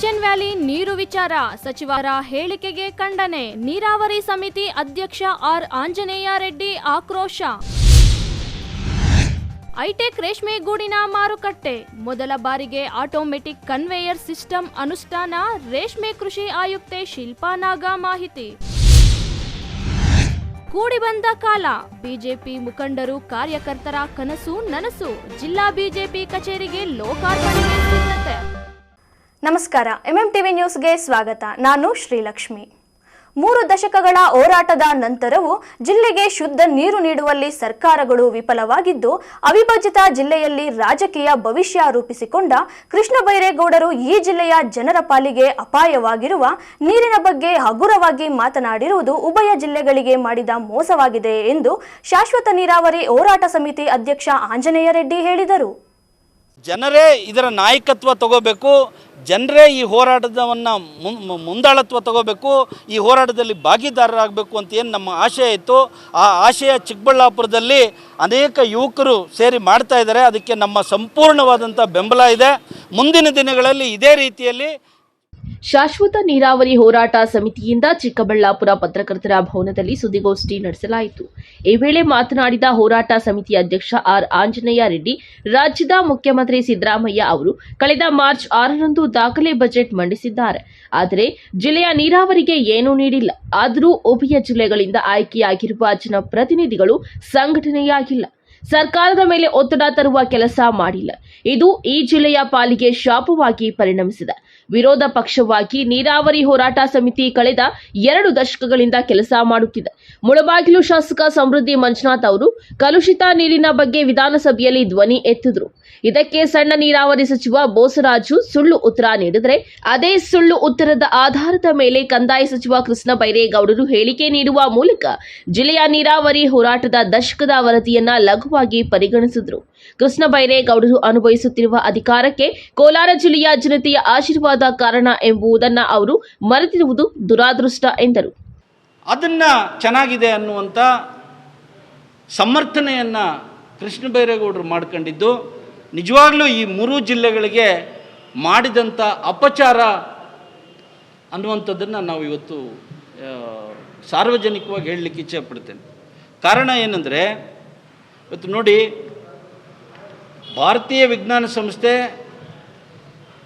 H N valley ನೀರು ವಿಚಾರ ಸಚಿವರ ಹೇಳಿಕೆಗೆ ಖಂಡನೆ. ನೀರಾವರಿ ಸಮಿತಿ ಅಧ್ಯಕ್ಷ ಆರ್ ಆಂಜನೇಯ ರೆಡ್ಡಿ ಆಕ್ರೋಶ. ಹೈಟೆಕ್ ರೇಷ್ಮೆ ಗೂಡಿನ ಮಾರುಕಟ್ಟೆ ಮೊದಲ ಬಾರಿಗೆ ಆಟೋಮೆಟಿಕ್ ಕನ್ವೇಯರ್ ಸಿಸ್ಟಮ್ ಅನುಷ್ಠಾನ. ರೇಷ್ಮೆ ಕೃಷಿ ಆಯುಕ್ತೆ ಶಿಲ್ಪಾ ನಾಗ ಮಾಹಿತಿ. ಕೂಡಿ ಬಂದ ಕಾಲ ಬಿಜೆಪಿ ಮುಖಂಡರು ಕಾರ್ಯಕರ್ತರ ಕನಸು ನನಸು. ಜಿಲ್ಲಾ ಬಿಜೆಪಿ ಕಚೇರಿಗೆ ಲೋಕಾರ್ಪಣೆಗೆ ಸಿದ್ಧತೆ. ನಮಸ್ಕಾರ, ಎಂಎಂಟಿವಿ ನ್ಯೂಸ್ಗೆ ಸ್ವಾಗತ. ನಾನು ಶ್ರೀಲಕ್ಷ್ಮಿ. 3 ದಶಕಗಳ ಹೋರಾಟದ ನಂತರವೂ ಜಿಲ್ಲೆಗೆ ಶುದ್ಧ ನೀರು ನೀಡುವಲ್ಲಿ ಸರ್ಕಾರಗಳು ವಿಫಲವಾಗಿದ್ದು, ಅವಿಭಜಿತ ಜಿಲ್ಲೆಯಲ್ಲಿ ರಾಜಕೀಯ ಭವಿಷ್ಯ ರೂಪಿಸಿಕೊಂಡ ಕೃಷ್ಣ ಬೈರೇಗೌಡರು ಈ ಜಿಲ್ಲೆಯ ಜನರ ಪಾಲಿಗೆ ಅಪಾಯವಾಗಿರುವ ನೀರಿನ ಬಗ್ಗೆ ಹಗುರವಾಗಿ ಮಾತನಾಡಿರುವುದು ಉಭಯ ಜಿಲ್ಲೆಗಳಿಗೆ ಮಾಡಿದ ಮೋಸವಾಗಿದೆ ಎಂದು ಶಾಶ್ವತ ನೀರಾವರಿ ಹೋರಾಟ ಸಮಿತಿ ಅಧ್ಯಕ್ಷ ಆಂಜನೇಯ ರೆಡ್ಡಿ ಹೇಳಿದರು. ಜನರೇ ಇದರ ನಾಯಕತ್ವ ತಗೋಬೇಕು, ಜನರೇ ಈ ಹೋರಾಟವನ್ನು ಮುಂದಾಳತ್ವ ತಗೋಬೇಕು, ಈ ಹೋರಾಟದಲ್ಲಿ ಭಾಗಿದಾರರಾಗಬೇಕು ಅಂತ ಏನು ನಮ್ಮ ಆಶಯ ಇತ್ತು, ಆ ಆಶಯ ಚಿಕ್ಕಬಳ್ಳಾಪುರದಲ್ಲಿ ಅನೇಕ ಯುವಕರು ಸೇರಿ ಮಾಡ್ತಾ ಇದ್ದಾರೆ. ಅದಕ್ಕೆ ನಮ್ಮ ಸಂಪೂರ್ಣವಾದಂಥ ಬೆಂಬಲ ಇದೆ. ಮುಂದಿನ ದಿನಗಳಲ್ಲಿ ಇದೇ ರೀತಿಯಲ್ಲಿ ಶಾಶ್ವತ ನೀರಾವರಿ ಹೋರಾಟ ಸಮಿತಿಯಿಂದ ಚಿಕ್ಕಬಳ್ಳಾಪುರ ಪತ್ರಕರ್ತರ ಭವನದಲ್ಲಿ ಸುದ್ದಿಗೋಷ್ಠಿ ನಡೆಸಲಾಯಿತು. ಈ ವೇಳೆ ಮಾತನಾಡಿದ ಹೋರಾಟ ಸಮಿತಿ ಅಧ್ಯಕ್ಷ ಆರ್ ಆಂಜನೇಯ ರೆಡ್ಡಿ, ರಾಜ್ಯದ ಮುಖ್ಯಮಂತ್ರಿ ಸಿದ್ದರಾಮಯ್ಯ ಅವರು ಕಳೆದ ಮಾರ್ಚ್ 6ರಂದು ದಾಖಲೆ ಬಜೆಟ್ ಮಂಡಿಸಿದ್ದಾರೆ. ಆದರೆ ಜಿಲ್ಲೆಯ ನೀರಾವರಿಗೆ ಏನೂ ನೀಡಿಲ್ಲ. ಆದರೂ ಉಭಯ ಜಿಲ್ಲೆಗಳಿಂದ ಆಯ್ಕೆಯಾಗಿರುವ ಜನಪ್ರತಿನಿಧಿಗಳು ಸಂಘಟನೆಯಾಗಿಲ್ಲ. ಸರ್ಕಾರದ ಮೇಲೆ ಒತ್ತಡ ತರುವ ಕೆಲಸ ಮಾಡಿಲ್ಲ. ಇದು ಈ ಜಿಲ್ಲೆಯ ಪಾಲಿಗೆ ಶಾಪವಾಗಿ ಪರಿಣಮಿಸಿದೆ. ವಿರೋಧ ಪಕ್ಷವಾಗಿ ನೀರಾವರಿ ಹೋರಾಟ ಸಮಿತಿ ಕಳೆದ 2 ದಶಕಗಳಿಂದ ಕೆಲಸ ಮಾಡುತ್ತಿದೆ. ಮುಳಬಾಗಿಲು ಶಾಸಕ ಸಮೃದ್ಧಿ ಮಂಜುನಾಥ್ ಅವರು ಕಲುಷಿತ ನೀರಿನ ಬಗ್ಗೆ ವಿಧಾನಸಭೆಯಲ್ಲಿ ಧ್ವನಿ ಎತ್ತಿದ್ರು. ಇದಕ್ಕೆ ಸಣ್ಣ ನೀರಾವರಿ ಸಚಿವ ಬೋಸರಾಜು ಸುಳ್ಳು ಉತ್ತರ ನೀಡಿದರೆ, ಅದೇ ಸುಳ್ಳು ಉತ್ತರದ ಆಧಾರದ ಮೇಲೆ ಕಂದಾಯ ಸಚಿವ ಕೃಷ್ಣ ಬೈರೇಗೌಡರು ಹೇಳಿಕೆ ನೀಡುವ ಮೂಲಕ ಜಿಲ್ಲೆಯ ನೀರಾವರಿ ಹೋರಾಟದ ದಶಕದ ವರದಿಯನ್ನ ಲಘುವಾಗಿ ಪರಿಗಣಿಸಿದ್ರು. ಕೃಷ್ಣ ಬೈರೇಗೌಡರು ಅನುಭವಿಸುತ್ತಿರುವ ಅಧಿಕಾರಕ್ಕೆ ಕೋಲಾರ ಜಿಲ್ಲೆಯ ಜನತೆಯ ಆಶೀರ್ವಾದ ಕಾರಣ ಎಂಬುದನ್ನು ಅವರು ಮರೆತಿರುವುದು ದುರಾದೃಷ್ಟ ಎಂದರು. ಅದನ್ನು ಚೆನ್ನಾಗಿದೆ ಅನ್ನುವಂಥ ಸಮರ್ಥನೆಯನ್ನು ಕೃಷ್ಣ ಬೈರೇಗೌಡರು ಮಾಡ್ಕೊಂಡಿದ್ದು ನಿಜವಾಗ್ಲೂ ಈ 3 ಜಿಲ್ಲೆಗಳಿಗೆ ಮಾಡಿದಂಥ ಅಪಚಾರ ಅನ್ನುವಂಥದ್ದನ್ನು ನಾವು ಇವತ್ತು ಸಾರ್ವಜನಿಕವಾಗಿ ಹೇಳಲಿಕ್ಕೆ ಇಚ್ಛೆ ಪಡ್ತೇನೆ. ಕಾರಣ ಏನಂದರೆ, ಇವತ್ತು ನೋಡಿ, ಭಾರತೀಯ ವಿಜ್ಞಾನ ಸಂಸ್ಥೆ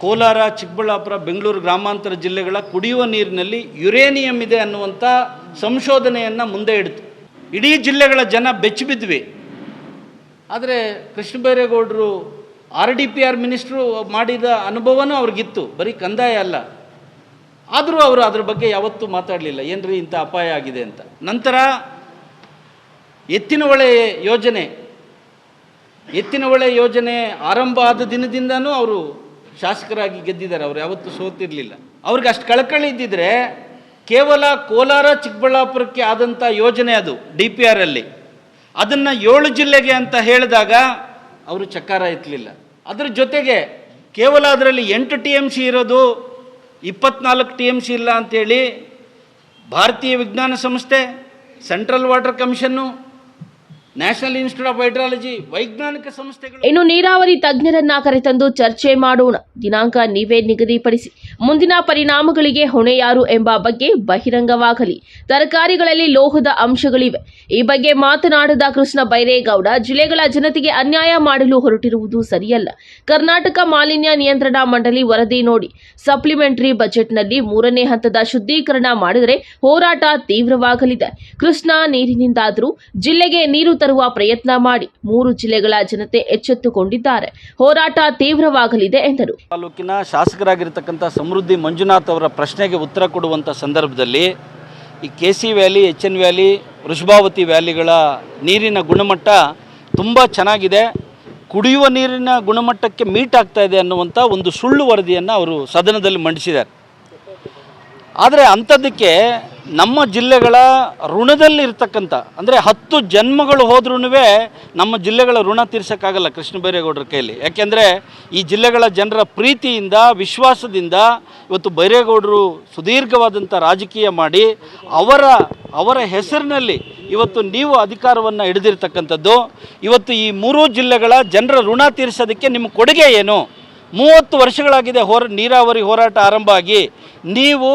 ಕೋಲಾರ, ಚಿಕ್ಕಬಳ್ಳಾಪುರ, ಬೆಂಗಳೂರು ಗ್ರಾಮಾಂತರ ಜಿಲ್ಲೆಗಳ ಕುಡಿಯುವ ನೀರಿನಲ್ಲಿ ಯುರೇನಿಯಂ ಇದೆ ಅನ್ನುವಂಥ ಸಂಶೋಧನೆಯನ್ನು ಮುಂದೆ ಇಡ್ತು. ಇಡೀ ಜಿಲ್ಲೆಗಳ ಜನ ಬೆಚ್ಚಿಬಿದ್ವಿ. ಆದರೆ ಕೃಷ್ಣ ಬೈರೇಗೌಡರು RDPR ಮಿನಿಸ್ಟ್ರು ಮಾಡಿದ ಅನುಭವನೂ ಅವ್ರಿಗಿತ್ತು, ಬರೀ ಕಂದಾಯ ಅಲ್ಲ. ಆದರೂ ಅವರು ಅದ್ರ ಬಗ್ಗೆ ಯಾವತ್ತೂ ಮಾತಾಡಲಿಲ್ಲ, ಏನ್ರಿ ಇಂಥ ಅಪಾಯ ಆಗಿದೆ ಅಂತ. ನಂತರ ಎತ್ತಿನ ಹೊಳೆ ಯೋಜನೆ ಆರಂಭ ಆದ ದಿನದಿಂದನೂ ಅವರು ಶಾಸಕರಾಗಿ ಗೆದ್ದಿದ್ದಾರೆ. ಅವರು ಯಾವತ್ತೂ ಸೋತಿರಲಿಲ್ಲ. ಅವ್ರಿಗೆ ಅಷ್ಟು ಕಳಕಳಿ ಇದ್ದಿದ್ರೆ ಕೇವಲ ಕೋಲಾರ, ಚಿಕ್ಕಬಳ್ಳಾಪುರಕ್ಕೆ ಆದಂಥ ಯೋಜನೆ ಅದು DPR ಅಲ್ಲಿ, ಅದನ್ನು 7 ಜಿಲ್ಲೆಗೆ ಅಂತ ಹೇಳಿದಾಗ ಅವರು ಚಕಾರ ಎತ್ತಲಿಲ್ಲ. ಅದರ ಜೊತೆಗೆ ಕೇವಲ ಅದರಲ್ಲಿ 8 TMC ಇರೋದು, 24 TMC ಇಲ್ಲ ಅಂಥೇಳಿ ಭಾರತೀಯ ವಿಜ್ಞಾನ ಸಂಸ್ಥೆ, central water commission, national institute of hydrology, ವೈಜ್ಞಾನಿಕ ಸಂಸ್ಥೆಗಳು, ಇನ್ನು ನೀರಾವರಿ ತಜ್ಞರನ್ನ ಕರೆತಂದು ಚರ್ಚೆ ಮಾಡೋಣ. ದಿನಾಂಕ ನೀವೇ ನಿಗದಿಪಡಿಸಿ. ಮುಂದಿನ ಪರಿಣಾಮಗಳಿಗೆ ಹೊಣೆ ಯಾರು ಎಂಬ ಬಗ್ಗೆ ಬಹಿರಂಗವಾಗಲಿ. ತರಕಾರಿಗಳಲ್ಲಿ ಲೋಹದ ಅಂಶಗಳಿವೆ. ಈ ಬಗ್ಗೆ ಮಾತನಾಡಿದ ಕೃಷ್ಣ ಬೈರೇಗೌಡ, ಜಿಲ್ಲೆಗಳ ಜನತೆಗೆ ಅನ್ಯಾಯ ಮಾಡಲು ಹೊರಟಿರುವುದು ಸರಿಯಲ್ಲ. ಕರ್ನಾಟಕ ಮಾಲಿನ್ಯ ನಿಯಂತ್ರಣ ಮಂಡಳಿ ವರದಿ ನೋಡಿ. ಸಪ್ಲಿಮೆಂಟರಿ ಬಜೆಟ್ನಲ್ಲಿ 3ನೇ ಹಂತದ ಶುದ್ಧೀಕರಣ ಮಾಡಿದರೆ ಹೋರಾಟ ತೀವ್ರವಾಗಲಿದೆ. ಕೃಷ್ಣ ನೀರಿನಿಂದಾದರೂ ಜಿಲ್ಲೆಗೆ ನೀರು ತರುವ ಪ್ರಯತ್ನ ಮಾಡಿ. 3 ಜಿಲ್ಲೆಗಳ ಜನತೆ ಎಚ್ಚೆತ್ತುಕೊಂಡಿದ್ದಾರೆ. ಹೋರಾಟ ತೀವ್ರವಾಗಲಿದೆ ಎಂದರು. ತಾಲೂಕಿನ ಶಾಸಕರಾಗಿರ್ತಕ್ಕಂಥ ಸಮೃದ್ಧಿ ಮಂಜುನಾಥ್ ಅವರ ಪ್ರಶ್ನೆಗೆ ಉತ್ತರ ಕೊಡುವಂಥ ಸಂದರ್ಭದಲ್ಲಿ ಈ KC valley, HN valley, Vrishabhavathi ವ್ಯಾಲಿಗಳ ನೀರಿನ ಗುಣಮಟ್ಟ ತುಂಬ ಚೆನ್ನಾಗಿದೆ, ಕುಡಿಯುವ ನೀರಿನ ಗುಣಮಟ್ಟಕ್ಕೆ ಮೀಟ್ ಆಗ್ತಾ ಇದೆ ಅನ್ನುವಂಥ ಒಂದು ಸುಳ್ಳು ವರದಿಯನ್ನು ಅವರು ಸದನದಲ್ಲಿ ಮಂಡಿಸಿದ್ದಾರೆ. ಆದರೆ ಅಂಥದ್ದಕ್ಕೆ ನಮ್ಮ ಜಿಲ್ಲೆಗಳ ಋಣದಲ್ಲಿ ಇರ್ತಕ್ಕಂಥ, ಅಂದರೆ 10 ಜನ್ಮಗಳು ಹೋದ್ರೂ ನಮ್ಮ ಜಿಲ್ಲೆಗಳ ಋಣ ತೀರ್ಸೋಕ್ಕಾಗಲ್ಲ ಕೃಷ್ಣ ಬೈರೇಗೌಡರ ಕೈಯಲ್ಲಿ. ಯಾಕೆಂದರೆ ಈ ಜಿಲ್ಲೆಗಳ ಜನರ ಪ್ರೀತಿಯಿಂದ, ವಿಶ್ವಾಸದಿಂದ ಇವತ್ತು ಬೈರೇಗೌಡರು ಸುದೀರ್ಘವಾದಂಥ ರಾಜಕೀಯ ಮಾಡಿ ಅವರ ಹೆಸರಿನಲ್ಲಿ ಇವತ್ತು ನೀವು ಅಧಿಕಾರವನ್ನು ಹಿಡಿದಿರ್ತಕ್ಕಂಥದ್ದು. ಇವತ್ತು ಈ 3 ಜಿಲ್ಲೆಗಳ ಜನರ ಋಣ ತೀರಿಸೋದಕ್ಕೆ ನಿಮ್ಮ ಕೊಡುಗೆ ಏನು? 30 ವರ್ಷಗಳಾಗಿದೆ ನೀರಾವರಿ ಹೋರಾಟ ಆರಂಭ ಆಗಿ. ನೀವು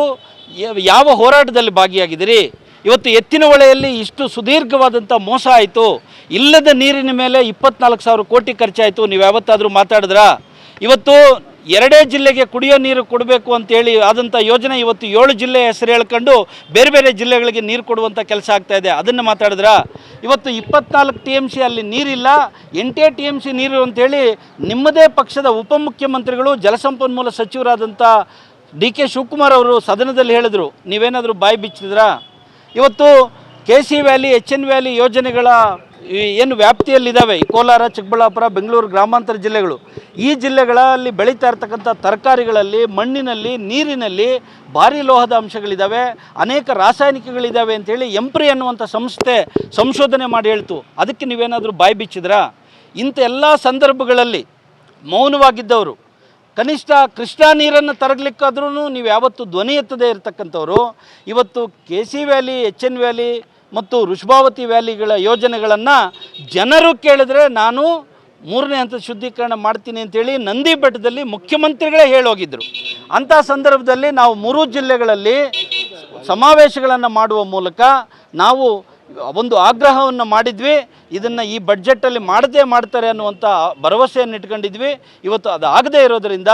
ಯಾವ ಹೋರಾಟದಲ್ಲಿ ಭಾಗಿಯಾಗಿದ್ದೀರಿ? ಇವತ್ತು ಎತ್ತಿನ ಹೊಳೆಯಲ್ಲಿ ಇಷ್ಟು ಸುದೀರ್ಘವಾದಂಥ ಮೋಸ ಆಯಿತು, ಇಲ್ಲದ ನೀರಿನ ಮೇಲೆ 24,000 ಕೋಟಿ ಖರ್ಚಾಯಿತು, ನೀವು ಯಾವತ್ತಾದರೂ ಮಾತಾಡಿದ್ರಾ? ಇವತ್ತು 2 ಜಿಲ್ಲೆಗೆ ಕುಡಿಯೋ ನೀರು ಕೊಡಬೇಕು ಅಂತೇಳಿ ಆದಂಥ ಯೋಜನೆ ಇವತ್ತು 7 ಜಿಲ್ಲೆ ಹೆಸರು ಹೇಳ್ಕೊಂಡು ಬೇರೆ ಬೇರೆ ಜಿಲ್ಲೆಗಳಿಗೆ ನೀರು ಕೊಡುವಂಥ ಕೆಲಸ ಆಗ್ತಾಯಿದೆ, ಅದನ್ನು ಮಾತಾಡಿದ್ರಾ? ಇವತ್ತು 24 TMC ಅಲ್ಲಿ ನೀರಿಲ್ಲ, 8 TMC ನೀರು ಅಂತೇಳಿ ನಿಮ್ಮದೇ ಪಕ್ಷದ ಉಪಮುಖ್ಯಮಂತ್ರಿಗಳು ಜಲಸಂಪನ್ಮೂಲ ಸಚಿವರಾದಂಥ DK ಶಿವಕುಮಾರ್ ಅವರು ಸದನದಲ್ಲಿ ಹೇಳಿದ್ರು, ನೀವೇನಾದರೂ ಬಾಯಿ ಬಿಚ್ಚಿದ್ರಾ? ಇವತ್ತು KC ವ್ಯಾಲಿ, HN ವ್ಯಾಲಿ ಯೋಜನೆಗಳ ಏನು ವ್ಯಾಪ್ತಿಯಲ್ಲಿದ್ದಾವೆ ಈ ಕೋಲಾರ, ಚಿಕ್ಕಬಳ್ಳಾಪುರ, ಬೆಂಗಳೂರು ಗ್ರಾಮಾಂತರ ಜಿಲ್ಲೆಗಳು, ಈ ಜಿಲ್ಲೆಗಳಲ್ಲಿ ಬೆಳೀತಾ ಇರ್ತಕ್ಕಂಥ ತರಕಾರಿಗಳಲ್ಲಿ, ಮಣ್ಣಿನಲ್ಲಿ, ನೀರಿನಲ್ಲಿ ಭಾರಿ ಲೋಹದ ಅಂಶಗಳಿದ್ದಾವೆ, ಅನೇಕ ರಾಸಾಯನಿಕಗಳಿದ್ದಾವೆ ಅಂತೇಳಿ ಎಂಪ್ರಿ ಅನ್ನುವಂಥ ಸಂಸ್ಥೆ ಸಂಶೋಧನೆ ಮಾಡಿ ಹೇಳ್ತು. ಅದಕ್ಕೆ ನೀವೇನಾದರೂ ಬಾಯಿ ಬಿಚ್ಚಿದ್ರಾ? ಇಂಥ ಎಲ್ಲ ಸಂದರ್ಭಗಳಲ್ಲಿ ಮೌನವಾಗಿದ್ದವರು, ಕನಿಷ್ಠ ಕೃಷ್ಣಾ ನೀರನ್ನು ತರಗಲಿಕ್ಕಾದ್ರೂ ನೀವು ಯಾವತ್ತು ಧ್ವನಿ ಎತ್ತದೇ ಇರತಕ್ಕಂಥವ್ರು, ಇವತ್ತು KC ವ್ಯಾಲಿ, HN ವ್ಯಾಲಿ ಮತ್ತು ವೃಷಭಾವತಿ ವ್ಯಾಲಿಗಳ ಯೋಜನೆಗಳನ್ನು ಜನರು ಕೇಳಿದ್ರೆ ನಾನು 3ನೇ ಹಂತದ ಶುದ್ಧೀಕರಣ ಮಾಡ್ತೀನಿ ಅಂತೇಳಿ ನಂದಿ ಬೆಟ್ಟದಲ್ಲಿ ಮುಖ್ಯಮಂತ್ರಿಗಳೇ ಹೇಳೋಗಿದ್ದರು. ಅಂಥ ಸಂದರ್ಭದಲ್ಲಿ ನಾವು 3 ಜಿಲ್ಲೆಗಳಲ್ಲಿ ಸಮಾವೇಶಗಳನ್ನು ಮಾಡುವ ಮೂಲಕ ನಾವು ಒಂದು ಆಗ್ರಹವನ್ನು ಮಾಡಿದ್ವಿ. ಇದನ್ನು ಈ ಬಡ್ಜೆಟಲ್ಲಿ ಮಾಡದೇ ಮಾಡ್ತಾರೆ ಅನ್ನುವಂಥ ಭರವಸೆಯನ್ನು ಇಟ್ಕೊಂಡಿದ್ವಿ. ಇವತ್ತು ಅದು ಆಗದೇ ಇರೋದರಿಂದ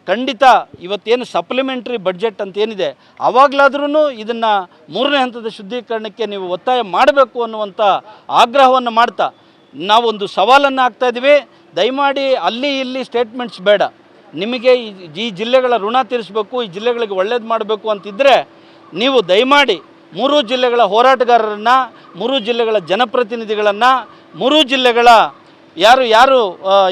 ಖಂಡಿತ ಇವತ್ತೇನು ಸಪ್ಲಿಮೆಂಟ್ರಿ ಬಡ್ಜೆಟ್ ಅಂತ ಏನಿದೆ ಆವಾಗಲಾದ್ರೂ ಇದನ್ನು 3ನೇ ಹಂತದ ಶುದ್ಧೀಕರಣಕ್ಕೆ ನೀವು ಒತ್ತಾಯ ಮಾಡಬೇಕು ಅನ್ನುವಂಥ ಆಗ್ರಹವನ್ನು ಮಾಡ್ತಾ ನಾವೊಂದು ಸವಾಲನ್ನು ಹಾಕ್ತಾಯಿದ್ವಿ. ದಯಮಾಡಿ ಅಲ್ಲಿ ಇಲ್ಲಿ ಸ್ಟೇಟ್ಮೆಂಟ್ಸ್ ಬೇಡ, ನಿಮಗೆ ಈ ಜಿಲ್ಲೆಗಳ ಋಣ ತೀರಿಸಬೇಕು, ಈ ಜಿಲ್ಲೆಗಳಿಗೆ ಒಳ್ಳೇದು ಮಾಡಬೇಕು ಅಂತಿದ್ದರೆ ನೀವು ದಯಮಾಡಿ 3 ಜಿಲ್ಲೆಗಳ ಹೋರಾಟಗಾರರನ್ನು, 3 ಜಿಲ್ಲೆಗಳ ಜನಪ್ರತಿನಿಧಿಗಳನ್ನು, 3 ಜಿಲ್ಲೆಗಳ ಯಾರು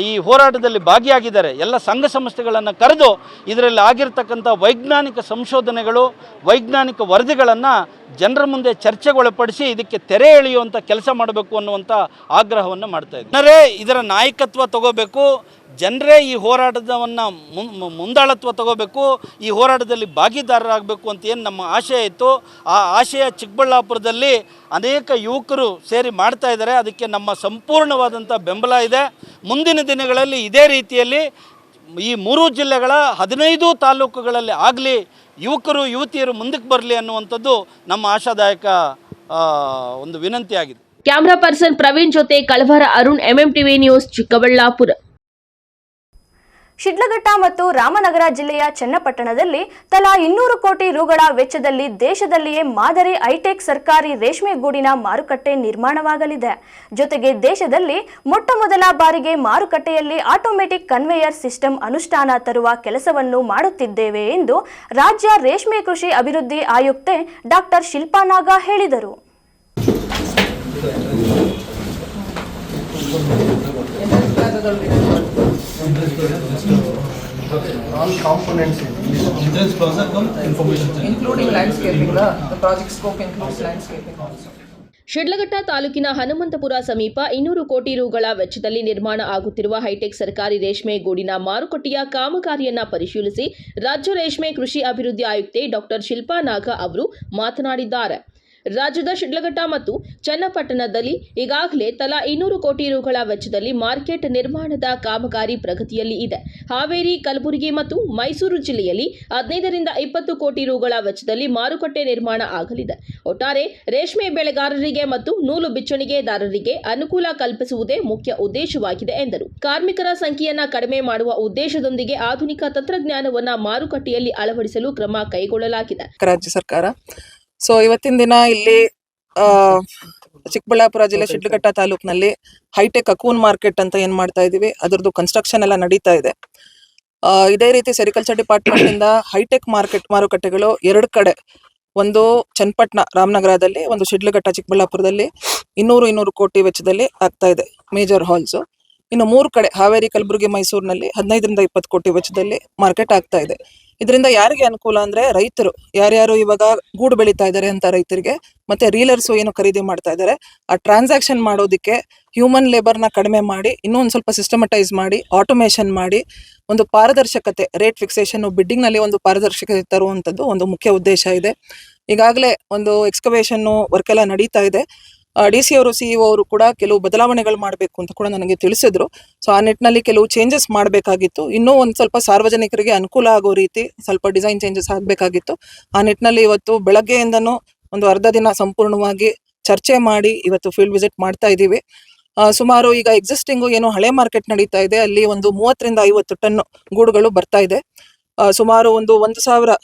ಈ ಹೋರಾಟದಲ್ಲಿ ಭಾಗಿಯಾಗಿದ್ದಾರೆ ಎಲ್ಲ ಸಂಘ ಸಂಸ್ಥೆಗಳನ್ನು ಕರೆದು ಇದರಲ್ಲಿ ಆಗಿರ್ತಕ್ಕಂಥ ವೈಜ್ಞಾನಿಕ ಸಂಶೋಧನೆಗಳು, ವೈಜ್ಞಾನಿಕ ವರದಿಗಳನ್ನು ಜನರ ಮುಂದೆ ಚರ್ಚೆಗೊಳಪಡಿಸಿ ಇದಕ್ಕೆ ತೆರೆ ಎಳೆಯುವಂಥ ಕೆಲಸ ಮಾಡಬೇಕು ಅನ್ನುವಂಥ ಆಗ್ರಹವನ್ನು ಮಾಡ್ತಾಯಿದ್ದೀವಿ. ಜನರೇ ಇದರ ನಾಯಕತ್ವ ತಗೋಬೇಕು, ಜನರೇ ಈ ಹೋರಾಟವನ್ನು ಮುಂದಾಳತ್ವ ತಗೋಬೇಕು, ಈ ಹೋರಾಟದಲ್ಲಿ ಭಾಗಿದಾರರಾಗಬೇಕು ಅಂತ ಏನು ನಮ್ಮ ಆಶಯ ಇತ್ತು, ಆ ಆಶಯ ಚಿಕ್ಕಬಳ್ಳಾಪುರದಲ್ಲಿ ಅನೇಕ ಯುವಕರು ಸೇರಿ ಮಾಡ್ತಾ ಇದ್ದಾರೆ. ಅದಕ್ಕೆ ನಮ್ಮ ಸಂಪೂರ್ಣವಾದಂಥ ಬೆಂಬಲ ಇದೆ. ಮುಂದಿನ ದಿನಗಳಲ್ಲಿ ಇದೇ ರೀತಿಯಲ್ಲಿ ಈ 3 ಜಿಲ್ಲೆಗಳ 15 ತಾಲೂಕುಗಳಲ್ಲಿ ಆಗಲಿ ಯುವಕರು ಯುವತಿಯರು ಮುಂದಕ್ಕೆ ಬರಲಿ ಅನ್ನುವಂಥದ್ದು ನಮ್ಮ ಆಶಾದಾಯಕ ಒಂದು ವಿನಂತಿಯಾಗಿದೆ. ಕ್ಯಾಮರಾ ಪರ್ಸನ್ ಪ್ರವೀಣ್ ಜೊತೆ ಕಳವರ ಅರುಣ್, MMTV ನ್ಯೂಸ್, ಚಿಕ್ಕಬಳ್ಳಾಪುರ. ಶಿಡ್ಲಘಟ್ಟ ಮತ್ತು ರಾಮನಗರ ಜಿಲ್ಲೆಯ ಚನ್ನಪಟ್ಟಣದಲ್ಲಿ ತಲಾ 200 ಕೋಟಿ ರುಗಳ ವೆಚ್ಚದಲ್ಲಿ ದೇಶದಲ್ಲಿಯೇ ಮಾದರಿ ಹೈಟೆಕ್ ಸರ್ಕಾರಿ ರೇಷ್ಮೆ ಗೂಡಿನ ಮಾರುಕಟ್ಟೆ ನಿರ್ಮಾಣವಾಗಲಿದೆ. ಜೊತೆಗೆ ದೇಶದಲ್ಲಿ ಮೊಟ್ಟಮೊದಲ ಬಾರಿಗೆ ಮಾರುಕಟ್ಟೆಯಲ್ಲಿ ಆಟೋಮೆಟಿಕ್ ಕನ್ವೇಯರ್ ಸಿಸ್ಟಮ್ ಅನುಷ್ಠಾನ ತರುವ ಕೆಲಸವನ್ನು ಮಾಡುತ್ತಿದ್ದೇವೆ ಎಂದು ರಾಜ್ಯ ರೇಷ್ಮೆ ಕೃಷಿ ಅಭಿವೃದ್ಧಿ ಆಯುಕ್ತೆ ಡಾಕ್ಟರ್ ಶಿಲ್ಪಾ ನಾಗಾ ಹೇಳಿದರು. All components entrance plaza come information including landscaping. The project scope includes landscaping also. Sidlaghatta ತಾಲೂಕಿನ ಹನುಮಂತಪುರ ಸಮೀಪ 200 ಕೋಟಿ ರುಗಳ ವೆಚ್ಚದಲ್ಲಿ ನಿರ್ಮಾಣ ಆಗುತ್ತಿರುವ ಹೈಟೆಕ್ ಸರ್ಕಾರಿ ರೇಷ್ಮೆ ಗೂಡಿನ ಮಾರುಕಟ್ಟೆಯ ಕಾಮಗಾರಿಯನ್ನ ಪರಿಶೀಲಿಸಿ ರಾಜ್ಯ ರೇಷ್ಮೆ ಕೃಷಿ ಅಭಿವೃದ್ಧಿ ಆಯುಕ್ತೆ ಡಾಕ್ಟರ್ ಶಿಲ್ಪಾ ನಾಗಾ ಅವರು ಮಾತನಾಡಿದ್ದಾರೆ. ರಾಜ್ಯದ ಶಿಡ್ಲಘಟ್ಟ ಮತ್ತು ಚನ್ನಪಟ್ಟಣದಲ್ಲಿ ಈಗಾಗಲೇ ತಲಾ 200 ಕೋಟಿ ರುಗಳ ವೆಚ್ಚದಲ್ಲಿ ಮಾರ್ಕೆಟ್ ನಿರ್ಮಾಣದ ಕಾಮಗಾರಿ ಪ್ರಗತಿಯಲ್ಲಿ ಇದೆ. ಹಾವೇರಿ, ಕಲಬುರಗಿ ಮತ್ತು ಮೈಸೂರು ಜಿಲ್ಲೆಯಲ್ಲಿ 15 ರಿಂದ 20 ಕೋಟಿ ರುಗಳ ವೆಚ್ಚದಲ್ಲಿ ಮಾರುಕಟ್ಟೆ ನಿರ್ಮಾಣ ಆಗಲಿದೆ. ಒಟ್ಟಾರೆ ರೇಷ್ಮೆ ಬೆಳೆಗಾರರಿಗೆ ಮತ್ತು ನೂಲು ಬಿಚ್ಚಣಿಗೆದಾರರಿಗೆ ಅನುಕೂಲ ಕಲ್ಪಿಸುವುದೇ ಮುಖ್ಯ ಉದ್ದೇಶವಾಗಿದೆ ಎಂದರು. ಕಾರ್ಮಿಕರ ಸಂಖ್ಯೆಯನ್ನು ಕಡಿಮೆ ಮಾಡುವ ಉದ್ದೇಶದೊಂದಿಗೆ ಆಧುನಿಕ ತಂತ್ರಜ್ಞಾನವನ್ನು ಮಾರುಕಟ್ಟೆಯಲ್ಲಿ ಅಳವಡಿಸಲು ಕ್ರಮ ಕೈಗೊಳ್ಳಲಾಗಿದೆ. ರಾಜ್ಯ ಸರ್ಕಾರ ಇವತ್ತಿನ ದಿನ ಇಲ್ಲಿ ಚಿಕ್ಕಬಳ್ಳಾಪುರ ಜಿಲ್ಲೆ ಶಿಡ್ಲಘಟ್ಟ ತಾಲೂಕಿನಲ್ಲಿ ಹೈಟೆಕ್ ಅಕೂನ್ ಮಾರ್ಕೆಟ್ ಅಂತ ಏನ್ ಮಾಡ್ತಾ ಇದೀವಿ, ಅದರದ್ದು ಕನ್ಸ್ಟ್ರಕ್ಷನ್ ಎಲ್ಲ ನಡೀತಾ ಇದೆ. ಇದೇ ರೀತಿ ಸೆರಿಕಲ್ಚರ್ ಡಿಪಾರ್ಟ್ಮೆಂಟ್ ಇಂದ ಹೈಟೆಕ್ ಮಾರುಕಟ್ಟೆಗಳು 2 ಕಡೆ, ಒಂದು ಚನ್ನಪಟ್ಟಣ ರಾಮನಗರದಲ್ಲಿ, ಒಂದು ಶಿಡ್ಲಘಟ್ಟ ಚಿಕ್ಕಬಳ್ಳಾಪುರದಲ್ಲಿ 200 ಕೋಟಿ ವೆಚ್ಚದಲ್ಲಿ ಆಗ್ತಾ ಇದೆ ಮೇಜರ್ ಹಾಲ್ಸ್. ಇನ್ನು 3 ಕಡೆ ಹಾವೇರಿ, ಕಲಬುರಗಿ, ಮೈಸೂರಿನಲ್ಲಿ 15 ರಿಂದ 20 ಕೋಟಿ ವೆಚ್ಚದಲ್ಲಿ ಮಾರ್ಕೆಟ್ ಆಗ್ತಾ ಇದೆ. ಇದರಿಂದ ಯಾರಿಗೆ ಅನುಕೂಲ ಅಂದ್ರೆ ರೈತರು ಯಾರ್ಯಾರು ಇವಾಗ ಗೂಡು ಬೆಳೀತಾ ಇದ್ದಾರೆ ಅಂತ ರೈತರಿಗೆ, ಮತ್ತೆ ರೀಲರ್ಸ್ ಏನು ಖರೀದಿ ಮಾಡ್ತಾ ಇದ್ದಾರೆ ಆ ಟ್ರಾನ್ಸಾಕ್ಷನ್ ಮಾಡೋದಕ್ಕೆ ಹ್ಯೂಮನ್ ಲೇಬರ್ನ ಕಡಿಮೆ ಮಾಡಿ ಇನ್ನೂ ಒಂದು ಸ್ವಲ್ಪ ಸಿಸ್ಟಮಟೈಸ್ ಮಾಡಿ ಆಟೋಮೇಷನ್ ಮಾಡಿ ಒಂದು ಪಾರದರ್ಶಕತೆ, ರೇಟ್ ಫಿಕ್ಸೇಷನ್, ಬಿಡ್ಡಿಂಗ್ ನಲ್ಲಿ ಒಂದು ಪಾರದರ್ಶಕತೆ ತರುವಂತದ್ದು ಒಂದು ಮುಖ್ಯ ಉದ್ದೇಶ ಇದೆ. ಈಗಾಗಲೇ ಒಂದು ಎಕ್ಸ್ಕವೇಷನ್ ವರ್ಕ್ ಎಲ್ಲ ನಡೀತಾ ಇದೆ. DC ಅವರು CEO ಅವರು ಕೂಡ ಕೆಲವು ಬದಲಾವಣೆಗಳು ಮಾಡಬೇಕು ಅಂತ ಕೂಡ ನನಗೆ ತಿಳಿಸಿದ್ರು. ಸೊ ಆ ನಿಟ್ಟಿನಲ್ಲಿ ಕೆಲವು ಚೇಂಜಸ್ ಮಾಡಬೇಕಾಗಿತ್ತು. ಇನ್ನೂ ಒಂದು ಸ್ವಲ್ಪ ಸಾರ್ವಜನಿಕರಿಗೆ ಅನುಕೂಲ ಆಗೋ ರೀತಿ ಸ್ವಲ್ಪ ಡಿಸೈನ್ ಚೇಂಜಸ್ ಆಗಬೇಕಾಗಿತ್ತು. ಆ ನಿಟ್ಟಿನಲ್ಲಿ ಇವತ್ತು ಬೆಳಗ್ಗೆಯಿಂದನೂ ಒಂದು ಅರ್ಧ ದಿನ ಸಂಪೂರ್ಣವಾಗಿ ಚರ್ಚೆ ಮಾಡಿ ಇವತ್ತು ಫೀಲ್ಡ್ ವಿಸಿಟ್ ಮಾಡ್ತಾ ಇದ್ದೀವಿ. ಸುಮಾರು ಈಗ ಎಕ್ಸಿಸ್ಟಿಂಗು ಏನು ಹಳೆ ಮಾರ್ಕೆಟ್ ನಡೀತಾ ಇದೆ, ಅಲ್ಲಿ ಒಂದು 30 ರಿಂದ 50 ಟನ್ ಗೂಡುಗಳು ಬರ್ತಾ ಇದೆ. ಸುಮಾರು 1,000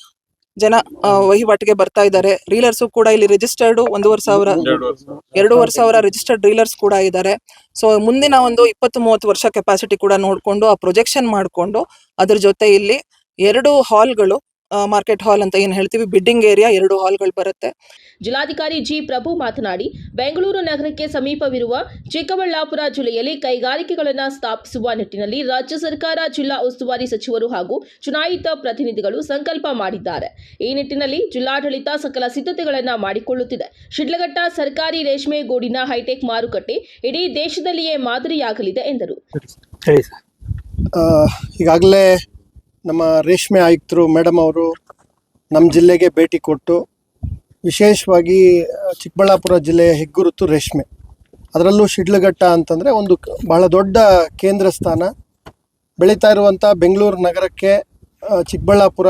ಜನ ವಹಿವಾಟಿಗೆ ಬರ್ತಾ ಇದ್ದಾರೆ. ರೀಲರ್ಸು ಕೂಡ ಇಲ್ಲಿ ರಿಜಿಸ್ಟರ್ಡ್ 2,500 ರಿಜಿಸ್ಟರ್ಡ್ ರೀಲರ್ಸ್ ಕೂಡ ಇದ್ದಾರೆ. ಸೊ ಮುಂದಿನ ಒಂದು 20-30 ವರ್ಷ ಕೆಪಾಸಿಟಿ ಕೂಡ ನೋಡಿಕೊಂಡು ಆ ಪ್ರೊಜೆಕ್ಷನ್ ಮಾಡಿಕೊಂಡು ಅದ್ರ ಜೊತೆ ಇಲ್ಲಿ 2 ಹಾಲ್ಗಳು, ಮಾರ್ಕೆಟ್ ಹಾಲ್ ಅಂತ ಏನು ಹೇಳ್ತೀವಿ, ಬಿಡ್ಡಿಂಗ್ ಏರಿಯಾ 2 ಹಾಲ್ಗಳು ಬರುತ್ತೆ. ಜಿಲ್ಲಾಧಿಕಾರಿ ಜಿ ಪ್ರಭು ಮಾತನಾಡಿ, ಬೆಂಗಳೂರು ನಗರಕ್ಕೆ ಸಮೀಪವಿರುವ ಚಿಕ್ಕಬಳ್ಳಾಪುರ ಜಿಲ್ಲೆಯಲ್ಲಿ ಕೈಗಾರಿಕೆಗಳನ್ನು ಸ್ಥಾಪಿಸುವ ನಿಟ್ಟಿನಲ್ಲಿ ರಾಜ್ಯ ಸರ್ಕಾರ, ಜಿಲ್ಲಾ ಉಸ್ತುವಾರಿ ಸಚಿವರು ಹಾಗೂ ಚುನಾಯಿತ ಪ್ರತಿನಿಧಿಗಳು ಸಂಕಲ್ಪ ಮಾಡಿದ್ದಾರೆ. ಈ ನಿಟ್ಟಿನಲ್ಲಿ ಜಿಲ್ಲಾಡಳಿತ ಸಕಲ ಸಿದ್ಧತೆಗಳನ್ನು ಮಾಡಿಕೊಳ್ಳುತ್ತಿದೆ. ಶಿಡ್ಲಘಟ್ಟ ಸರ್ಕಾರಿ ರೇಷ್ಮೆ ಗೂಡಿನ ಹೈಟೆಕ್ ಮಾರುಕಟ್ಟೆ ಇಡೀ ದೇಶದಲ್ಲಿಯೇ ಮಾದರಿಯಾಗಲಿದೆ ಎಂದರು. ಈಗಾಗಲೇ ನಮ್ಮ ರೇಷ್ಮೆ ಆಯುಕ್ತರು ಮೇಡಮ್ ಅವರು ನಮ್ಮ ಜಿಲ್ಲೆಗೆ ಭೇಟಿ ಕೊಟ್ಟು ವಿಶೇಷವಾಗಿ ಚಿಕ್ಕಬಳ್ಳಾಪುರ ಜಿಲ್ಲೆಯ ಹೆಗ್ಗುರುತು ರೇಷ್ಮೆ, ಅದರಲ್ಲೂ ಶಿಡ್ಲಘಟ್ಟ ಅಂತಂದರೆ ಒಂದು ಬಹಳ ದೊಡ್ಡ ಕೇಂದ್ರ ಸ್ಥಾನ. ಬೆಳೀತಾ ಇರುವಂಥ ಬೆಂಗಳೂರು ನಗರಕ್ಕೆ ಚಿಕ್ಕಬಳ್ಳಾಪುರ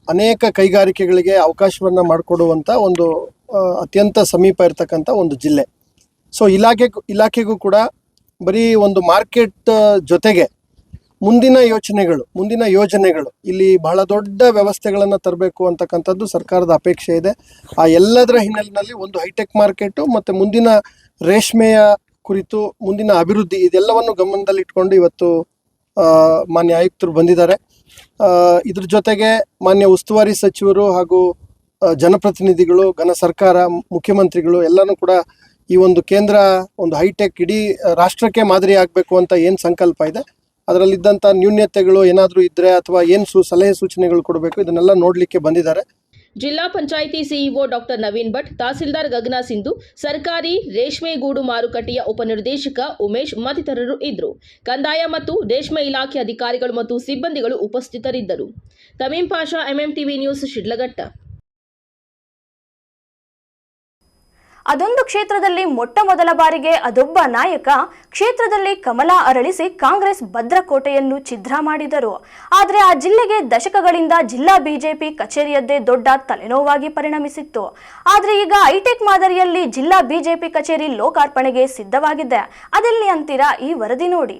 ಅನೇಕ ಕೈಗಾರಿಕೆಗಳಿಗೆ ಅವಕಾಶವನ್ನು ಮಾಡಿಕೊಡುವಂಥ ಒಂದು ಅತ್ಯಂತ ಸಮೀಪ ಇರತಕ್ಕಂಥ ಒಂದು ಜಿಲ್ಲೆ. ಸೊ ಇಲಾಖೆಗೂ ಕೂಡ ಬರೀ ಒಂದು ಮಾರ್ಕೆಟ್ ಜೊತೆಗೆ ಮುಂದಿನ ಯೋಜನೆಗಳು ಇಲ್ಲಿ ಬಹಳ ದೊಡ್ಡ ವ್ಯವಸ್ಥೆಗಳನ್ನು ತರಬೇಕು ಅಂತಕ್ಕಂಥದ್ದು ಸರ್ಕಾರದ ಅಪೇಕ್ಷೆ ಇದೆ. ಆ ಎಲ್ಲದರ ಹಿನ್ನೆಲೆಯಲ್ಲಿ ಒಂದು ಹೈಟೆಕ್ ಮಾರ್ಕೆಟು ಮತ್ತು ಮುಂದಿನ ರೇಷ್ಮೆಯ ಕುರಿತು ಮುಂದಿನ ಅಭಿವೃದ್ಧಿ ಇದೆಲ್ಲವನ್ನು ಗಮನದಲ್ಲಿಟ್ಕೊಂಡು ಇವತ್ತು ಮಾನ್ಯ ಆಯುಕ್ತರು ಬಂದಿದ್ದಾರೆ. ಇದ್ರ ಜೊತೆಗೆ ಮಾನ್ಯ ಉಸ್ತುವಾರಿ ಸಚಿವರು ಹಾಗೂ ಜನಪ್ರತಿನಿಧಿಗಳು, ಘನ ಸರ್ಕಾರ, ಮುಖ್ಯಮಂತ್ರಿಗಳು ಎಲ್ಲನೂ ಕೂಡ ಈ ಒಂದು ಕೇಂದ್ರ ಒಂದು ಹೈಟೆಕ್ ಇಡೀ ರಾಷ್ಟ್ರಕ್ಕೆ ಮಾದರಿ ಆಗಬೇಕು ಅಂತ ಏನು ಸಂಕಲ್ಪ ಇದೆ, ಅದರಲ್ಲಿದ್ದಂಥ ನ್ಯೂನ್ಯತೆಗಳು ಏನಾದರೂ ಇದ್ದರೆ ಅಥವಾ ಏನು ಸಲಹೆ ಸೂಚನೆಗಳು ಕೊಡಬೇಕು ಇದನ್ನೆಲ್ಲ ನೋಡಲಿಕ್ಕೆ ಬಂದಿದ್ದಾರೆ. ಜಿಲ್ಲಾ ಪಂಚಾಯಿತಿ ಸಿಇಒ ಡಾಕ್ಟರ್ ನವೀನ್ ಭಟ್, ತಹಸೀಲ್ದಾರ್ ಗಗನ ಸಿಂಧು, ಸರ್ಕಾರಿ ರೇಷ್ಮೆ ಗೂಡು ಮಾರುಕಟ್ಟೆಯ ಉಪನಿರ್ದೇಶಕ ಉಮೇಶ್ ಮತ್ತಿತರರು ಇದ್ದರು. ಕಂದಾಯ ಮತ್ತು ರೇಷ್ಮೆ ಇಲಾಖೆ ಅಧಿಕಾರಿಗಳು ಮತ್ತು ಸಿಬ್ಬಂದಿಗಳು ಉಪಸ್ಥಿತರಿದ್ದರು. ತಮೀಂ ಪಾಷಾ, MMTV ನ್ಯೂಸ್, ಶಿಡ್ಲಘಟ್ಟ. ಅದೊಂದು ಕ್ಷೇತ್ರದಲ್ಲಿ ಮೊಟ್ಟಮೊದಲ ಬಾರಿಗೆ ಅದೊಬ್ಬ ನಾಯಕ ಕ್ಷೇತ್ರದಲ್ಲಿ ಕಮಲ ಅರಳಿಸಿ ಕಾಂಗ್ರೆಸ್ ಭದ್ರಕೋಟೆಯನ್ನು ಛಿದ್ರ ಮಾಡಿದರು. ಆದರೆ ಆ ಜಿಲ್ಲೆಗೆ ದಶಕಗಳಿಂದ ಜಿಲ್ಲಾ ಬಿಜೆಪಿ ಕಚೇರಿಯದ್ದೇ ದೊಡ್ಡ ತಲೆನೋವಾಗಿ ಪರಿಣಮಿಸಿತ್ತು. ಆದರೆ ಈಗ ಹೈಟೆಕ್ ಮಾದರಿಯಲ್ಲಿ ಜಿಲ್ಲಾ ಬಿಜೆಪಿ ಕಚೇರಿ ಲೋಕಾರ್ಪಣೆಗೆ ಸಿದ್ಧವಾಗಿದೆ. ಅದೆಲ್ಲಿ ಅಂತೀರಾ? ಈ ವರದಿ ನೋಡಿ.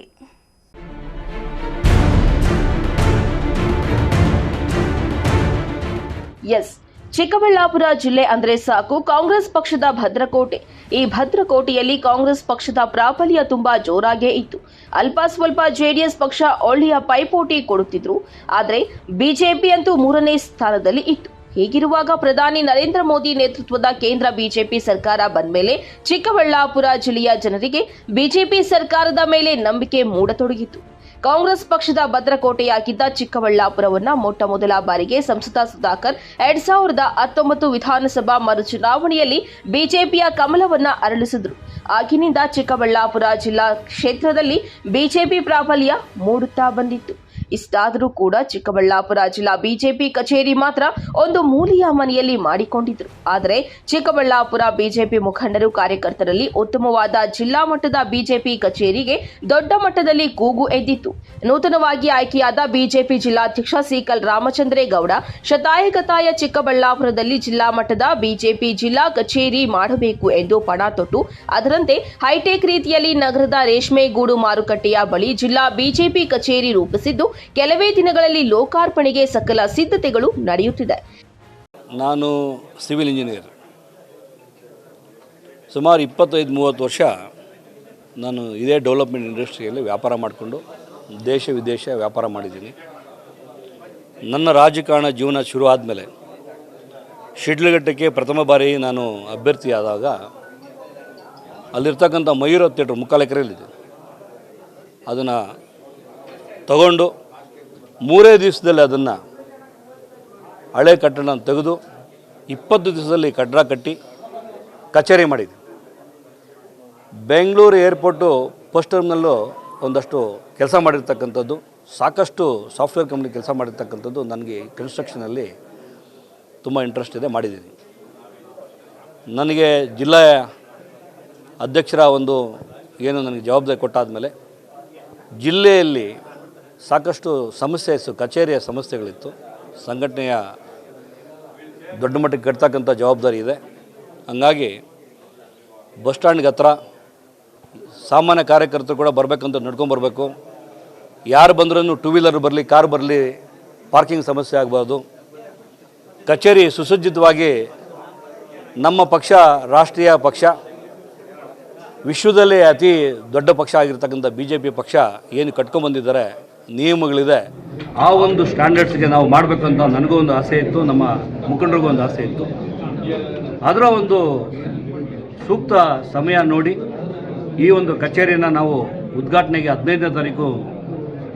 ಚಿಕ್ಕಬಳ್ಳಾಪುರ ಜಿಲ್ಲೆ ಅಂದ್ರೆ ಸಾಕು ಕಾಂಗ್ರೆಸ್ ಪಕ್ಷದ ಭದ್ರಕೋಟೆ. ಈ ಭದ್ರಕೋಟೆಯಲ್ಲಿ ಕಾಂಗ್ರೆಸ್ ಪಕ್ಷದ ಪ್ರಾಬಲ್ಯ ತುಂಬಾ ಜೋರಾಗೇ ಇತ್ತು. ಅಲ್ಪ ಸ್ವಲ್ಪ ಜೆಡಿಎಸ್ ಪಕ್ಷ ಒಳ್ಳೆಯ ಪೈಪೋಟಿ ಕೊಡುತ್ತಿದ್ರು. ಆದರೆ ಬಿಜೆಪಿ ಅಂತೂ 3ನೇ ಸ್ಥಾನದಲ್ಲಿ ಇತ್ತು. ಹೀಗಿರುವಾಗ ಪ್ರಧಾನಿ ನರೇಂದ್ರ ಮೋದಿ ನೇತೃತ್ವದ ಕೇಂದ್ರ ಬಿಜೆಪಿ ಸರ್ಕಾರ ಬಂದ್ಮೇಲೆ ಚಿಕ್ಕಬಳ್ಳಾಪುರ ಜಿಲ್ಲೆಯ ಜನರಿಗೆ ಬಿಜೆಪಿ ಸರ್ಕಾರದ ಮೇಲೆ ನಂಬಿಕೆ ಮೂಡತೊಡಗಿತು. ಕಾಂಗ್ರೆಸ್ ಪಕ್ಷದ ಭದ್ರಕೋಟೆಯಾಗಿದ್ದ ಚಿಕ್ಕಬಳ್ಳಾಪುರವನ್ನ ಮೊಟ್ಟ ಮೊದಲ ಬಾರಿಗೆ ಸಂಸದ ಸುಧಾಕರ್ 2019 ವಿಧಾನಸಭಾ ಮರುಚುನಾವಣೆಯಲ್ಲಿ ಬಿಜೆಪಿಯ ಕಮಲವನ್ನ ಅರಳಿಸಿದ್ರು. ಆಗಿನಿಂದ ಚಿಕ್ಕಬಳ್ಳಾಪುರ ಜಿಲ್ಲಾ ಕ್ಷೇತ್ರದಲ್ಲಿ ಬಿಜೆಪಿ ಪ್ರಾಬಲ್ಯ ಮೂಡುತ್ತಾ ಬಂದಿತ್ತು. ಇಷ್ಟಾದರೂ ಕೂಡ ಚಿಕ್ಕಬಳ್ಳಾಪುರ ಜಿಲ್ಲಾ ಬಿಜೆಪಿ ಕಚೇರಿ ಮಾತ್ರ ಒಂದು ಮೂಲೆಯ ಮನೆಯಲ್ಲಿ ಮಾಡಿಕೊಂಡಿದ್ರು. ಆದರೆ ಚಿಕ್ಕಬಳ್ಳಾಪುರ ಬಿಜೆಪಿ ಮುಖಂಡರು, ಕಾರ್ಯಕರ್ತರಲ್ಲಿ ಉತ್ತಮವಾದ ಜಿಲ್ಲಾ ಮಟ್ಟದ ಬಿಜೆಪಿ ಕಚೇರಿಗೆ ದೊಡ್ಡ ಮಟ್ಟದಲ್ಲಿ ಕೂಗು ಎದ್ದಿತ್ತು. ನೂತನವಾಗಿ ಆಯ್ಕೆಯಾದ ಬಿಜೆಪಿ ಜಿಲ್ಲಾಧ್ಯಕ್ಷ ಸಿಕಲ್ ರಾಮಚಂದ್ರೇಗೌಡ ಶತಾಯಗತಾಯ ಚಿಕ್ಕಬಳ್ಳಾಪುರದಲ್ಲಿ ಜಿಲ್ಲಾ ಮಟ್ಟದ ಬಿಜೆಪಿ ಜಿಲ್ಲಾ ಕಚೇರಿ ಮಾಡಬೇಕು ಎಂದು ಪಣ ತೊಟ್ಟು ಅದರಂತೆ ಹೈಟೆಕ್ ರೀತಿಯಲ್ಲಿ ನಗರದ ರೇಷ್ಮೆ ಗೂಡು ಮಾರುಕಟ್ಟೆಯ ಬಳಿ ಜಿಲ್ಲಾ ಬಿಜೆಪಿ ಕಚೇರಿ ರೂಪಿಸಿದ್ದು ಕೆಲವೇ ದಿನಗಳಲ್ಲಿ ಲೋಕಾರ್ಪಣೆಗೆ ಸಕಲ ಸಿದ್ಧತೆಗಳು ನಡೆಯುತ್ತಿದೆ. ನಾನು ಸಿವಿಲ್ ಇಂಜಿನಿಯರ್. ಸುಮಾರು 25-30 ವರ್ಷ ನಾನು ಇದೇ ಡೆವಲಪ್ಮೆಂಟ್ ಇಂಡಸ್ಟ್ರಿಯಲ್ಲಿ ವ್ಯಾಪಾರ ಮಾಡಿಕೊಂಡು ದೇಶ ವಿದೇಶ ವ್ಯಾಪಾರ ಮಾಡಿದ್ದೀನಿ. ನನ್ನ ರಾಜಕಾರಣ ಜೀವನ ಶುರು ಆದಮೇಲೆ ಶಿಡ್ಲಘಟ್ಟಕ್ಕೆ ಪ್ರಥಮ ಬಾರಿ ನಾನು ಅಭ್ಯರ್ಥಿಯಾದಾಗ ಅಲ್ಲಿರ್ತಕ್ಕಂಥ ಮಯೂರ ಥಿಯೇಟ್ರ್ 3 ಎಕರೆಯಲ್ಲಿದೆ. ಅದನ್ನು ತಗೊಂಡು 3 ದಿವಸದಲ್ಲಿ ಅದನ್ನು ಹಳೆ ಕಟ್ಟಡ ತೆಗೆದು 20 ದಿವಸದಲ್ಲಿ ಕಟ್ಟಡ ಕಟ್ಟಿ ಕಚೇರಿ ಮಾಡಿದ್ವಿ. ಬೆಂಗಳೂರು ಏರ್ಪೋರ್ಟು ಫಸ್ಟ್ ಟರ್ಮ್ನಲ್ಲೂ ಒಂದಷ್ಟು ಕೆಲಸ ಮಾಡಿರ್ತಕ್ಕಂಥದ್ದು, ಸಾಕಷ್ಟು ಸಾಫ್ಟ್ವೇರ್ ಕಂಪ್ನಿ ಕೆಲಸ ಮಾಡಿರ್ತಕ್ಕಂಥದ್ದು. ನನಗೆ ಕನ್ಸ್ಟ್ರಕ್ಷನಲ್ಲಿ ತುಂಬ ಇಂಟ್ರೆಸ್ಟ್ ಇದೆ, ಮಾಡಿದ್ದೀನಿ. ನನಗೆ ಜಿಲ್ಲಾ ಅಧ್ಯಕ್ಷರ ಒಂದು ಏನು ನನಗೆ ಜವಾಬ್ದಾರಿ ಕೊಟ್ಟಾದ ಮೇಲೆ ಜಿಲ್ಲೆಯಲ್ಲಿ ಸಾಕಷ್ಟು ಸಮಸ್ಯೆ ಕಚೇರಿಯ ಸಮಸ್ಯೆಗಳಿತ್ತು. ಸಂಘಟನೆಯ ದೊಡ್ಡ ಮಟ್ಟಕ್ಕೆ ಕಟ್ತಕ್ಕಂಥ ಜವಾಬ್ದಾರಿ ಇದೆ. ಹಂಗಾಗಿ ಬಸ್ ಸ್ಟ್ಯಾಂಡ್ಗೆ ಹತ್ರ ಸಾಮಾನ್ಯ ಕಾರ್ಯಕರ್ತರು ಕೂಡ ಬರಬೇಕಂತ ನಡ್ಕೊಂಬರ್ಬೇಕು. ಯಾರು ಬಂದ್ರೂ ಟೂ ವೀಲರ್ ಬರಲಿ, ಕಾರ್ ಬರಲಿ, ಪಾರ್ಕಿಂಗ್ ಸಮಸ್ಯೆ ಆಗಬಾರ್ದು. ಕಚೇರಿ ಸುಸಜ್ಜಿತವಾಗಿ ನಮ್ಮ ಪಕ್ಷ ರಾಷ್ಟ್ರೀಯ ಪಕ್ಷ, ವಿಶ್ವದಲ್ಲೇ ಅತಿ ದೊಡ್ಡ ಪಕ್ಷ ಆಗಿರ್ತಕ್ಕಂಥ BJP ಪಕ್ಷ ಏನು ಕಟ್ಕೊಂಡ್ಬಂದಿದ್ದಾರೆ, ನಿಯಮಗಳಿದೆ, ಆ ಒಂದು ಸ್ಟ್ಯಾಂಡರ್ಡ್ಸ್ಗೆ ನಾವು ಮಾಡಬೇಕು ಅಂತ ನನಗೂ ಒಂದು ಆಸೆ ಇತ್ತು, ನಮ್ಮ ಮುಖಂಡರಿಗೂ ಒಂದು ಆಸೆ ಇತ್ತು. ಅದರ ಒಂದು ಸೂಕ್ತ ಸಮಯ ನೋಡಿ ಈ ಒಂದು ಕಚೇರಿಯನ್ನು ನಾವು ಉದ್ಘಾಟನೆಗೆ 15ನೇ ತಾರೀಕು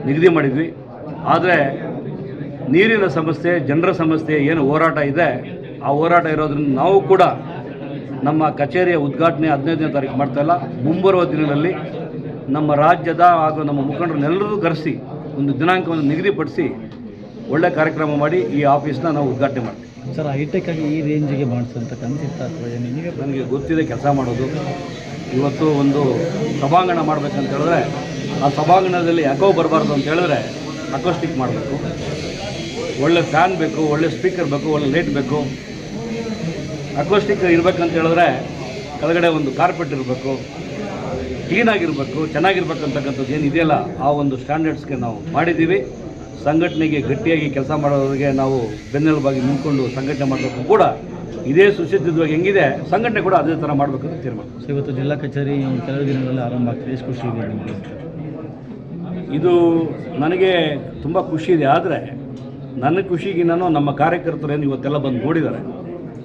ನಿಗದಿ ಮಾಡಿದ್ವಿ. ಆದರೆ ನೀರಿನ ಸಮಸ್ಯೆ, ಜನರ ಸಮಸ್ಯೆ ಏನು ಹೋರಾಟ ಇದೆ, ಆ ಹೋರಾಟ ಇರೋದ್ರಿಂದ ನಾವು ಕೂಡ ನಮ್ಮ ಕಚೇರಿಯ ಉದ್ಘಾಟನೆ 15ನೇ ತಾರೀಕು ಮಾಡ್ತಾಯಿಲ್ಲ. ಮುಂಬರುವ ದಿನಗಳಲ್ಲಿ ನಮ್ಮ ರಾಜ್ಯದ ಹಾಗೂ ನಮ್ಮ ಮುಖಂಡರನ್ನೆಲ್ಲರೂ ಕರೆಸಿ ಒಂದು ದಿನಾಂಕವನ್ನು ನಿಗದಿಪಡಿಸಿ ಒಳ್ಳೆ ಕಾರ್ಯಕ್ರಮ ಮಾಡಿ ಈ ಆಫೀಸ್ನ ನಾವು ಉದ್ಘಾಟನೆ ಮಾಡ್ತೀವಿ. ಸರ್, ಹೈಟೆಕ್ ಆಗಿ ಈ ರೇಂಜಿಗೆ ಮಾಡಿಸೋಂಥ ಕನಸಿತ್ತ ಅಥವಾ ನಿಮಗೆ? ನನಗೆ ಗೊತ್ತಿದೆ ಕೆಲಸ ಮಾಡೋದು. ಇವತ್ತು ಒಂದು ಸಭಾಂಗಣ ಮಾಡಬೇಕಂತ ಹೇಳಿದ್ರೆ ಆ ಸಭಾಂಗಣದಲ್ಲಿ ಯಾಕೋ ಬರಬಾರ್ದು ಅಂತ ಹೇಳಿದ್ರೆ ಅಕೋಸ್ಟಿಕ್ ಮಾಡಬೇಕು, ಒಳ್ಳೆ ಫ್ಯಾನ್ ಬೇಕು, ಒಳ್ಳೆ ಸ್ಪೀಕರ್ ಬೇಕು, ಒಳ್ಳೆ ಲೈಟ್ ಬೇಕು. ಅಕೋಸ್ಟಿಕ್ ಇರಬೇಕಂತ ಹೇಳಿದ್ರೆ ಕೆಳಗಡೆ ಒಂದು ಕಾರ್ಪೆಟ್ ಇರಬೇಕು, ಕ್ಲೀನಾಗಿರಬೇಕು, ಚೆನ್ನಾಗಿರ್ಬೇಕಂತಕ್ಕಂಥದ್ದು ಏನು ಇದೆಯಲ್ಲ ಆ ಒಂದು ಸ್ಟ್ಯಾಂಡರ್ಡ್ಸ್ಗೆ ನಾವು ಮಾಡಿದ್ದೀವಿ. ಸಂಘಟನೆಗೆ ಗಟ್ಟಿಯಾಗಿ ಕೆಲಸ ಮಾಡೋರಿಗೆ ನಾವು ಬೆನ್ನೆಲುಬಾಗಿ ನಿಂತ್ಕೊಂಡು ಸಂಘಟನೆ ಮಾಡಬೇಕು. ಕೂಡ ಇದೇ ಸುಸಜ್ಜಿತವಾಗಿ ಹೆಂಗಿದೆ ಸಂಘಟನೆ ಕೂಡ ಅದೇ ಥರ ಮಾಡಬೇಕು ಅಂತ ತೀರ್ಮಾನ. ಇವತ್ತು ಜಿಲ್ಲಾ ಕಚೇರಿ ಕೆಲವು ದಿನಗಳಲ್ಲಿ ಆರಂಭ ಆಗ್ತದೆ, ಎಷ್ಟು ಖುಷಿ ಇದೆ ನಿಮಗೆ? ಇದು ನನಗೆ ತುಂಬ ಖುಷಿ ಇದೆ. ಆದರೆ ನನ್ನ ಖುಷಿಗಿನ್ನೂ ನಮ್ಮ ಕಾರ್ಯಕರ್ತರು ಏನು ಇವತ್ತೆಲ್ಲ ಬಂದು ನೋಡಿದ್ದಾರೆ,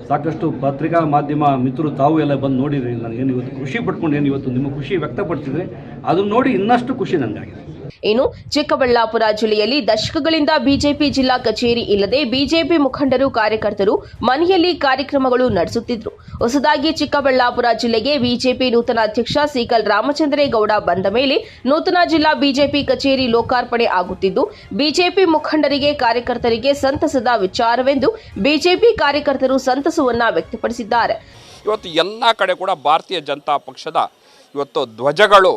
ಸಾಕಷ್ಟು ಪತ್ರಿಕಾ ಮಾಧ್ಯಮ ಮಿತ್ರರು ತಾವು ಎಲ್ಲ ಬಂದು ನೋಡಿದ್ರಿ. ನನಗೇನು ಇವತ್ತು ಖುಷಿ ಪಡ್ಕೊಂಡು ಏನು ಇವತ್ತು ನಿಮ್ಮ ಖುಷಿ ವ್ಯಕ್ತಪಡಿಸಿದ್ರೆ ಅದನ್ನು ನೋಡಿ ಇನ್ನಷ್ಟು ಖುಷಿ ನನಗಾಗಿದೆ. ಇನ್ನು ಚಿಕ್ಕಬಳ್ಳಾಪುರ ಜಿಲ್ಲೆಯಲ್ಲಿ ದಶಕಗಳಿಂದ ಬಿಜೆಪಿ ಜಿಲ್ಲಾ ಕಚೇರಿ ಇಲ್ಲದೆ ಬಿಜೆಪಿ ಮುಖಂಡರು ಕಾರ್ಯಕರ್ತರು ಮನೆಯಲ್ಲಿ ಕಾರ್ಯಕ್ರಮಗಳು ನಡೆಸುತ್ತಿದ್ರು. ಹೊಸದಾಗಿ ಚಿಕ್ಕಬಳ್ಳಾಪುರ ಜಿಲ್ಲೆಗೆ ಬಿಜೆಪಿ ನೂತನ ಅಧ್ಯಕ್ಷ ಸಿಕಲ್ ರಾಮಚಂದ್ರೇಗೌಡ ಬಂದ ಮೇಲೆ ನೂತನ ಜಿಲ್ಲಾ ಬಿಜೆಪಿ ಕಚೇರಿ ಲೋಕಾರ್ಪಣೆ ಆಗುತ್ತಿದ್ದು ಬಿಜೆಪಿ ಮುಖಂಡರಿಗೆ ಕಾರ್ಯಕರ್ತರಿಗೆ ಸಂತಸದ ವಿಚಾರವೆಂದು ಬಿಜೆಪಿ ಕಾರ್ಯಕರ್ತರು ಸಂತಸವನ್ನ ವ್ಯಕ್ತಪಡಿಸಿದ್ದಾರೆ. ಇವತ್ತು ಎಲ್ಲ ಕಡೆ ಕೂಡ ಭಾರತೀಯ ಜನತಾ ಪಕ್ಷದ ಇವತ್ತು ಧ್ವಜಗಳು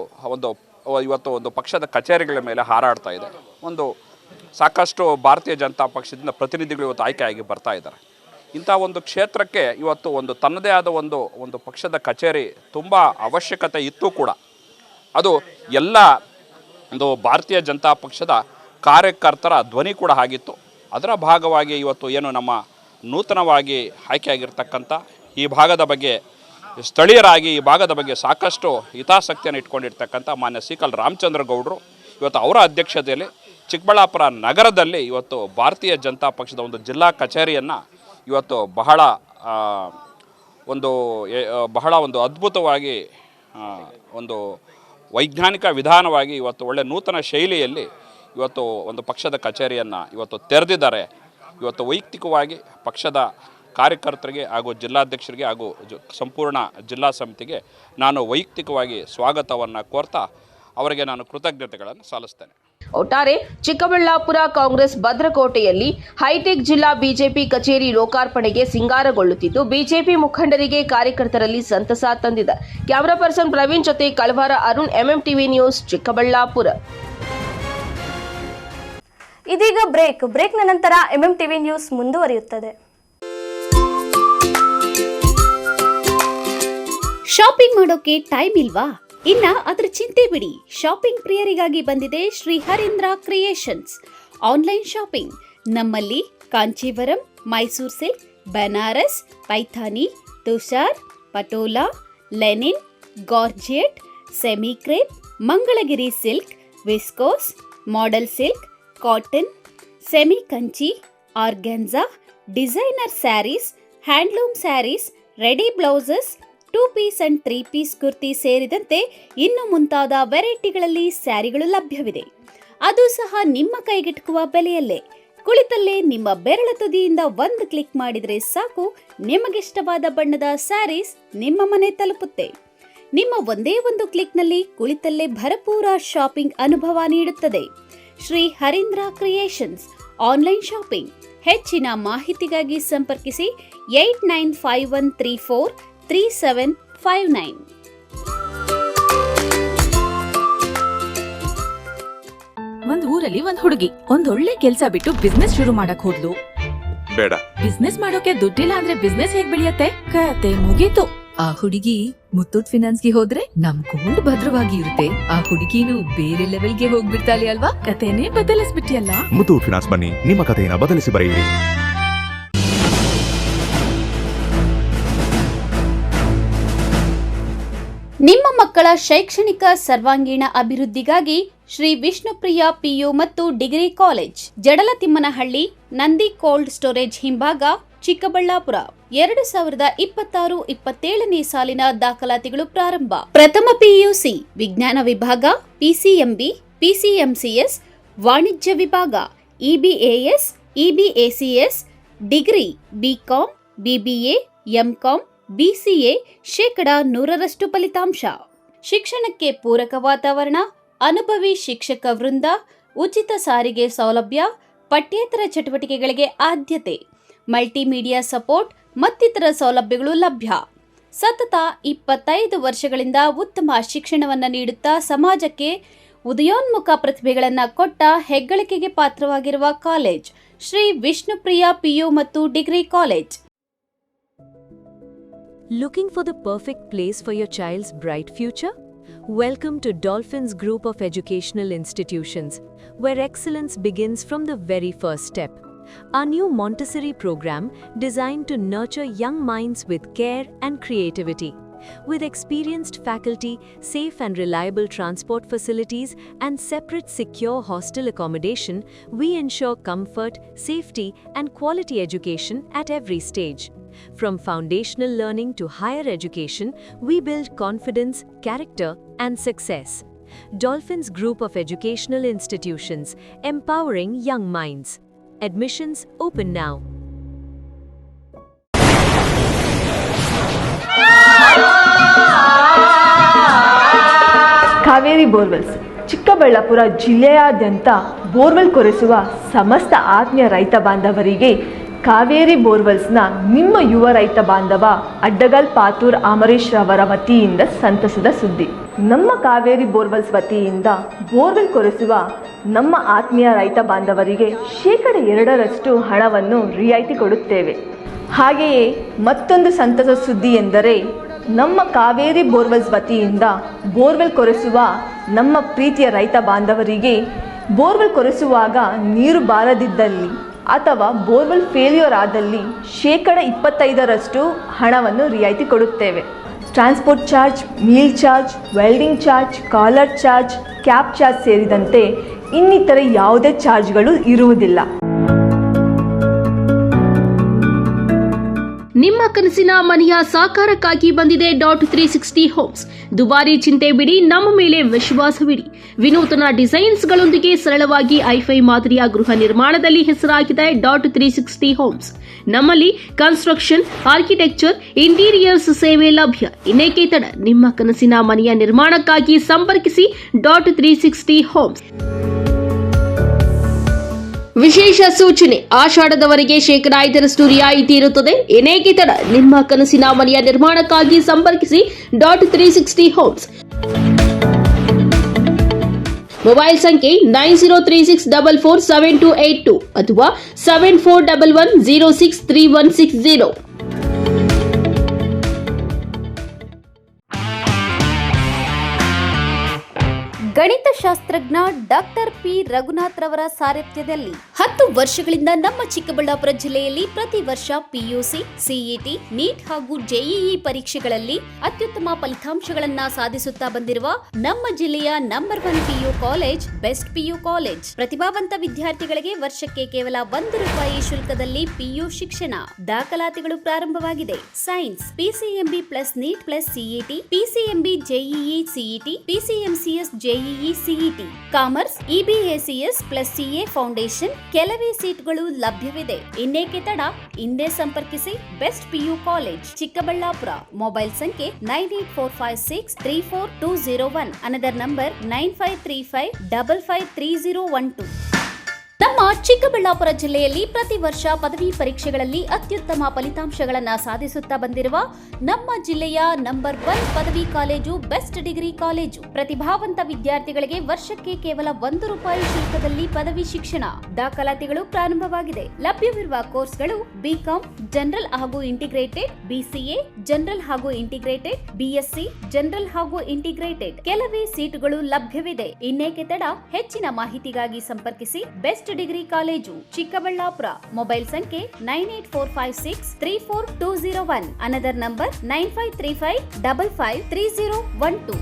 ಇವತ್ತು ಒಂದು ಪಕ್ಷದ ಕಚೇರಿಗಳ ಮೇಲೆ ಹಾರಾಡ್ತಾ ಇದೆ. ಒಂದು ಸಾಕಷ್ಟು ಭಾರತೀಯ ಜನತಾ ಪಕ್ಷದಿಂದ ಪ್ರತಿನಿಧಿಗಳು ಇವತ್ತು ಆಯ್ಕೆಯಾಗಿ ಬರ್ತಾ ಇದ್ದಾರೆ. ಇಂಥ ಒಂದು ಕ್ಷೇತ್ರಕ್ಕೆ ಇವತ್ತು ಒಂದು ತನ್ನದೇ ಆದ ಒಂದು ಪಕ್ಷದ ಕಚೇರಿ ತುಂಬ ಅವಶ್ಯಕತೆ ಇತ್ತು ಕೂಡ. ಅದು ಎಲ್ಲ ಒಂದು ಭಾರತೀಯ ಜನತಾ ಪಕ್ಷದ ಕಾರ್ಯಕರ್ತರ ಧ್ವನಿ ಕೂಡ ಆಗಿತ್ತು. ಅದರ ಭಾಗವಾಗಿ ಇವತ್ತು ಏನು ನಮ್ಮ ನೂತನವಾಗಿ ಆಯ್ಕೆಯಾಗಿರ್ತಕ್ಕಂಥ ಈ ಭಾಗದ ಬಗ್ಗೆ ಸ್ಥಳೀಯರಾಗಿ ಈ ಭಾಗದ ಬಗ್ಗೆ ಸಾಕಷ್ಟು ಹಿತಾಸಕ್ತಿಯನ್ನು ಇಟ್ಕೊಂಡಿರ್ತಕ್ಕಂಥ ಮಾನ್ಯ ಸಿಕಲ್ ರಾಮಚಂದ್ರಗೌಡರು ಇವತ್ತು ಅವರ ಅಧ್ಯಕ್ಷತೆಯಲ್ಲಿ ಚಿಕ್ಕಬಳ್ಳಾಪುರ ನಗರದಲ್ಲಿ ಇವತ್ತು ಭಾರತೀಯ ಜನತಾ ಪಕ್ಷದ ಒಂದು ಜಿಲ್ಲಾ ಕಚೇರಿಯನ್ನು ಇವತ್ತು ಬಹಳ ಒಂದು ಅದ್ಭುತವಾಗಿ ಒಂದು ವೈಜ್ಞಾನಿಕ ವಿಧಾನವಾಗಿ ಇವತ್ತು ಒಳ್ಳೆ ನೂತನ ಶೈಲಿಯಲ್ಲಿ ಇವತ್ತು ಒಂದು ಪಕ್ಷದ ಕಚೇರಿಯನ್ನು ಇವತ್ತು ತೆರೆದಿದ್ದಾರೆ. ಇವತ್ತು ವೈಯಕ್ತಿಕವಾಗಿ ಪಕ್ಷದ ಕಾರ್ಯಕರ್ತರಿಗೆ ಹಾಗೂ ಜಿಲ್ಲಾಧ್ಯಕ್ಷರಿಗೆ ಹಾಗೂ ಸಂಪೂರ್ಣ ಜಿಲ್ಲಾ ಸಮಿತಿಗೆ ನಾನು ವೈಯಕ್ತಿಕವಾಗಿ ಸ್ವಾಗತವನ್ನು ಕೋರ್ತಾ ಅವರಿಗೆ ನಾನು ಕೃತಜ್ಞತೆಗಳನ್ನು ಸಲ್ಲಿಸ್ತೇನೆ. ಒಟ್ಟಾರೆ ಚಿಕ್ಕಬಳ್ಳಾಪುರ ಕಾಂಗ್ರೆಸ್ ಭದ್ರಕೋಟೆಯಲ್ಲಿ ಹೈಟೆಕ್ ಜಿಲ್ಲಾ ಬಿಜೆಪಿ ಕಚೇರಿ ಲೋಕಾರ್ಪಣೆಗೆ ಸಿಂಗಾರಗೊಳ್ಳುತ್ತಿದ್ದು ಬಿಜೆಪಿ ಮುಖಂಡರಿಗೆ ಕಾರ್ಯಕರ್ತರಲ್ಲಿ ಸಂತಸ ತಂದಿದೆ. ಕ್ಯಾಮರಾ ಪರ್ಸನ್ ಪ್ರವೀಣ್ ಜೊತೆ ಕಳವಾರ ಅರುಣ್, MMTV ನ್ಯೂಸ್, ಚಿಕ್ಕಬಳ್ಳಾಪುರ. ಇದೀಗ ಬ್ರೇಕ್ನ ನಂತರ MMTV ನ್ಯೂಸ್ ಮುಂದುವರಿಯುತ್ತದೆ. ಶಾಪಿಂಗ್ ಮಾಡೋಕೆ ಟೈಮ್ ಇಲ್ವಾ? ಇನ್ನ ಅದರ ಚಿಂತೆ ಬಿಡಿ. ಶಾಪಿಂಗ್ ಪ್ರಿಯರಿಗಾಗಿ ಬಂದಿದೆ Shri Harindra creations online shopping. ನಮ್ಮಲ್ಲಿ Kanchivaram, Mysuru silk, Banaras, Paithani, tussar, Patola, linen, georgette, semi crepe, Mangalagiri silk, viscose, modal silk, cotton, semi Kanchi, organza, designer sarees, handloom sarees, ready blouses, 2 piece and 3 piece kurti ಸೇರಿದಂತೆ ಇನ್ನು ಮುಂತಾದ ವೆರೈಟಿಗಳಲ್ಲಿ ಸ್ಯಾರಿಗಳು ಲಭ್ಯವಿದೆ. ಅದು ಸಹ ನಿಮ್ಮ ಕೈಗೆಟುಕುವ ಬೆಲೆಯಲ್ಲೇ. ಕುಳಿತಲ್ಲೇ ನಿಮ್ಮ ಬೆರಳ ತುದಿಯಿಂದ ಒಂದು ಕ್ಲಿಕ್ ಮಾಡಿದರೆ ಸಾಕು, ನಿಮಗಿಷ್ಟವಾದ ಬಣ್ಣದ ಸ್ಯಾರೀಸ್ ನಿಮ್ಮ ಮನೆ ತಲುಪುತ್ತೆ. ನಿಮ್ಮ ಒಂದೇ ಒಂದು ಕ್ಲಿಕ್ನಲ್ಲಿ ಕುಳಿತಲ್ಲೇ ಭರಪೂರ ಶಾಪಿಂಗ್ ಅನುಭವ ನೀಡುತ್ತದೆ. Shri Harindra creations online shopping. ಹೆಚ್ಚಿನ ಮಾಹಿತಿಗಾಗಿ ಸಂಪರ್ಕಿಸಿ 8951343759. ಊರಲ್ಲಿ ಒಂದ್ ಹುಡುಗಿ ಒಂದೊಳ್ಳೆ ಕೆಲ್ಸ ಬಿಟ್ಟು ಬಿಸ್ನೆಸ್ ಶುರು ಮಾಡಕ್ ಹೋದ್ಲು. ಬೇಡ, ಬಿಸ್ನೆಸ್ ಮಾಡೋಕೆ ದುಡ್ಡಿಲ್ಲ ಅಂದ್ರೆ ಬಿಸ್ನೆಸ್ ಹೇಗ್ ಬೆಳೆಯತ್ತೆ? ಕತೆ ಮುಗೀತು. ಆ ಹುಡುಗಿ ಮುತ್ತೂಟ್ ಫಿನಾನ್ಸ್ಗೆ ಹೋದ್ರೆ ನಮ್ ಗೋಲ್ಡ್ ಭದ್ರವಾಗಿ ಇರುತ್ತೆ. ಆ ಹುಡುಗಿನೂ ಬೇರೆ ಲೆವೆಲ್ಗೆ ಹೋಗ್ಬಿಡ್ತಾಳೆ ಅಲ್ವಾ? ಕತೆನೇ ಬದಲಿಸ್ಬಿಟ್ಟಿಯಲ್ಲ. ಮುತ್ತೂಟ್ ಫಿನಾನ್ಸ್ ಬನ್ನಿ, ನಿಮ್ಮ ಕಥೆಯನ್ನು ಬದಲಿಸಿ ಬರೆಯಿರಿ. ನಿಮ್ಮ ಮಕ್ಕಳ ಶೈಕ್ಷಣಿಕ ಸರ್ವಾಂಗೀಣ ಅಭಿವೃದ್ಧಿಗಾಗಿ ಶ್ರೀ ವಿಷ್ಣುಪ್ರಿಯ ಪಿಯು ಮತ್ತು degree college, Jadalathimmanahalli, Nandi cold storage ಹಿಂಭಾಗ, ಚಿಕ್ಕಬಳ್ಳಾಪುರ. 2026-27ನೇ ಸಾಲಿನ ದಾಖಲಾತಿಗಳು ಪ್ರಾರಂಭ. ಪ್ರಥಮ ಪಿಯುಸಿ ವಿಜ್ಞಾನ ವಿಭಾಗ, ಪಿಸಿಎಂಬಿ, ಪಿಸಿಎಂಸಿಎಸ್, ವಾಣಿಜ್ಯ ವಿಭಾಗ, EBAS, EBACS, degree BCom, BBA, MCom, BCA 100% ಫಲಿತಾಂಶ. ಶಿಕ್ಷಣಕ್ಕೆ ಪೂರಕ ವಾತಾವರಣ, ಅನುಭವಿ ಶಿಕ್ಷಕ ವೃಂದ, ಉಚಿತ ಸಾರಿಗೆ ಸೌಲಭ್ಯ, ಪಠ್ಯೇತರ ಚಟುವಟಿಕೆಗಳಿಗೆ ಆದ್ಯತೆ, ಮಲ್ಟಿಮೀಡಿಯಾ ಸಪೋರ್ಟ್ ಮತ್ತಿತರ ಸೌಲಭ್ಯಗಳು ಲಭ್ಯ. ಸತತ 25 ವರ್ಷಗಳಿಂದ ಉತ್ತಮ ಶಿಕ್ಷಣವನ್ನು ನೀಡುತ್ತಾ ಸಮಾಜಕ್ಕೆ ಉದಯೋನ್ಮುಖ ಪ್ರತಿಭೆಗಳನ್ನು ಕೊಟ್ಟ ಹೆಗ್ಗಳಿಕೆಗೆ ಪಾತ್ರವಾಗಿರುವ ಕಾಲೇಜ್ ಶ್ರೀ ವಿಷ್ಣುಪ್ರಿಯ ಪಿಯು ಮತ್ತು degree college. Looking for the perfect place for your child's bright future? Welcome to Dolphins Group of Educational Institutions, where excellence begins from the very first step. Our new Montessori program designed to nurture young minds with care and creativity. With experienced faculty, safe and reliable transport facilities, and separate secure hostel accommodation, we ensure comfort, safety, and quality education at every stage. From foundational learning to higher education, we build confidence, character, and success. Dolphins Group of Educational Institutions, empowering young minds. Admissions open now. Kaveri borewells Chikkaballapur ಜಿಲ್ಲೆಯಾದ್ಯಂತ borewell ಕೊರೆಸುವ ಸಮಸ್ತ ಆತ್ಮೀಯ ರೈತ ಬಾಂಧವರಿಗೆ ಕಾವೇರಿ ಬೋರ್ವೆಲ್ಸ್ನ ನಿಮ್ಮ ಯುವ ರೈತ ಬಾಂಧವ ಅಡ್ಡಗಲ್ ಪಾತೂರ್ ಅಮರೀಶ್ ರವರ ವತಿಯಿಂದ ಸಂತಸದ ಸುದ್ದಿ. ನಮ್ಮ ಕಾವೇರಿ ಬೋರ್ವೆಲ್ಸ್ ವತಿಯಿಂದ ಬೋರ್ವೆಲ್ ಕೊರೆಸುವ ನಮ್ಮ ಆತ್ಮೀಯ ರೈತ ಬಾಂಧವರಿಗೆ 2% ಹಣವನ್ನು ರಿಯಾಯಿತಿ ಕೊಡುತ್ತೇವೆ. ಹಾಗೆಯೇ ಮತ್ತೊಂದು ಸಂತಸ ಸುದ್ದಿ ಎಂದರೆ ನಮ್ಮ ಕಾವೇರಿ ಬೋರ್ವೆಲ್ಸ್ ವತಿಯಿಂದ ಬೋರ್ವೆಲ್ ಕೊರೆಸುವ ನಮ್ಮ ಪ್ರೀತಿಯ ರೈತ ಬಾಂಧವರಿಗೆ ಬೋರ್ವೆಲ್ ಕೊರೆಸುವಾಗ ನೀರು ಬಾರದಿದ್ದಲ್ಲಿ ಅಥವಾ ಬೋರ್ವೆಲ್ ಫೇಲ್ಯೂರ್ ಆದಲ್ಲಿ 25% ಹಣವನ್ನು ರಿಯಾಯಿತಿ ಕೊಡುತ್ತೇವೆ. Transport charge, meal charge, welding charge, collar charge, cab charge ಸೇರಿದಂತೆ ಇನ್ನಿತರ ಯಾವುದೇ ಚಾರ್ಜ್ಗಳು ಇರುವುದಿಲ್ಲ. ನಿಮ್ಮ ಕನಸಿನ ಮನೆಯ ಸಾಕಾರಕ್ಕಾಗಿ ಬಂದಿದೆ .360 ಹೋಮ್ಸ್. ದುಬಾರಿ ಚಿಂತೆ ಬಿಡಿ, ನಮ್ಮ ಮೇಲೆ ವಿಶ್ವಾಸವಿಡಿ. ವಿನೂತನ ಡಿಸೈನ್ಸ್ಗಳೊಂದಿಗೆ ಸರಳವಾಗಿ ಐಫೈ ಮಾದರಿಯ ಗೃಹ ನಿರ್ಮಾಣದಲ್ಲಿ ಹೆಸರಾಗಿದೆ .360 ಹೋಮ್ಸ್. ನಮ್ಮಲ್ಲಿ ಕನ್ಸ್ಟ್ರಕ್ಷನ್, ಆರ್ಕಿಟೆಕ್ಚರ್, ಇಂಟೀರಿಯರ್ಸ್ ಸೇವೆ ಲಭ್ಯ. ಇನ್ನೇಕೆ ತಡ, ನಿಮ್ಮ ಕನಸಿನ ಮನೆಯ ನಿರ್ಮಾಣಕ್ಕಾಗಿ ಸಂಪರ್ಕಿಸಿ .360 ಹೋಮ್ಸ್. ವಿಶೇಷ ಸೂಚನೆ, ಆಷಾಢದವರೆಗೆ 5% ರಿಯಾಯಿತಿ ಇರುತ್ತದೆ. ಏನೇಕೆ ತಡ, ನಿಮ್ಮ ಕನಸಿನ ಮನೆಯ ನಿರ್ಮಾಣಕ್ಕಾಗಿ ಸಂಪರ್ಕಿಸಿ .360 ಹೋಮ್ಸ್. ಮೊಬೈಲ್ ಸಂಖ್ಯೆ 9036447282 ಅಥವಾ 7411063160. ಗಣಿತಶಾಸ್ತ್ರಜ್ಞ ಡಾಕ್ಟರ್ ಪಿ ರಘುನಾಥ್ ರವರ ಸಾರಥ್ಯದಲ್ಲಿ 10 ವರ್ಷಗಳಿಂದ ನಮ್ಮ ಚಿಕ್ಕಬಳ್ಳಾಪುರ ಜಿಲ್ಲೆಯಲ್ಲಿ ಪ್ರತಿ ವರ್ಷ ಪಿಯುಸಿ, ಸಿಇಟಿ, ನೀಟ್ ಹಾಗೂ ಜೆಇಇ ಪರೀಕ್ಷೆಗಳಲ್ಲಿ ಅತ್ಯುತ್ತಮ ಫಲಿತಾಂಶಗಳನ್ನ ಸಾಧಿಸುತ್ತಾ ಬಂದಿರುವ ನಮ್ಮ ಜಿಲ್ಲೆಯ number 1 PU college best PU college. ಪ್ರತಿಭಾವಂತ ವಿದ್ಯಾರ್ಥಿಗಳಿಗೆ ವರ್ಷಕ್ಕೆ ಕೇವಲ ₹1 ಶುಲ್ಕದಲ್ಲಿ ಪಿಯು ಶಿಕ್ಷಣ. ದಾಖಲಾತಿಗಳು ಪ್ರಾರಂಭವಾಗಿದೆ. Science PCMB plus NEET plus CET, PCMB JEE CET, PCMCS JEE CET, commerce EBACS plus CA foundation. ಕೆಲವೇ ಸೀಟ್ಗಳು ಲಭ್ಯವಿದೆ. ಇನ್ನೇಕೆ ತಡ, ಹಿಂದೆ ಸಂಪರ್ಕಿಸಿ best PU college, Chikkaballapur. Mobile ಸಂಖ್ಯೆ 9845634201. Another number 9535553012. ನಮ್ಮ ಚಿಕ್ಕಬಳ್ಳಾಪುರ ಜಿಲ್ಲೆಯಲ್ಲಿ ಪ್ರತಿ ವರ್ಷ ಪದವಿ ಪರೀಕ್ಷೆಗಳಲ್ಲಿ ಅತ್ಯುತ್ತಮ ಫಲಿತಾಂಶಗಳನ್ನು ಸಾಧಿಸುತ್ತಾ ಬಂದಿರುವ ನಮ್ಮ ಜಿಲ್ಲೆಯ ನಂಬರ್ 1 ಪದವಿ ಕಾಲೇಜು ಬೆಸ್ಟ್ ಡಿಗ್ರಿ ಕಾಲೇಜು. ಪ್ರತಿಭಾವಂತ ವಿದ್ಯಾರ್ಥಿಗಳಿಗೆ ವರ್ಷಕ್ಕೆ ಕೇವಲ ₹1 ಶುಲ್ಕದಲ್ಲಿ ಪದವಿ ಶಿಕ್ಷಣ. ದಾಖಲಾತಿಗಳು ಪ್ರಾರಂಭವಾಗಿದೆ. ಲಭ್ಯವಿರುವ ಕೋರ್ಸ್ಗಳು ಬಿಕಾಂ ಜನರಲ್ ಹಾಗೂ ಇಂಟಿಗ್ರೇಟೆಡ್, ಬಿಸಿಎ ಜನರಲ್ ಹಾಗೂ ಇಂಟಿಗ್ರೇಟೆಡ್, ಬಿಎಸ್ಸಿ ಜನರಲ್ ಹಾಗೂ ಇಂಟಿಗ್ರೇಟೆಡ್. ಕೆಲವೇ ಸೀಟುಗಳು ಲಭ್ಯವಿದೆ. ಇನ್ನೇಕೆ ತಡ? ಹೆಚ್ಚಿನ ಮಾಹಿತಿಗಾಗಿ ಸಂಪರ್ಕಿಸಿ best degree college, Chikkaballapur. Mobile ಸಂಖ್ಯೆ 9845634201. Another number 9535553012.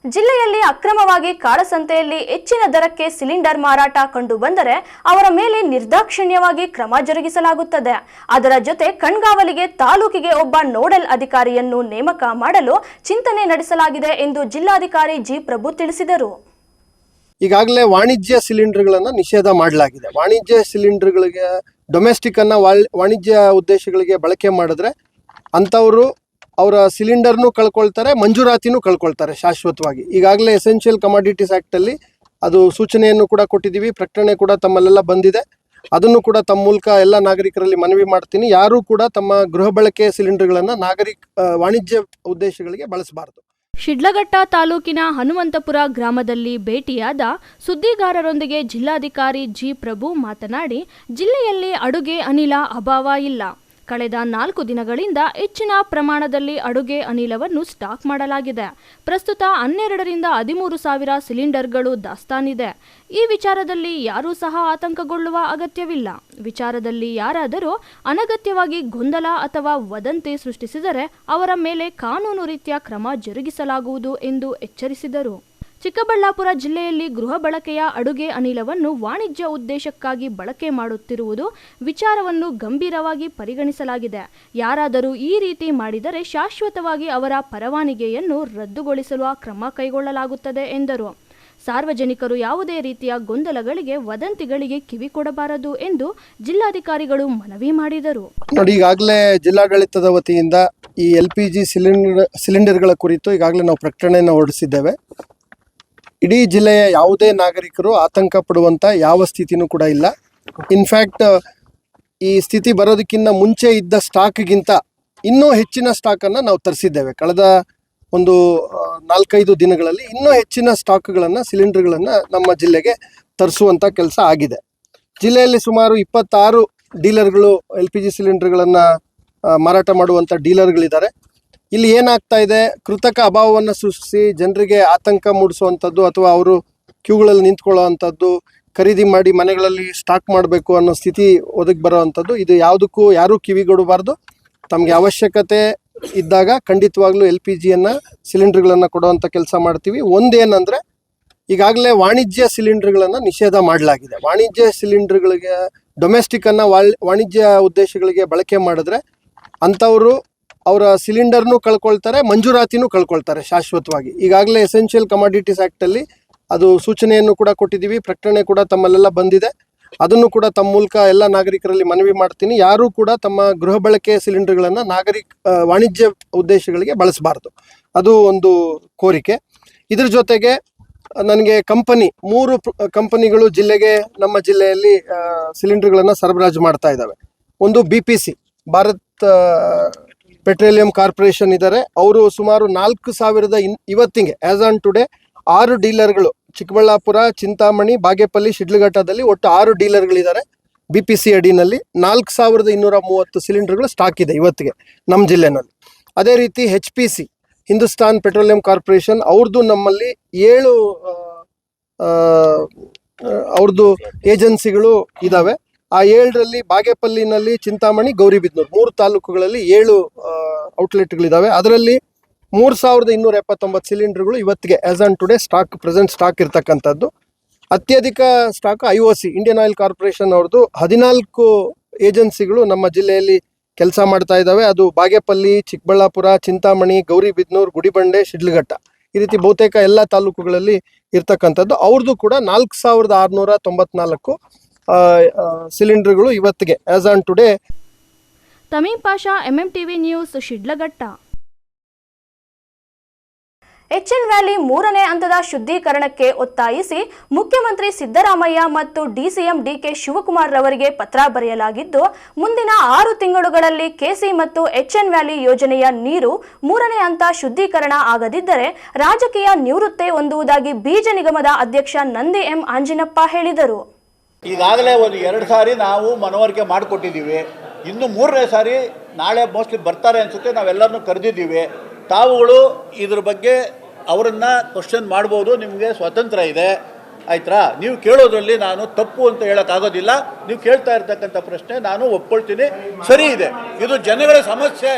ಜಿಲ್ಲೆಯಲ್ಲಿ ಅಕ್ರಮವಾಗಿ ಕಾಳಸಂತೆಯಲ್ಲಿ ಹೆಚ್ಚಿನ ದರಕ್ಕೆ ಸಿಲಿಂಡರ್ ಮಾರಾಟ ಕಂಡು ಬಂದರೆ ಅವರ ಮೇಲೆ ನಿರ್ದಾಕ್ಷಿಣ್ಯವಾಗಿ ಕ್ರಮ ಜರುಗಿಸಲಾಗುತ್ತದೆ. ಅದರ ಜೊತೆ ಕಣ್ಗಾವಲಿಗೆ ತಾಲೂಕಿಗೆ ಒಬ್ಬ ನೋಡಲ್ ಅಧಿಕಾರಿಯನ್ನು ನೇಮಕ ಮಾಡಲು ಚಿಂತನೆ ನಡೆಸಲಾಗಿದೆ ಎಂದು ಜಿಲ್ಲಾಧಿಕಾರಿ ಜಿ ಪ್ರಭು ತಿಳಿಸಿದರು. ಈಗಾಗಲೇ ವಾಣಿಜ್ಯ ಸಿಲಿಂಡರ್ಗಳನ್ನು ನಿಷೇಧ ಮಾಡಲಾಗಿದೆ. ವಾಣಿಜ್ಯ ಸಿಲಿಂಡರ್ಗಳಿಗೆ ಡೊಮೆಸ್ಟಿಕ್ ಅನ್ನ ವಾಣಿಜ್ಯ ಉದ್ದೇಶಗಳಿಗೆ ಬಳಕೆ ಮಾಡಿದ್ರೆ ಅಂಥವರು ಅವರ ಸಿಲಿಂಡರ್ನು ಕಳ್ಕೊಳ್ತಾರೆ, ಮಂಜೂರಾತಿನೂ ಕಳ್ಕೊಳ್ತಾರೆ ಶಾಶ್ವತವಾಗಿ. ಈಗಾಗಲೇ ಎಸೆನ್ಷಿಯಲ್ ಕಮಾಡಿಟೀಸ್ ಆ್ಯಕ್ಟಲ್ಲಿ ಅದು ಸೂಚನೆಯನ್ನು ಕೂಡ ಕೊಟ್ಟಿದ್ದೀವಿ. ಪ್ರಕಟಣೆ ಕೂಡ ತಮ್ಮಲ್ಲೆಲ್ಲ ಬಂದಿದೆ. ಅದನ್ನು ಕೂಡ ತಮ್ಮ ಮೂಲಕ ಎಲ್ಲ ನಾಗರಿಕರಲ್ಲಿ ಮನವಿ ಮಾಡ್ತೀನಿ. ಯಾರೂ ಕೂಡ ತಮ್ಮ ಗೃಹ ಬಳಕೆ ಸಿಲಿಂಡರ್ಗಳನ್ನು ವಾಣಿಜ್ಯ ಉದ್ದೇಶಗಳಿಗೆ ಬಳಸಬಾರದು. ಶಿಡ್ಲಘಟ್ಟ ತಾಲೂಕಿನ ಹನುಮಂತಪುರ ಗ್ರಾಮದಲ್ಲಿ ಭೇಟಿಯಾದ ಸುದ್ದಿಗಾರರೊಂದಿಗೆ ಜಿಲ್ಲಾಧಿಕಾರಿ ಜಿ ಪ್ರಭು ಮಾತನಾಡಿ, ಜಿಲ್ಲೆಯಲ್ಲಿ ಅಡುಗೆ ಅನಿಲ ಅಭಾವ ಇಲ್ಲ. ಕಳೆದ 4 ದಿನಗಳಿಂದ ಹೆಚ್ಚಿನ ಪ್ರಮಾಣದಲ್ಲಿ ಅಡುಗೆ ಅನಿಲವನ್ನು ಸ್ಟಾಕ್ ಮಾಡಲಾಗಿದೆ. ಪ್ರಸ್ತುತ 12ರಿಂದ 13 ಸಾವಿರ ಸಿಲಿಂಡರ್ಗಳು ದಾಸ್ತಾನಿದೆ. ಈ ವಿಚಾರದಲ್ಲಿ ಯಾರೂ ಸಹ ಆತಂಕಗೊಳ್ಳುವ ಅಗತ್ಯವಿಲ್ಲ. ವಿಚಾರದಲ್ಲಿ ಯಾರಾದರೂ ಅನಗತ್ಯವಾಗಿ ಗೊಂದಲ ಅಥವಾ ವದಂತಿ ಸೃಷ್ಟಿಸಿದರೆ ಅವರ ಮೇಲೆ ಕಾನೂನು ರೀತಿಯ ಕ್ರಮ ಜರುಗಿಸಲಾಗುವುದು ಎಂದು ಎಚ್ಚರಿಸಿದರು. ಚಿಕ್ಕಬಳ್ಳಾಪುರ ಜಿಲ್ಲೆಯಲ್ಲಿ ಗೃಹ ಬಳಕೆಯ ಅಡುಗೆ ಅನಿಲವನ್ನು ವಾಣಿಜ್ಯ ಉದ್ದೇಶಕ್ಕಾಗಿ ಬಳಕೆ ಮಾಡುತ್ತಿರುವುದು ವಿಚಾರವನ್ನು ಗಂಭೀರವಾಗಿ ಪರಿಗಣಿಸಲಾಗಿದೆ. ಯಾರಾದರೂ ಈ ರೀತಿ ಮಾಡಿದರೆ ಶಾಶ್ವತವಾಗಿ ಅವರ ಪರವಾನಗಿಯನ್ನು ರದ್ದುಗೊಳಿಸಲು ಕ್ರಮ ಕೈಗೊಳ್ಳಲಾಗುತ್ತದೆ ಎಂದರು. ಸಾರ್ವಜನಿಕರು ಯಾವುದೇ ರೀತಿಯ ಗೊಂದಲಗಳಿಗೆ, ವದಂತಿಗಳಿಗೆ ಕಿವಿ ಕೊಡಬಾರದು ಎಂದು ಜಿಲ್ಲಾಧಿಕಾರಿಗಳು ಮನವಿ ಮಾಡಿದರು. ನೋಡಿ, ಈಗಾಗಲೇ ಜಿಲ್ಲಾಡಳಿತದ ವತಿಯಿಂದ ಈ LPG ಸಿಲಿಂಡರ್ಗಳ ಕುರಿತು ಈಗಾಗಲೇ ನಾವು ಪ್ರಕಟಣೆಯನ್ನು ಹೊರಡಿಸಿದ್ದೇವೆ. ಇಡೀ ಜಿಲ್ಲೆಯ ಯಾವುದೇ ನಾಗರಿಕರು ಆತಂಕ ಪಡುವಂಥ ಯಾವ ಸ್ಥಿತಿನೂ ಕೂಡ ಇಲ್ಲ. ಇನ್ಫ್ಯಾಕ್ಟ್ ಈ ಸ್ಥಿತಿ ಬರೋದಕ್ಕಿಂತ ಮುಂಚೆ ಇದ್ದ ಸ್ಟಾಕ್ಗಿಂತ ಇನ್ನೂ ಹೆಚ್ಚಿನ ಸ್ಟಾಕನ್ನು ನಾವು ತರಿಸಿದ್ದೇವೆ. ಕಳೆದ ಒಂದು 4-5 ದಿನಗಳಲ್ಲಿ ಇನ್ನೂ ಹೆಚ್ಚಿನ ಸ್ಟಾಕ್ಗಳನ್ನು, ಸಿಲಿಂಡರ್ಗಳನ್ನು ನಮ್ಮ ಜಿಲ್ಲೆಗೆ ತರಿಸುವಂಥ ಕೆಲಸ ಆಗಿದೆ. ಜಿಲ್ಲೆಯಲ್ಲಿ ಸುಮಾರು 26 ಡೀಲರ್ಗಳು LPG ಸಿಲಿಂಡರ್ಗಳನ್ನು ಮಾರಾಟ ಮಾಡುವಂಥ ಡೀಲರ್ಗಳಿದ್ದಾರೆ. ಇಲ್ಲಿ ಏನಾಗ್ತಾ ಇದೆ, ಕೃತಕ ಅಭಾವವನ್ನು ಸೃಷ್ಟಿಸಿ ಜನರಿಗೆ ಆತಂಕ ಮೂಡಿಸುವಂಥದ್ದು ಅಥವಾ ಅವರು ಕ್ಯೂಗಳಲ್ಲಿ ನಿಂತ್ಕೊಳ್ಳೋವಂಥದ್ದು, ಖರೀದಿ ಮಾಡಿ ಮನೆಗಳಲ್ಲಿ ಸ್ಟಾಕ್ ಮಾಡಬೇಕು ಅನ್ನೋ ಸ್ಥಿತಿ ಒದಗಿ ಬರೋವಂಥದ್ದು, ಇದು ಯಾವುದಕ್ಕೂ ಯಾರೂ ಕಿವಿಗೊಡಬಾರ್ದು. ತಮಗೆ ಅವಶ್ಯಕತೆ ಇದ್ದಾಗ ಖಂಡಿತವಾಗ್ಲೂ LPGಯನ್ನು ಸಿಲಿಂಡರ್ಗಳನ್ನು ಕೊಡುವಂಥ ಕೆಲಸ ಮಾಡ್ತೀವಿ. ಒಂದೇನಂದರೆ, ಈಗಾಗಲೇ ವಾಣಿಜ್ಯ ಸಿಲಿಂಡರ್ಗಳನ್ನು ನಿಷೇಧ ಮಾಡಲಾಗಿದೆ. ವಾಣಿಜ್ಯ ಸಿಲಿಂಡರ್ಗಳಿಗೆ ಡೊಮೆಸ್ಟಿಕ್ ಅನ್ನ ವಾಣಿಜ್ಯ ಉದ್ದೇಶಗಳಿಗೆ ಬಳಕೆ ಮಾಡಿದ್ರೆ ಅಂಥವರು ಅವರ ಸಿಲಿಂಡರ್ನು ಕಳ್ಕೊಳ್ತಾರೆ, ಮಂಜೂರಾತಿನೂ ಕಳ್ಕೊಳ್ತಾರೆ ಶಾಶ್ವತವಾಗಿ. ಈಗಾಗಲೇ ಎಸೆನ್ಷಿಯಲ್ ಕಮಾಡಿಟೀಸ್ ಆ್ಯಕ್ಟಲ್ಲಿ ಅದು ಸೂಚನೆಯನ್ನು ಕೂಡ ಕೊಟ್ಟಿದ್ದೀವಿ. ಪ್ರಕಟಣೆ ಕೂಡ ತಮ್ಮಲ್ಲೆಲ್ಲ ಬಂದಿದೆ. ಅದನ್ನು ಕೂಡ ತಮ್ಮ ಮೂಲಕ ಎಲ್ಲ ನಾಗರಿಕರಲ್ಲಿ ಮನವಿ ಮಾಡ್ತೀನಿ. ಯಾರೂ ಕೂಡ ತಮ್ಮ ಗೃಹ ಬಳಕೆ ಸಿಲಿಂಡರ್ಗಳನ್ನು ವಾಣಿಜ್ಯ ಉದ್ದೇಶಗಳಿಗೆ ಬಳಸಬಾರ್ದು. ಅದು ಒಂದು ಕೋರಿಕೆ. ಇದ್ರ ಜೊತೆಗೆ ನನಗೆ 3 ಕಂಪನಿಗಳು ನಮ್ಮ ಜಿಲ್ಲೆಯಲ್ಲಿ ಸಿಲಿಂಡರ್ಗಳನ್ನು ಸರಬರಾಜು ಮಾಡ್ತಾ ಇದ್ದಾವೆ. ಒಂದು BPC, ಭಾರತ್ ಪೆಟ್ರೋಲಿಯಂ ಕಾರ್ಪೊರೇಷನ್ ಇದ್ದಾರೆ. ಅವರು ಸುಮಾರು 4,000 ಇವತ್ತಿಗೆ ಆಸ್ ಆನ್ ಟುಡೇ 6 ಡೀಲರ್ಗಳು ಚಿಕ್ಕಬಳ್ಳಾಪುರ, ಚಿಂತಾಮಣಿ, ಬಾಗೇಪಲ್ಲಿ, ಶಿಡ್ಲಘಟ್ಟದಲ್ಲಿ ಒಟ್ಟು 6 ಡೀಲರ್ಗಳಿದ್ದಾರೆ. BPC ಅಡಿನಲ್ಲಿ 4,230 ಸಿಲಿಂಡರ್ಗಳು ಸ್ಟಾಕ್ ಇದೆ ಇವತ್ತಿಗೆ ನಮ್ಮ ಜಿಲ್ಲೆನಲ್ಲಿ. ಅದೇ ರೀತಿ HPC, ಹಿಂದೂಸ್ತಾನ್ ಪೆಟ್ರೋಲಿಯಂ ಕಾರ್ಪೊರೇಷನ್, ಅವ್ರದ್ದು ನಮ್ಮಲ್ಲಿ 7 ಅವ್ರದ್ದು ಏಜೆನ್ಸಿಗಳು ಇದ್ದಾವೆ. ಆ 7ರಲ್ಲಿ ಬಾಗೇಪಲ್ಲಿನಲ್ಲಿ, ಚಿಂತಾಮಣಿ, ಗೌರಿಬಿದನೂರು 3 ತಾಲೂಕುಗಳಲ್ಲಿ 7 ಔಟ್ಲೆಟ್ಗಳಿದ್ದಾವೆ. ಅದರಲ್ಲಿ 3,279 ಸಿಲಿಂಡರ್ಗಳು ಇವತ್ತಿಗೆ as on today present stock ಇರ್ತಕ್ಕಂಥದ್ದು. ಅತ್ಯಧಿಕ stock IOC, Indian oil corporation ಅವ್ರದ್ದು 14 ಏಜೆನ್ಸಿಗಳು ನಮ್ಮ ಜಿಲ್ಲೆಯಲ್ಲಿ ಕೆಲಸ ಮಾಡ್ತಾ ಇದ್ದಾವೆ. ಅದು ಬಾಗೇಪಲ್ಲಿ, ಚಿಕ್ಕಬಳ್ಳಾಪುರ, ಚಿಂತಾಮಣಿ, ಗೌರಿಬಿದನೂರು, ಗುಡಿಬಂಡೆ, ಶಿಡ್ಲಘಟ್ಟ, ಈ ರೀತಿ ಬಹುತೇಕ ಎಲ್ಲ ತಾಲೂಕುಗಳಲ್ಲಿ ಇರ್ತಕ್ಕಂಥದ್ದು. ಅವ್ರದ್ದು ಕೂಡ 4,694 ಸಿಲಿಂಡರ್ಗಳು ಇವತ್ತಿಗೆ as on today. Tameem Pasha, MMTV news, Sidlaghatta. H N valley 3ನೇ ಹಂತದ ಶುದ್ಧೀಕರಣಕ್ಕೆ ಒತ್ತಾಯಿಸಿ ಮುಖ್ಯಮಂತ್ರಿ ಸಿದ್ದರಾಮಯ್ಯ ಮತ್ತು ಡಿಸಿಎಂ ಡಿಕೆ ಶಿವಕುಮಾರ್ ರವರಿಗೆ ಪತ್ರ ಬರೆಯಲಾಗಿದ್ದು, ಮುಂದಿನ 6 ತಿಂಗಳುಗಳಲ್ಲಿ ಕೆಸಿ ಮತ್ತು ಎಚ್ಎನ್ ವ್ಯಾಲಿ ಯೋಜನೆಯ ನೀರು 3ನೇ ಹಂತ ಶುದ್ಧೀಕರಣ ಆಗದಿದ್ದರೆ ರಾಜಕೀಯ ನಿವೃತ್ತಿ ಹೊಂದುವುದಾಗಿ ಬೀಜ ನಿಗಮದ ಅಧ್ಯಕ್ಷ ನಂದಿ ಎಂ ಆಂಜಿನಪ್ಪ ಹೇಳಿದರು. ಈಗಾಗಲೇ ಒಂದು 2 ಸಾರಿ ನಾವು ಮನವರಿಕೆ ಮಾಡಿಕೊಟ್ಟಿದ್ದೀವಿ. ಇನ್ನು 3ನೇ ಸಾರಿ ನಾಳೆ ಮೋಸ್ಟ್ಲಿ ಬರ್ತಾರೆ ಅನಿಸುತ್ತೆ. ನಾವೆಲ್ಲರನ್ನೂ ಕರೆದಿದ್ದೀವಿ. ತಾವುಗಳು ಇದ್ರ ಬಗ್ಗೆ ಅವರನ್ನು ಕ್ವಶನ್ ಮಾಡ್ಬೋದು, ನಿಮಗೆ ಸ್ವಾತಂತ್ರ್ಯ ಇದೆ, ಆಯ್ತಾ? ನೀವು ಕೇಳೋದ್ರಲ್ಲಿ ನಾನು ತಪ್ಪು ಅಂತ ಹೇಳೋಕ್ಕಾಗೋದಿಲ್ಲ. ನೀವು ಕೇಳ್ತಾ ಇರ್ತಕ್ಕಂಥ ಪ್ರಶ್ನೆ ನಾನು ಒಪ್ಕೊಳ್ತೀನಿ, ಸರಿ ಇದೆ, ಇದು ಜನಗಳ ಸಮಸ್ಯೆ.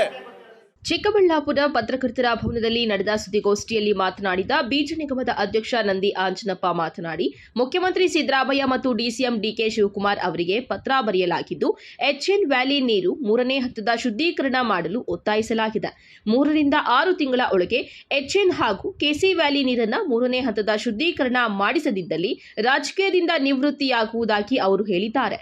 ಚಿಕ್ಕಬಳ್ಳಾಪುರ ಪತ್ರಕರ್ತರ ಭವನದಲ್ಲಿ ನಡೆದ ಸುದ್ದಿಗೋಷ್ಠಿಯಲ್ಲಿ ಮಾತನಾಡಿದ ಬೀಜ ನಿಗಮದ ಅಧ್ಯಕ್ಷ ನಂದಿ ಆಂಜನಪ್ಪ ಮಾತನಾಡಿ, ಮುಖ್ಯಮಂತ್ರಿ ಸಿದ್ದರಾಮಯ್ಯ ಮತ್ತು ಡಿಸಿಎಂ ಡಿಕೆ ಶಿವಕುಮಾರ್ ಅವರಿಗೆ ಪತ್ರ ಬರೆಯಲಾಗಿದ್ದು, ಎಚ್ಎನ್ ವ್ಯಾಲಿ ನೀರು 3ನೇ ಹಂತದ ಶುದ್ಧೀಕರಣ ಮಾಡಲು ಒತ್ತಾಯಿಸಲಾಗಿದೆ. 3 ರಿಂದ 6 ತಿಂಗಳ ಒಳಗೆ ಎಚ್ಎನ್ ಹಾಗೂ ಕೆಸಿ ವ್ಯಾಲಿ ನೀರನ್ನು 3ನೇ ಹಂತದ ಶುದ್ಧೀಕರಣ ಮಾಡಿಸದಿದ್ದಲ್ಲಿ ರಾಜಕೀಯದಿಂದ ನಿವೃತ್ತಿಯಾಗುವುದಾಗಿ ಅವರು ಹೇಳಿದ್ದಾರೆ.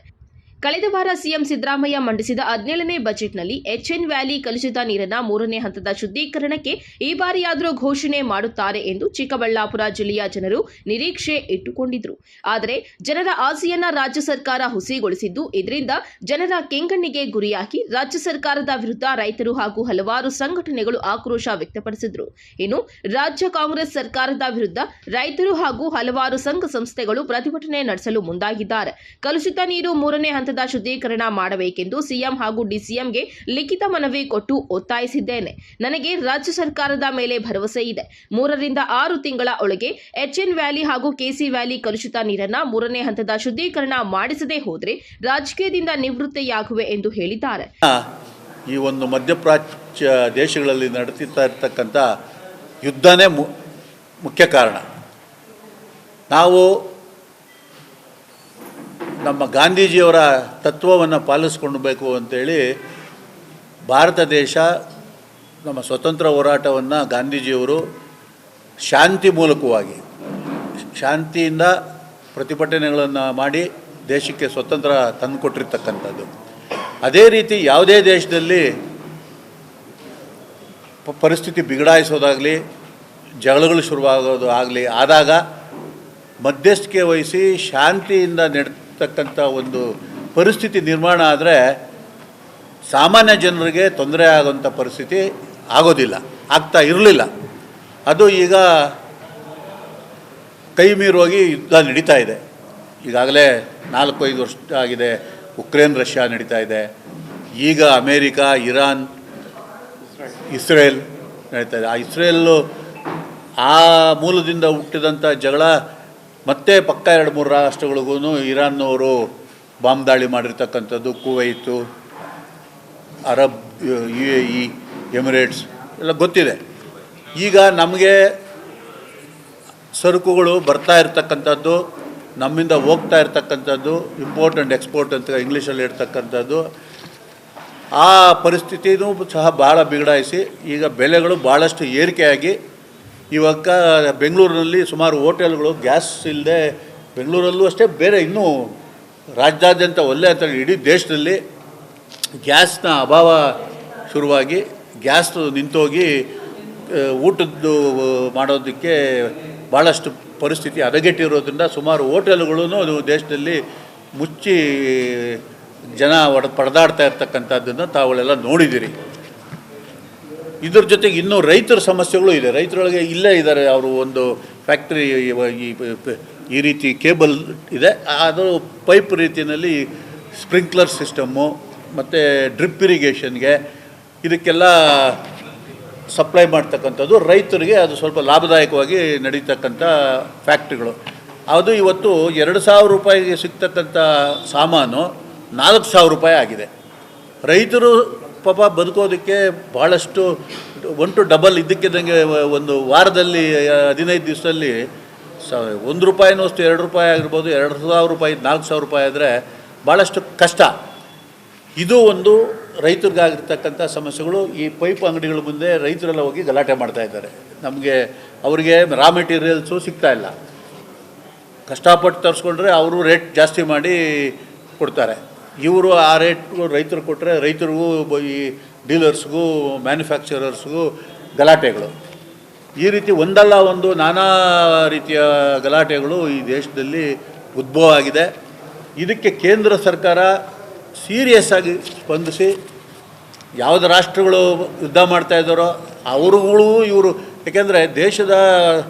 ಕಳೆದ ವಾರ ಸಿಎಂ ಸಿದ್ದರಾಮಯ್ಯ ಮಂಡಿಸಿದ 17ನೇ ಬಜೆಟ್ನಲ್ಲಿ ಎಚ್ಎನ್ ವ್ಯಾಲಿ ಕಲುಷಿತ ನೀರನ್ನ 3ನೇ ಹಂತದ ಶುದ್ಧೀಕರಣಕ್ಕೆ ಈ ಬಾರಿಯಾದರೂ ಘೋಷಣೆ ಮಾಡುತ್ತಾರೆ ಎಂದು ಚಿಕ್ಕಬಳ್ಳಾಪುರ ಜಿಲ್ಲೆಯ ಜನರು ನಿರೀಕ್ಷೆ ಇಟ್ಟುಕೊಂಡಿದ್ರು. ಆದರೆ ಜನರ ಆಸೆಯನ್ನ ರಾಜ್ಯ ಸರ್ಕಾರ ಹುಸಿಗೊಳಿಸಿದ್ದು, ಇದರಿಂದ ಜನರ ಕೆಂಗಣ್ಣಿಗೆ ಗುರಿಯಾಗಿ ರಾಜ್ಯ ಸರ್ಕಾರದ ವಿರುದ್ಧ ರೈತರು ಹಾಗೂ ಹಲವಾರು ಸಂಘಟನೆಗಳು ಆಕ್ರೋಶ ವ್ಯಕ್ತಪಡಿಸಿದ್ರು. ಇನ್ನು ರಾಜ್ಯ ಕಾಂಗ್ರೆಸ್ ಸರ್ಕಾರದ ವಿರುದ್ಧ ರೈತರು ಹಾಗೂ ಹಲವಾರು ಸಂಘ ಸಂಸ್ಥೆಗಳು ಪ್ರತಿಭಟನೆ ನಡೆಸಲು ಮುಂದಾಗಿದ್ದಾರೆ. ಕಲುಷಿತ ನೀರು 3ನೇ ಹಂತದ ಶುದ್ಧೀಕರಣ ಮಾಡಬೇಕೆಂದು ಸಿಎಂ ಹಾಗೂ ಡಿಸಿಎಂಗೆ ಲಿಖಿತ ಮನವಿ ಕೊಟ್ಟು ಒತ್ತಾಯಿಸಿದ್ದೇನೆ. ನನಗೆ ರಾಜ್ಯ ಸರ್ಕಾರದ ಮೇಲೆ ಭರವಸೆ ಇದೆ. 3 ರಿಂದ 6 ತಿಂಗಳ ಒಳಗೆ ಎಚ್ಎನ್ ವ್ಯಾಲಿ ಹಾಗೂ ಕೆಸಿ ವ್ಯಾಲಿ ಕಲುಷಿತ ನೀರನ್ನ 3ನೇ ಹಂತದ ಶುದ್ಧೀಕರಣ ಮಾಡಿಸದೇ ಹೋದರೆ ರಾಜಕೀಯದಿಂದ ನಿವೃತ್ತಿಯಾಗುವೆ ಎಂದು ಹೇಳಿದ್ದಾರೆ. ಈ ಒಂದು ಮಧ್ಯಪ್ರಾಚ್ಯ ದೇಶಗಳಲ್ಲಿ ನಡೆಯುತ್ತಾ ಇರತಕ್ಕಂಥ ಯುದ್ಧನೇ ಮುಖ್ಯ ಕಾರಣ. ನಾವು ನಮ್ಮ ಗಾಂಧೀಜಿಯವರ ತತ್ವವನ್ನು ಪಾಲಿಸ್ಕೊಳ್ಬೇಕು ಅಂತೇಳಿ ಭಾರತ ದೇಶ ನಮ್ಮ ಸ್ವತಂತ್ರ ಹೋರಾಟವನ್ನು ಗಾಂಧೀಜಿಯವರು ಶಾಂತಿ ಮೂಲಕವಾಗಿ, ಶಾಂತಿಯಿಂದ ಪ್ರತಿಭಟನೆಗಳನ್ನು ಮಾಡಿ ದೇಶಕ್ಕೆ ಸ್ವತಂತ್ರ ತಂದುಕೊಟ್ಟಿರ್ತಕ್ಕಂಥದ್ದು. ಅದೇ ರೀತಿ ಯಾವುದೇ ದೇಶದಲ್ಲಿ ಪರಿಸ್ಥಿತಿ ಬಿಗಡಾಯಿಸೋದಾಗಲಿ, ಜಗಳಗಳು ಶುರುವಾಗೋದು ಆಗಲಿ ಆದಾಗ ಮಧ್ಯಸ್ಥಿಕೆ ವಹಿಸಿ ಶಾಂತಿಯಿಂದ ತಕ್ಕಂಥ ಒಂದು ಪರಿಸ್ಥಿತಿ ನಿರ್ಮಾಣ ಆದರೆ ಸಾಮಾನ್ಯ ಜನರಿಗೆ ತೊಂದರೆ ಆಗುವಂಥ ಪರಿಸ್ಥಿತಿ ಆಗೋದಿಲ್ಲ, ಆಗ್ತಾ ಇರಲಿಲ್ಲ. ಅದು ಈಗ ಕೈ ಮೀರೋಗಿ ಯುದ್ಧ ನಡೀತಾ ಇದೆ. ಈಗಾಗಲೇ 4-5 ವರ್ಷ ಆಗಿದೆ. ಉಕ್ರೇನ್ ರಷ್ಯಾ ನಡೀತಾ ಇದೆ. ಈಗ ಅಮೇರಿಕಾ, ಇರಾನ್, ಇಸ್ರೇಲ್ ನಡೀತಾ ಇದೆ. ಆ ಇಸ್ರೇಲು ಆ ಮೂಲದಿಂದ ಹುಟ್ಟಿದಂಥ ಜಗಳ ಮತ್ತೆ ಪಕ್ಕ 2-3 ರಾಷ್ಟ್ರಗಳಿಗೂ ಇರಾನ್ನವರು ಬಾಂಬ್ ದಾಳಿ ಮಾಡಿರ್ತಕ್ಕಂಥದ್ದು, ಕುವೈತು, ಅರಬ್, UAE, ಎಮಿರೇಟ್ಸ್ ಎಲ್ಲ ಗೊತ್ತಿದೆ. ಈಗ ನಮಗೆ ಸರಕುಗಳು ಬರ್ತಾ ಇರ್ತಕ್ಕಂಥದ್ದು, ನಮ್ಮಿಂದ ಹೋಗ್ತಾ ಇರ್ತಕ್ಕಂಥದ್ದು, ಇಂಪೋರ್ಟ್ ಆ್ಯಂಡ್ ಎಕ್ಸ್ಪೋರ್ಟ್ ಅಂತ ಇಂಗ್ಲೀಷಲ್ಲಿ ಹೇಳ್ತಕ್ಕಂಥದ್ದು, ಆ ಪರಿಸ್ಥಿತಿನೂ ಸಹ ಭಾಳ ಬಿಗಡಾಯಿಸಿ ಈಗ ಬೆಲೆಗಳು ಭಾಳಷ್ಟು ಏರಿಕೆಯಾಗಿ ಇವಾಗ ಬೆಂಗಳೂರಿನಲ್ಲಿ ಸುಮಾರು ಹೋಟೆಲ್ಗಳು ಗ್ಯಾಸ್ ಇಲ್ಲದೆ, ಬೆಂಗಳೂರಲ್ಲೂ ಅಷ್ಟೇ, ಬೇರೆ ಇನ್ನೂ ರಾಜ್ಯಾದ್ಯಂತ ಒಳ್ಳೆ ಅಂತ ಇಡೀ ದೇಶದಲ್ಲಿ ಗ್ಯಾಸ್ನ ಅಭಾವ ಶುರುವಾಗಿ ಗ್ಯಾಸ್ ನಿಂತೋಗಿ ಊಟದ್ದು ಮಾಡೋದಕ್ಕೆ ಭಾಳಷ್ಟು ಪರಿಸ್ಥಿತಿ ಹದಗೆಟ್ಟಿರೋದ್ರಿಂದ ಸುಮಾರು ಹೋಟೆಲ್ಗಳೂ ದೇಶದಲ್ಲಿ ಮುಚ್ಚಿ ಜನ ಪರದಾಡ್ತಾ ಇರ್ತಕ್ಕಂಥದ್ದನ್ನು ತಾವುಗಳೆಲ್ಲ ನೋಡಿದ್ದೀರಿ. ಇದ್ರ ಜೊತೆಗೆ ಇನ್ನೂ ರೈತರ ಸಮಸ್ಯೆಗಳು ಇದೆ. ರೈತರೊಳಗೆ ಇಲ್ಲೇ ಇದ್ದಾರೆ, ಅವರು ಒಂದು ಫ್ಯಾಕ್ಟ್ರಿ ಈ ರೀತಿ ಕೇಬಲ್ ಇದೆ, ಅದು ಪೈಪ್ ರೀತಿಯಲ್ಲಿ ಸ್ಪ್ರಿಂಕ್ಲರ್ ಸಿಸ್ಟಮ್ಮು ಮತ್ತು ಡ್ರಿಪ್ ಇರಿಗೇಷನ್ಗೆ ಇದಕ್ಕೆಲ್ಲ ಸಪ್ಲೈ ಮಾಡ್ತಕ್ಕಂಥದ್ದು ರೈತರಿಗೆ ಅದು ಸ್ವಲ್ಪ ಲಾಭದಾಯಕವಾಗಿ ನಡೀತಕ್ಕಂಥ ಫ್ಯಾಕ್ಟ್ರಿಗಳು. ಅದು ಇವತ್ತು 2,000 ರೂಪಾಯಿಗೆ ಸಿಗ್ತಕ್ಕಂಥ ಸಾಮಾನು 4,000 ರೂಪಾಯಿ ಆಗಿದೆ. ರೈತರು ಪಾಪ ಬದುಕೋದಕ್ಕೆ ಭಾಳಷ್ಟು 1 to double ಇದ್ದಕ್ಕಿದ್ದಂಗೆ ಒಂದು ವಾರದಲ್ಲಿ 15 ದಿವಸದಲ್ಲಿ 1 ರೂಪಾಯಿನೂ ಅಷ್ಟು 2 ರೂಪಾಯಿ ಆಗಿರ್ಬೋದು, 2,000 ರೂಪಾಯಿ 4,000 ರೂಪಾಯಿ ಆದರೆ ಭಾಳಷ್ಟು ಕಷ್ಟ. ಇದು ಒಂದು ರೈತರಿಗಾಗಿರ್ತಕ್ಕಂಥ ಸಮಸ್ಯೆಗಳು. ಈ ಪೈಪ್ ಅಂಗಡಿಗಳ ಮುಂದೆ ರೈತರೆಲ್ಲ ಹೋಗಿ ಗಲಾಟೆ ಮಾಡ್ತಾಯಿದ್ದಾರೆ. ನಮಗೆ ಅವರಿಗೆ ರಾ ಮೆಟೀರಿಯಲ್ಸು ಸಿಗ್ತಾಯಿಲ್ಲ. ಕಷ್ಟಪಟ್ಟು ತರಿಸ್ಕೊಂಡ್ರೆ ಅವರು ರೇಟ್ ಜಾಸ್ತಿ ಮಾಡಿ ಕೊಡ್ತಾರೆ. ಇವರು ಆ ರೇಟ್ಗೂ ರೈತರು ಕೊಟ್ಟರೆ ರೈತರಿಗೂ ಈ ಡೀಲರ್ಸ್ಗೂ ಮ್ಯಾನುಫ್ಯಾಕ್ಚರರ್ಸ್ಗೂ ಗಲಾಟೆಗಳು. ಈ ರೀತಿ ಒಂದಲ್ಲ ಒಂದು ನಾನಾ ರೀತಿಯ ಗಲಾಟೆಗಳು ಈ ದೇಶದಲ್ಲಿ ಉದ್ಭವ ಆಗಿದೆ. ಇದಕ್ಕೆ ಕೇಂದ್ರ ಸರ್ಕಾರ ಸೀರಿಯಸ್ ಆಗಿ ಸ್ಪಂದಿಸಿ, ಯಾವುದು ರಾಷ್ಟ್ರಗಳು ಯುದ್ಧ ಮಾಡ್ತಾಯಿದ್ದಾರೋ ಅವರುಗಳು ಇವರು, ಏಕೆಂದರೆ ದೇಶದ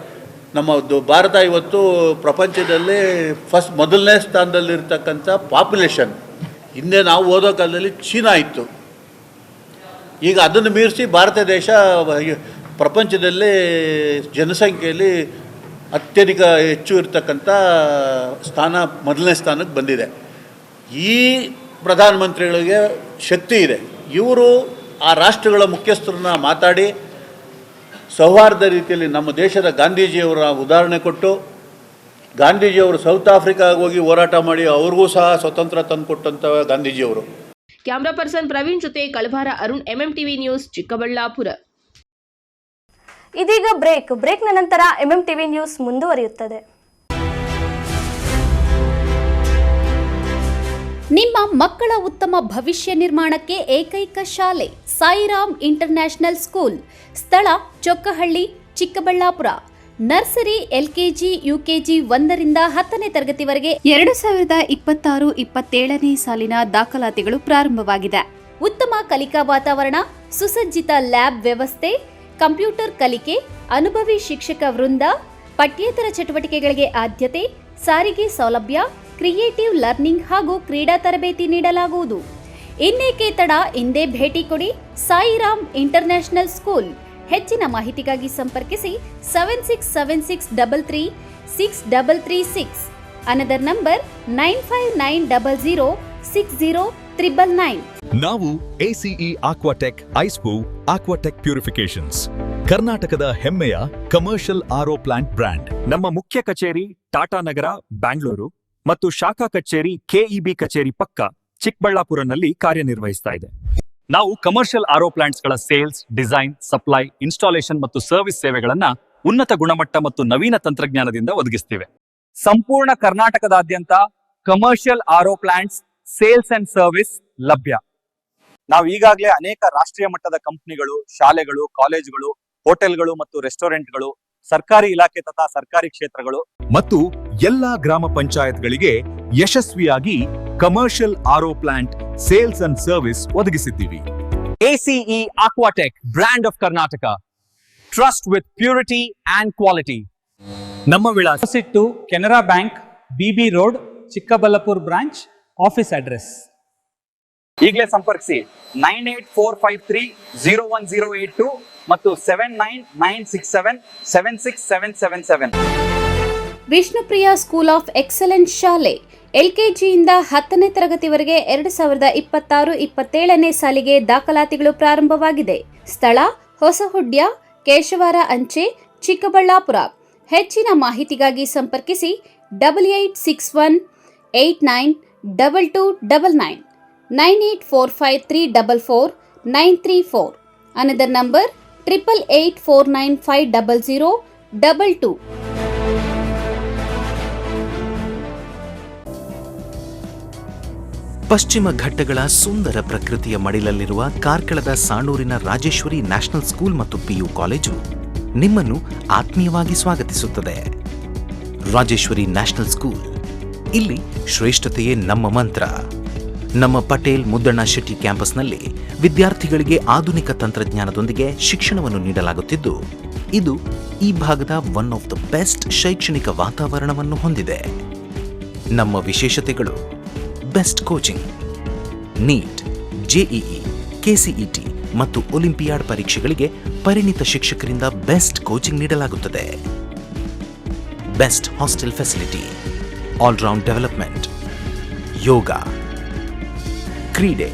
ನಮ್ಮ ಭಾರತ ಇವತ್ತು ಪ್ರಪಂಚದಲ್ಲಿ ಮೊದಲನೇ ಸ್ಥಾನದಲ್ಲಿರ್ತಕ್ಕಂಥ ಪಾಪ್ಯುಲೇಷನ್. ಹಿಂದೆ ನಾವು ಓದೋ ಕಾಲದಲ್ಲಿ ಚೀನಾ ಇತ್ತು. ಈಗ ಅದನ್ನು ಮೀರಿಸಿ ಭಾರತ ದೇಶ ಪ್ರಪಂಚದಲ್ಲಿ ಜನಸಂಖ್ಯೆಯಲ್ಲಿ ಅತ್ಯಧಿಕ ಹೆಚ್ಚು ಇರ್ತಕ್ಕಂಥ ಮೊದಲನೇ ಸ್ಥಾನಕ್ಕೆ ಬಂದಿದೆ. ಈ ಪ್ರಧಾನಮಂತ್ರಿಗಳಿಗೆ ಶಕ್ತಿ ಇದೆ. ಇವರು ಆ ರಾಷ್ಟ್ರಗಳ ಮುಖ್ಯಸ್ಥರನ್ನ ಮಾತಾಡಿ ಸೌಹಾರ್ದ ರೀತಿಯಲ್ಲಿ ನಮ್ಮ ದೇಶದ ಗಾಂಧೀಜಿಯವರ ಉದಾಹರಣೆ ಕೊಟ್ಟು, ಗಾಂಧೀಜಿಯವರು ಸೌತ್ ಆಫ್ರಿಕಾಗೆ ಹೋಗಿ ಹೋರಾಟ ಮಾಡಿ ಅವ್ರಿಗೂ ಸಹ ಸ್ವತಂತ್ರ ತಂದುಕೊಟ್ಟಂಥ ಗಾಂಧೀಜಿಯವರು. ಕ್ಯಾಮ್ರಾ ಪರ್ಸನ್ ಪ್ರವೀಣ್ ಜೊತೆ ಕಳವಾರ ಅರುಣ್, MMTV ನ್ಯೂಸ್, ಚಿಕ್ಕಬಳ್ಳಾಪುರ. ಇದೀಗ ಬ್ರೇಕ್ನ ನಂತರ MMTV ನ್ಯೂಸ್ ಮುಂದುವರಿಯುತ್ತದೆ. ನಿಮ್ಮ ಮಕ್ಕಳ ಉತ್ತಮ ಭವಿಷ್ಯ ನಿರ್ಮಾಣಕ್ಕೆ ಏಕೈಕ ಶಾಲೆ ಸಾಯಿರಾಮ್ ಇಂಟರ್ನ್ಯಾಷನಲ್ ಸ್ಕೂಲ್. ಸ್ಥಳ Chokkahalli, Chikkaballapur. Nursery, LKG, UKG 1ರಿಂದ 10ನೇ ತರಗತಿವರೆಗೆ 2026-27ನೇ ಸಾಲಿನ ದಾಖಲಾತಿಗಳು ಪ್ರಾರಂಭವಾಗಿದೆ. ಉತ್ತಮ ಕಲಿಕಾ ವಾತಾವರಣ, ಸುಸಜ್ಜಿತ ಲ್ಯಾಬ್ ವ್ಯವಸ್ಥೆ, ಕಂಪ್ಯೂಟರ್ ಕಲಿಕೆ, ಅನುಭವಿ ಶಿಕ್ಷಕ ವೃಂದ, ಪಠ್ಯೇತರ ಚಟುವಟಿಕೆಗಳಿಗೆ ಆದ್ಯತೆ, ಸಾರಿಗೆ ಸೌಲಭ್ಯ, ಕ್ರಿಯೇಟಿವ್ ಲರ್ನಿಂಗ್ ಹಾಗೂ ಕ್ರೀಡಾ ತರಬೇತಿ ನೀಡಲಾಗುವುದು. ಇನ್ನೇಕೆ ತಡ, ಇಂದೇ ಭೇಟಿ ಕೊಡಿ ಸಾಯಿರಾಮ್ ಇಂಟರ್ನ್ಯಾಷನಲ್ ಸ್ಕೂಲ್. ಹೆಚ್ಚಿನ ಮಾಹಿತಿಗಾಗಿ ಸಂಪರ್ಕಿಸಿ 7676336336. Another number 9590060999. ನಾವು ACE ಆಕ್ವಾಟೆಕ್ ಐಸ್ಪೂ ಆಕ್ವಾಟೆಕ್ ಪ್ಯೂರಿಫಿಕೇಶನ್ಸ್, ಕರ್ನಾಟಕದ ಹೆಮ್ಮೆಯ ಕಮರ್ಷಿಯಲ್ RO ಪ್ಲಾಂಟ್ ಬ್ರ್ಯಾಂಡ್. ನಮ್ಮ ಮುಖ್ಯ ಕಚೇರಿ ಟಾಟಾನಗರ, ಬ್ಯಾಂಗ್ಳೂರು ಮತ್ತು ಶಾಖಾ ಕಚೇರಿ KEB ಕಚೇರಿ ಪಕ್ಕ ಚಿಕ್ಕಬಳ್ಳಾಪುರನಲ್ಲಿ ಕಾರ್ಯನಿರ್ವಹಿಸ್ತಾ ಇದೆ. ನಾವು ಕಮರ್ಷಿಯಲ್ RO ಪ್ಲಾಂಟ್ಸ್ಗಳ ಸೇಲ್ಸ್, ಡಿಸೈನ್, ಸಪ್ಲೈ, ಇನ್ಸ್ಟಾಲೇಷನ್ ಮತ್ತು ಸರ್ವಿಸ್ ಸೇವೆಗಳನ್ನ ಉನ್ನತ ಗುಣಮಟ್ಟ ಮತ್ತು ನವೀನ ತಂತ್ರಜ್ಞಾನದಿಂದ ಒದಗಿಸ್ತಿವೆ. ಸಂಪೂರ್ಣ ಕರ್ನಾಟಕದಾದ್ಯಂತ commercial RO plants sales and service ಲಭ್ಯ. ನಾವು ಈಗಾಗಲೇ ಅನೇಕ ರಾಷ್ಟ್ರೀಯ ಮಟ್ಟದ ಕಂಪನಿಗಳು, ಶಾಲೆಗಳು, ಕಾಲೇಜುಗಳು, ಹೋಟೆಲ್ಗಳು ಮತ್ತು ರೆಸ್ಟೋರೆಂಟ್ಗಳು, ಸರ್ಕಾರಿ ಇಲಾಖೆ ತಥಾ ಸರ್ಕಾರಿ ಕ್ಷೇತ್ರಗಳು ಮತ್ತು ಎಲ್ಲಾ ಗ್ರಾಮ ಪಂಚಾಯತ್ಗಳಿಗೆ ಯಶಸ್ವಿಯಾಗಿ commercial RO plant sales and service ಒದಗಿಸಿದ್ದೀವಿ. ACE Aquatech, brand of Karnataka, trust with purity and quality. ನಮ್ಮ ವಿಳಾಸ Canara bank, BB road, Chikkaballapur branch, office address. ಈಗಲೇ ಸಂಪರ್ಕಿಸಿ 9845301082 ಮತ್ತು 7996776777. ವಿಷ್ಣುಪ್ರಿಯ ಸ್ಕೂಲ್ ಆಫ್ ಎಕ್ಸಲೆನ್ಸ್ ಶಾಲೆ. LKGಯಿಂದ 10ನೇ ತರಗತಿವರೆಗೆ 2026-27ನೇ ಸಾಲಿಗೆ ದಾಖಲಾತಿಗಳು ಪ್ರಾರಂಭವಾಗಿದೆ. ಸ್ಥಳ ಹೊಸಹುಡ್ಯ, ಕೇಶವಾರ ಅಂಚೆ, ಚಿಕ್ಕಬಳ್ಳಾಪುರ. ಹೆಚ್ಚಿನ ಮಾಹಿತಿಗಾಗಿ ಸಂಪರ್ಕಿಸಿ 8861892299 9845344934. Another number 8884950022. ಪಶ್ಚಿಮ ಘಟ್ಟಗಳ ಸುಂದರ ಪ್ರಕೃತಿಯ ಮಡಿಲಲ್ಲಿರುವ ಕಾರ್ಕಳದ ಸಾಣೂರಿನ ರಾಜೇಶ್ವರಿ ನ್ಯಾಷನಲ್ ಸ್ಕೂಲ್ ಮತ್ತು PU ಕಾಲೇಜು ನಿಮ್ಮನ್ನು ಆತ್ಮೀಯವಾಗಿ ಸ್ವಾಗತಿಸುತ್ತದೆ. ರಾಜೇಶ್ವರಿ ನ್ಯಾಷನಲ್ ಸ್ಕೂಲ್, ಇಲ್ಲಿ ಶ್ರೇಷ್ಠತೆಯೇ ನಮ್ಮ ಮಂತ್ರ. ನಮ್ಮ ಪಟೇಲ್ ಮುದ್ದಣ್ಣ ಶೆಟ್ಟಿ ಕ್ಯಾಂಪಸ್ನಲ್ಲಿ ವಿದ್ಯಾರ್ಥಿಗಳಿಗೆ ಆಧುನಿಕ ತಂತ್ರಜ್ಞಾನದೊಂದಿಗೆ ಶಿಕ್ಷಣವನ್ನು ನೀಡಲಾಗುತ್ತಿದ್ದು, ಇದು ಈ ಭಾಗದ ಒನ್ ಆಫ್ ದ ಬೆಸ್ಟ್ ಶೈಕ್ಷಣಿಕ ವಾತಾವರಣವನ್ನು ಹೊಂದಿದೆ. ನಮ್ಮ ವಿಶೇಷತೆಗಳು: best coaching, NEET, JEE, KCET ಮತ್ತು ಒಲಿಂಪಿಯಾಡ್ ಪರೀಕ್ಷೆಗಳಿಗೆ ಪರಿಣಿತ ಶಿಕ್ಷಕರಿಂದ ಬೆಸ್ಟ್ ಕೋಚಿಂಗ್ ನೀಡಲಾಗುತ್ತದೆ. Best hostel facility, all round development, yoga, ಕ್ರೀಡೆ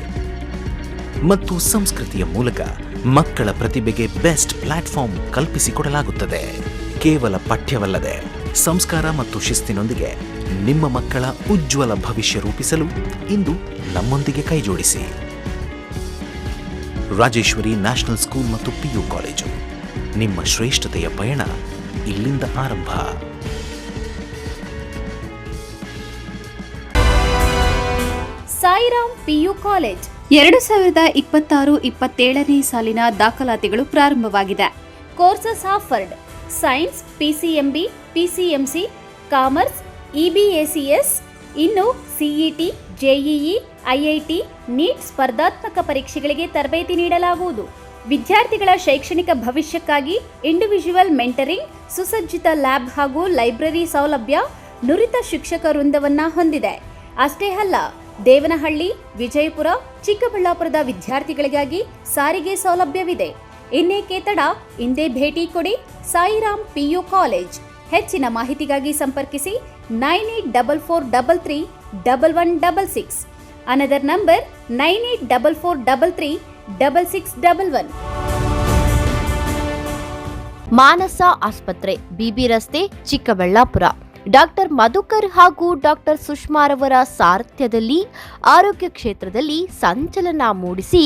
ಮತ್ತು ಸಂಸ್ಕೃತಿಯ ಮೂಲಕ ಮಕ್ಕಳ ಪ್ರತಿಭೆಗೆ ಬೆಸ್ಟ್ ಪ್ಲಾಟ್ಫಾರ್ಮ್ ಕಲ್ಪಿಸಿಕೊಡಲಾಗುತ್ತದೆ. ಕೇವಲ ಪಠ್ಯವಲ್ಲದೆ ಸಂಸ್ಕಾರ ಮತ್ತು ಶಿಸ್ತಿನೊಂದಿಗೆ ನಿಮ್ಮ ಮಕ್ಕಳ ಉಜ್ವಲ ಭವಿಷ್ಯ ರೂಪಿಸಲು ಇಂದು ನಮ್ಮೊಂದಿಗೆ ಕೈಜೋಡಿಸಿ. ರಾಜೇಶ್ವರಿ ನ್ಯಾಷನಲ್ ಸ್ಕೂಲ್ ಮತ್ತು PU ಕಾಲೇಜು, ನಿಮ್ಮ ಶ್ರೇಷ್ಠತೆಯ ಪಯಣ ಇಲ್ಲಿಂದ ಆರಂಭ. ಸಾಯಿರಾಮ್ PU ಕಾಲೇಜ್ 2026-27ನೇ ಸಾಲಿನ ದಾಖಲಾತಿಗಳು ಪ್ರಾರಂಭವಾಗಿದೆ. Courses offered science, PCMB, PCMC, commerce, EBACS, ಇನ್ನು CET, JEE, IIT, ನೀಟ್ ಸ್ಪರ್ಧಾತ್ಮಕ ಪರೀಕ್ಷೆಗಳಿಗೆ ತರಬೇತಿ ನೀಡಲಾಗುವುದು. ವಿದ್ಯಾರ್ಥಿಗಳ ಶೈಕ್ಷಣಿಕ ಭವಿಷ್ಯಕ್ಕಾಗಿ ಇಂಡಿವಿಜುವಲ್ ಮೆಂಟರಿಂಗ್, ಸುಸಜ್ಜಿತ ಲ್ಯಾಬ್ ಹಾಗೂ ಲೈಬ್ರರಿ ಸೌಲಭ್ಯ, ನುರಿತ ಶಿಕ್ಷಕ ವೃಂದವನ್ನ ಹೊಂದಿದೆ. ಅಷ್ಟೇ ಅಲ್ಲ, ದೇವನಹಳ್ಳಿ, ವಿಜಯಪುರ, ಚಿಕ್ಕಬಳ್ಳಾಪುರದ ವಿದ್ಯಾರ್ಥಿಗಳಿಗಾಗಿ ಸಾರಿಗೆ ಸೌಲಭ್ಯವಿದೆ. ಇನ್ನೇಕೆ ತಡ, ಇಂದೇ ಭೇಟಿ ಕೊಡಿ ಸಾಯಿರಾಮ್ PU ಕಾಲೇಜ್. ಹೆಚ್ಚಿನ ಮಾಹಿತಿಗಾಗಿ ಸಂಪರ್ಕಿಸಿ 9844331166. Another number 9844336611. ಮಾನಸ ಆಸ್ಪತ್ರೆ, BB ರಸ್ತೆ, ಚಿಕ್ಕಬಳ್ಳಾಪುರ. ಡಾಕ್ಟರ್ ಮಧುಕರ್ ಹಾಗೂ ಡಾಕ್ಟರ್ ಸುಷ್ಮಾರವರ ಸಾರಥ್ಯದಲ್ಲಿ ಆರೋಗ್ಯ ಕ್ಷೇತ್ರದಲ್ಲಿ ಸಂಚಲನ ಮೂಡಿಸಿ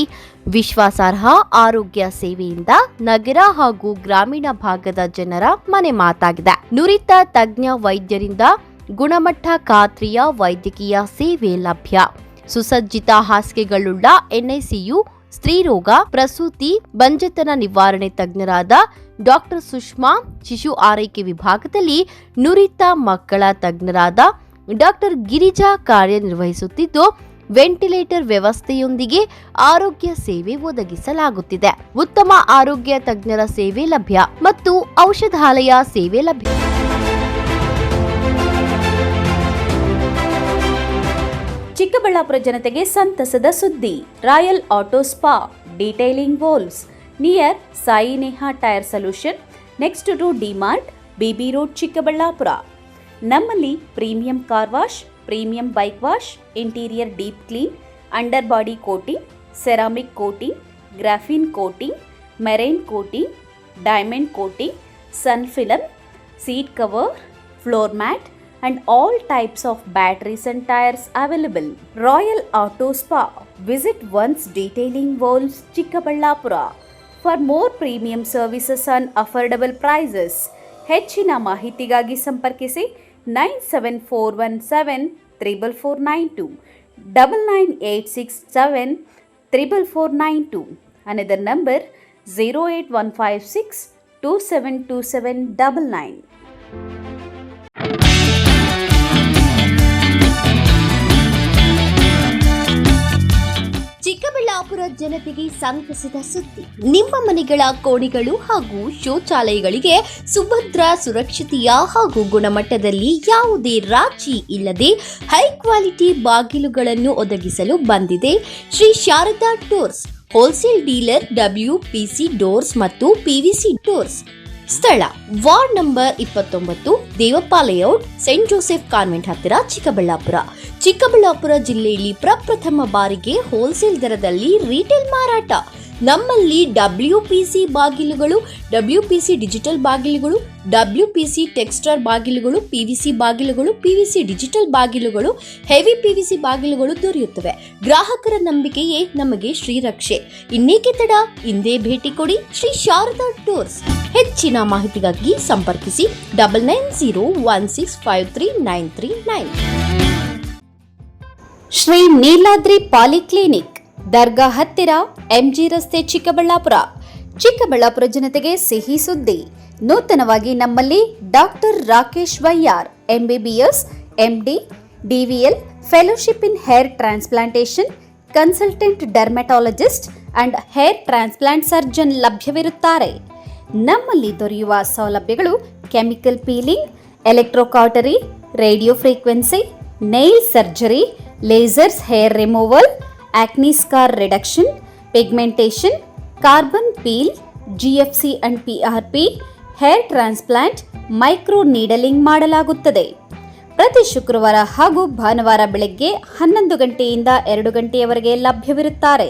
ವಿಶ್ವಾಸಾರ್ಹ ಆರೋಗ್ಯ ಸೇವೆಯಿಂದ ನಗರ ಹಾಗೂ ಗ್ರಾಮೀಣ ಭಾಗದ ಜನರ ಮನೆ ಮಾತಾಗಿದೆ. ನುರಿತ ತಜ್ಞ ವೈದ್ಯರಿಂದ ಗುಣಮಟ್ಟ ಖಾತ್ರಿಯ ವೈದ್ಯಕೀಯ ಸೇವೆ ಲಭ್ಯ. ಸುಸಜ್ಜಿತ ಹಾಸಿಗೆಗಳುಳ್ಳ NICU, ಸ್ತ್ರೀರೋಗ, ಪ್ರಸೂತಿ, ಬಂಜೆತನ ನಿವಾರಣೆ ತಜ್ಞರಾದ ಡಾಕ್ಟರ್ ಸುಷ್ಮಾ, ಶಿಶು ಆರೈಕೆ ವಿಭಾಗದಲ್ಲಿ ನುರಿತ ಮಕ್ಕಳ ತಜ್ಞರಾದ ಡಾಕ್ಟರ್ ಗಿರಿಜಾ ಕಾರ್ಯನಿರ್ವಹಿಸುತ್ತಿದ್ದು, ವೆಂಟಿಲೇಟರ್ ವ್ಯವಸ್ಥೆಯೊಂದಿಗೆ ಆರೋಗ್ಯ ಸೇವೆ ಒದಗಿಸಲಾಗುತ್ತಿದೆ. ಉತ್ತಮ ಆರೋಗ್ಯ ತಜ್ಞರ ಸೇವೆ ಲಭ್ಯ ಮತ್ತು ಔಷಧಾಲಯ ಸೇವೆ ಲಭ್ಯ. ಚಿಕ್ಕಬಳ್ಳಾಪುರ ಜನತೆಗೆ ಸಂತಸದ ಸುದ್ದಿ. Royal auto spa, detailing walls, near Sai Neha tyre solution, next to DMart, BB road, Chikkaballapur. ನಮ್ಮಲ್ಲಿ premium car wash, premium bike wash, interior deep clean, under body coating, ceramic coating, graphene coating, marine coating, diamond coating, sun film, seat cover, floor mat and all types of batteries and tires available. Royal Auto Spa. Visit once Detailing Walls, Chikkaballapura. For more premium services and affordable prices, ಹೆಚ್ಚಿನ ಮಾಹಿತಿಗಾಗಿ ಸಂಪರ್ಕಿಸಿ 9741734492, 9986734492. Another number 08156272799. Chikkaballapur ಜನತೆಗೆ ಸಂತಸದ ಸುದ್ದಿ. ನಿಮ್ಮ ಮನೆಗಳ ಕೋಣೆಗಳು ಹಾಗೂ ಶೌಚಾಲಯಗಳಿಗೆ ಸುಭದ್ರ, ಸುರಕ್ಷತೆಯ ಹಾಗೂ ಗುಣಮಟ್ಟದಲ್ಲಿ ಯಾವುದೇ ರಾಜಿ ಇಲ್ಲದೆ ಹೈ ಕ್ವಾಲಿಟಿ ಬಾಗಿಲುಗಳನ್ನು ಒದಗಿಸಲು ಬಂದಿದೆ Shri Sharada doors, wholesale dealer, WPC doors ಮತ್ತು PVC ಡೋರ್ಸ್. ಸ್ಥಳ ward number 29, Devappa layout, saint Joseph convent ಹತ್ತಿರ, ಚಿಕ್ಕಬಳ್ಳಾಪುರ. ಚಿಕ್ಕಬಳ್ಳಾಪುರ ಜಿಲ್ಲೆಯಲ್ಲಿ ಪ್ರಪ್ರಥಮ ಬಾರಿಗೆ ಹೋಲ್ಸೇಲ್ ದರದಲ್ಲಿ ರಿಟೇಲ್ ಮಾರಾಟ. ನಮ್ಮಲ್ಲಿ WPC ಬಾಗಿಲುಗಳು, WPC ಡಿಜಿಟಲ್ ಬಾಗಿಲುಗಳು, WPC ಟೆಕ್ಸ್ಚರ್ ಬಾಗಿಲುಗಳು, PVC ಬಾಗಿಲುಗಳು, PVC ಡಿಜಿಟಲ್ ಬಾಗಿಲುಗಳು, ಹೆವಿ PVC ಬಾಗಿಲುಗಳು ದೊರೆಯುತ್ತವೆ. ಗ್ರಾಹಕರ ನಂಬಿಕೆಯೇ ನಮಗೆ ಶ್ರೀರಕ್ಷೆ. ಇನ್ನೇಕೆ ತಡ, ಇಂದೇ ಭೇಟಿ ಕೊಡಿ ಶ್ರೀ ಶಾರದಾ ಡೋರ್ಸ್. ಹೆಚ್ಚಿನ ಮಾಹಿತಿಗಾಗಿ ಸಂಪರ್ಕಿಸಿ 9901653939. ಶ್ರೀ ನೀಲಾದ್ರಿ ಪಾಲಿಕ್ಲಿನಿಕ್, ದರ್ಗಾ ಹತ್ತಿರ, MG ರಸ್ತೆ, ಚಿಕ್ಕಬಳ್ಳಾಪುರ. ಚಿಕ್ಕಬಳ್ಳಾಪುರ ಜನತೆಗೆ ಸಿಹಿ ಸುದ್ದಿ. ನೂತನವಾಗಿ ನಮ್ಮಲ್ಲಿ doctor Rakesh Vaiyar, MBBS, MD, DVL, fellowship in hair transplantation, consultant dermatologist and hair transplant surgeon ಲಭ್ಯವಿರುತ್ತಾರೆ. ನಮ್ಮಲ್ಲಿ ದೊರೆಯುವ ಸೌಲಭ್ಯಗಳು chemical peeling, electrocautery, radio frequency, nail surgery, lasers hair removal, acne scar reduction, pigmentation, carbon peel, GFC and PRP, hair transplant, micro needling ಮಾಡಲಾಗುತ್ತದೆ. ಪ್ರತಿ ಶುಕ್ರವಾರ ಹಾಗೂ ಭಾನುವಾರ ಬೆಳಗ್ಗೆ 11 ಗಂಟೆಯಿಂದ 2 ಗಂಟೆಯವರೆಗೆ ಲಭ್ಯವಿರುತ್ತಾರೆ.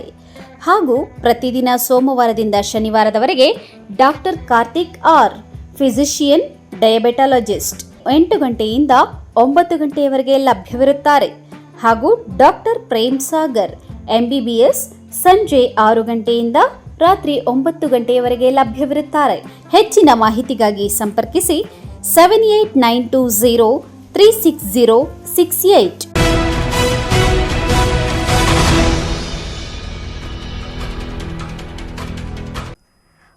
ಹಾಗೂ ಪ್ರತಿದಿನ ಸೋಮವಾರದಿಂದ ಶನಿವಾರದವರೆಗೆ ಡಾಕ್ಟರ್ ಕಾರ್ತಿಕ್ ಆರ್, ಫಿಸಿಷಿಯನ್, ಡಯಾಬೆಟಾಲಜಿಸ್ಟ್ 8 ಗಂಟೆಯಿಂದ 9 ಗಂಟೆಯವರೆಗೆ ಲಭ್ಯವಿರುತ್ತಾರೆ. ಹಾಗೂ ಡಾಕ್ಟರ್ ಪ್ರೇಮ್ ಸಾಗರ್, MBBS, ಸಂಜೆ 6 ಗಂಟೆಯಿಂದ ರಾತ್ರಿ 9 ಗಂಟೆಯವರೆಗೆ ಲಭ್ಯವಿರುತ್ತಾರೆ. ಹೆಚ್ಚಿನ ಮಾಹಿತಿಗಾಗಿ ಸಂಪರ್ಕಿಸಿ 7892036068.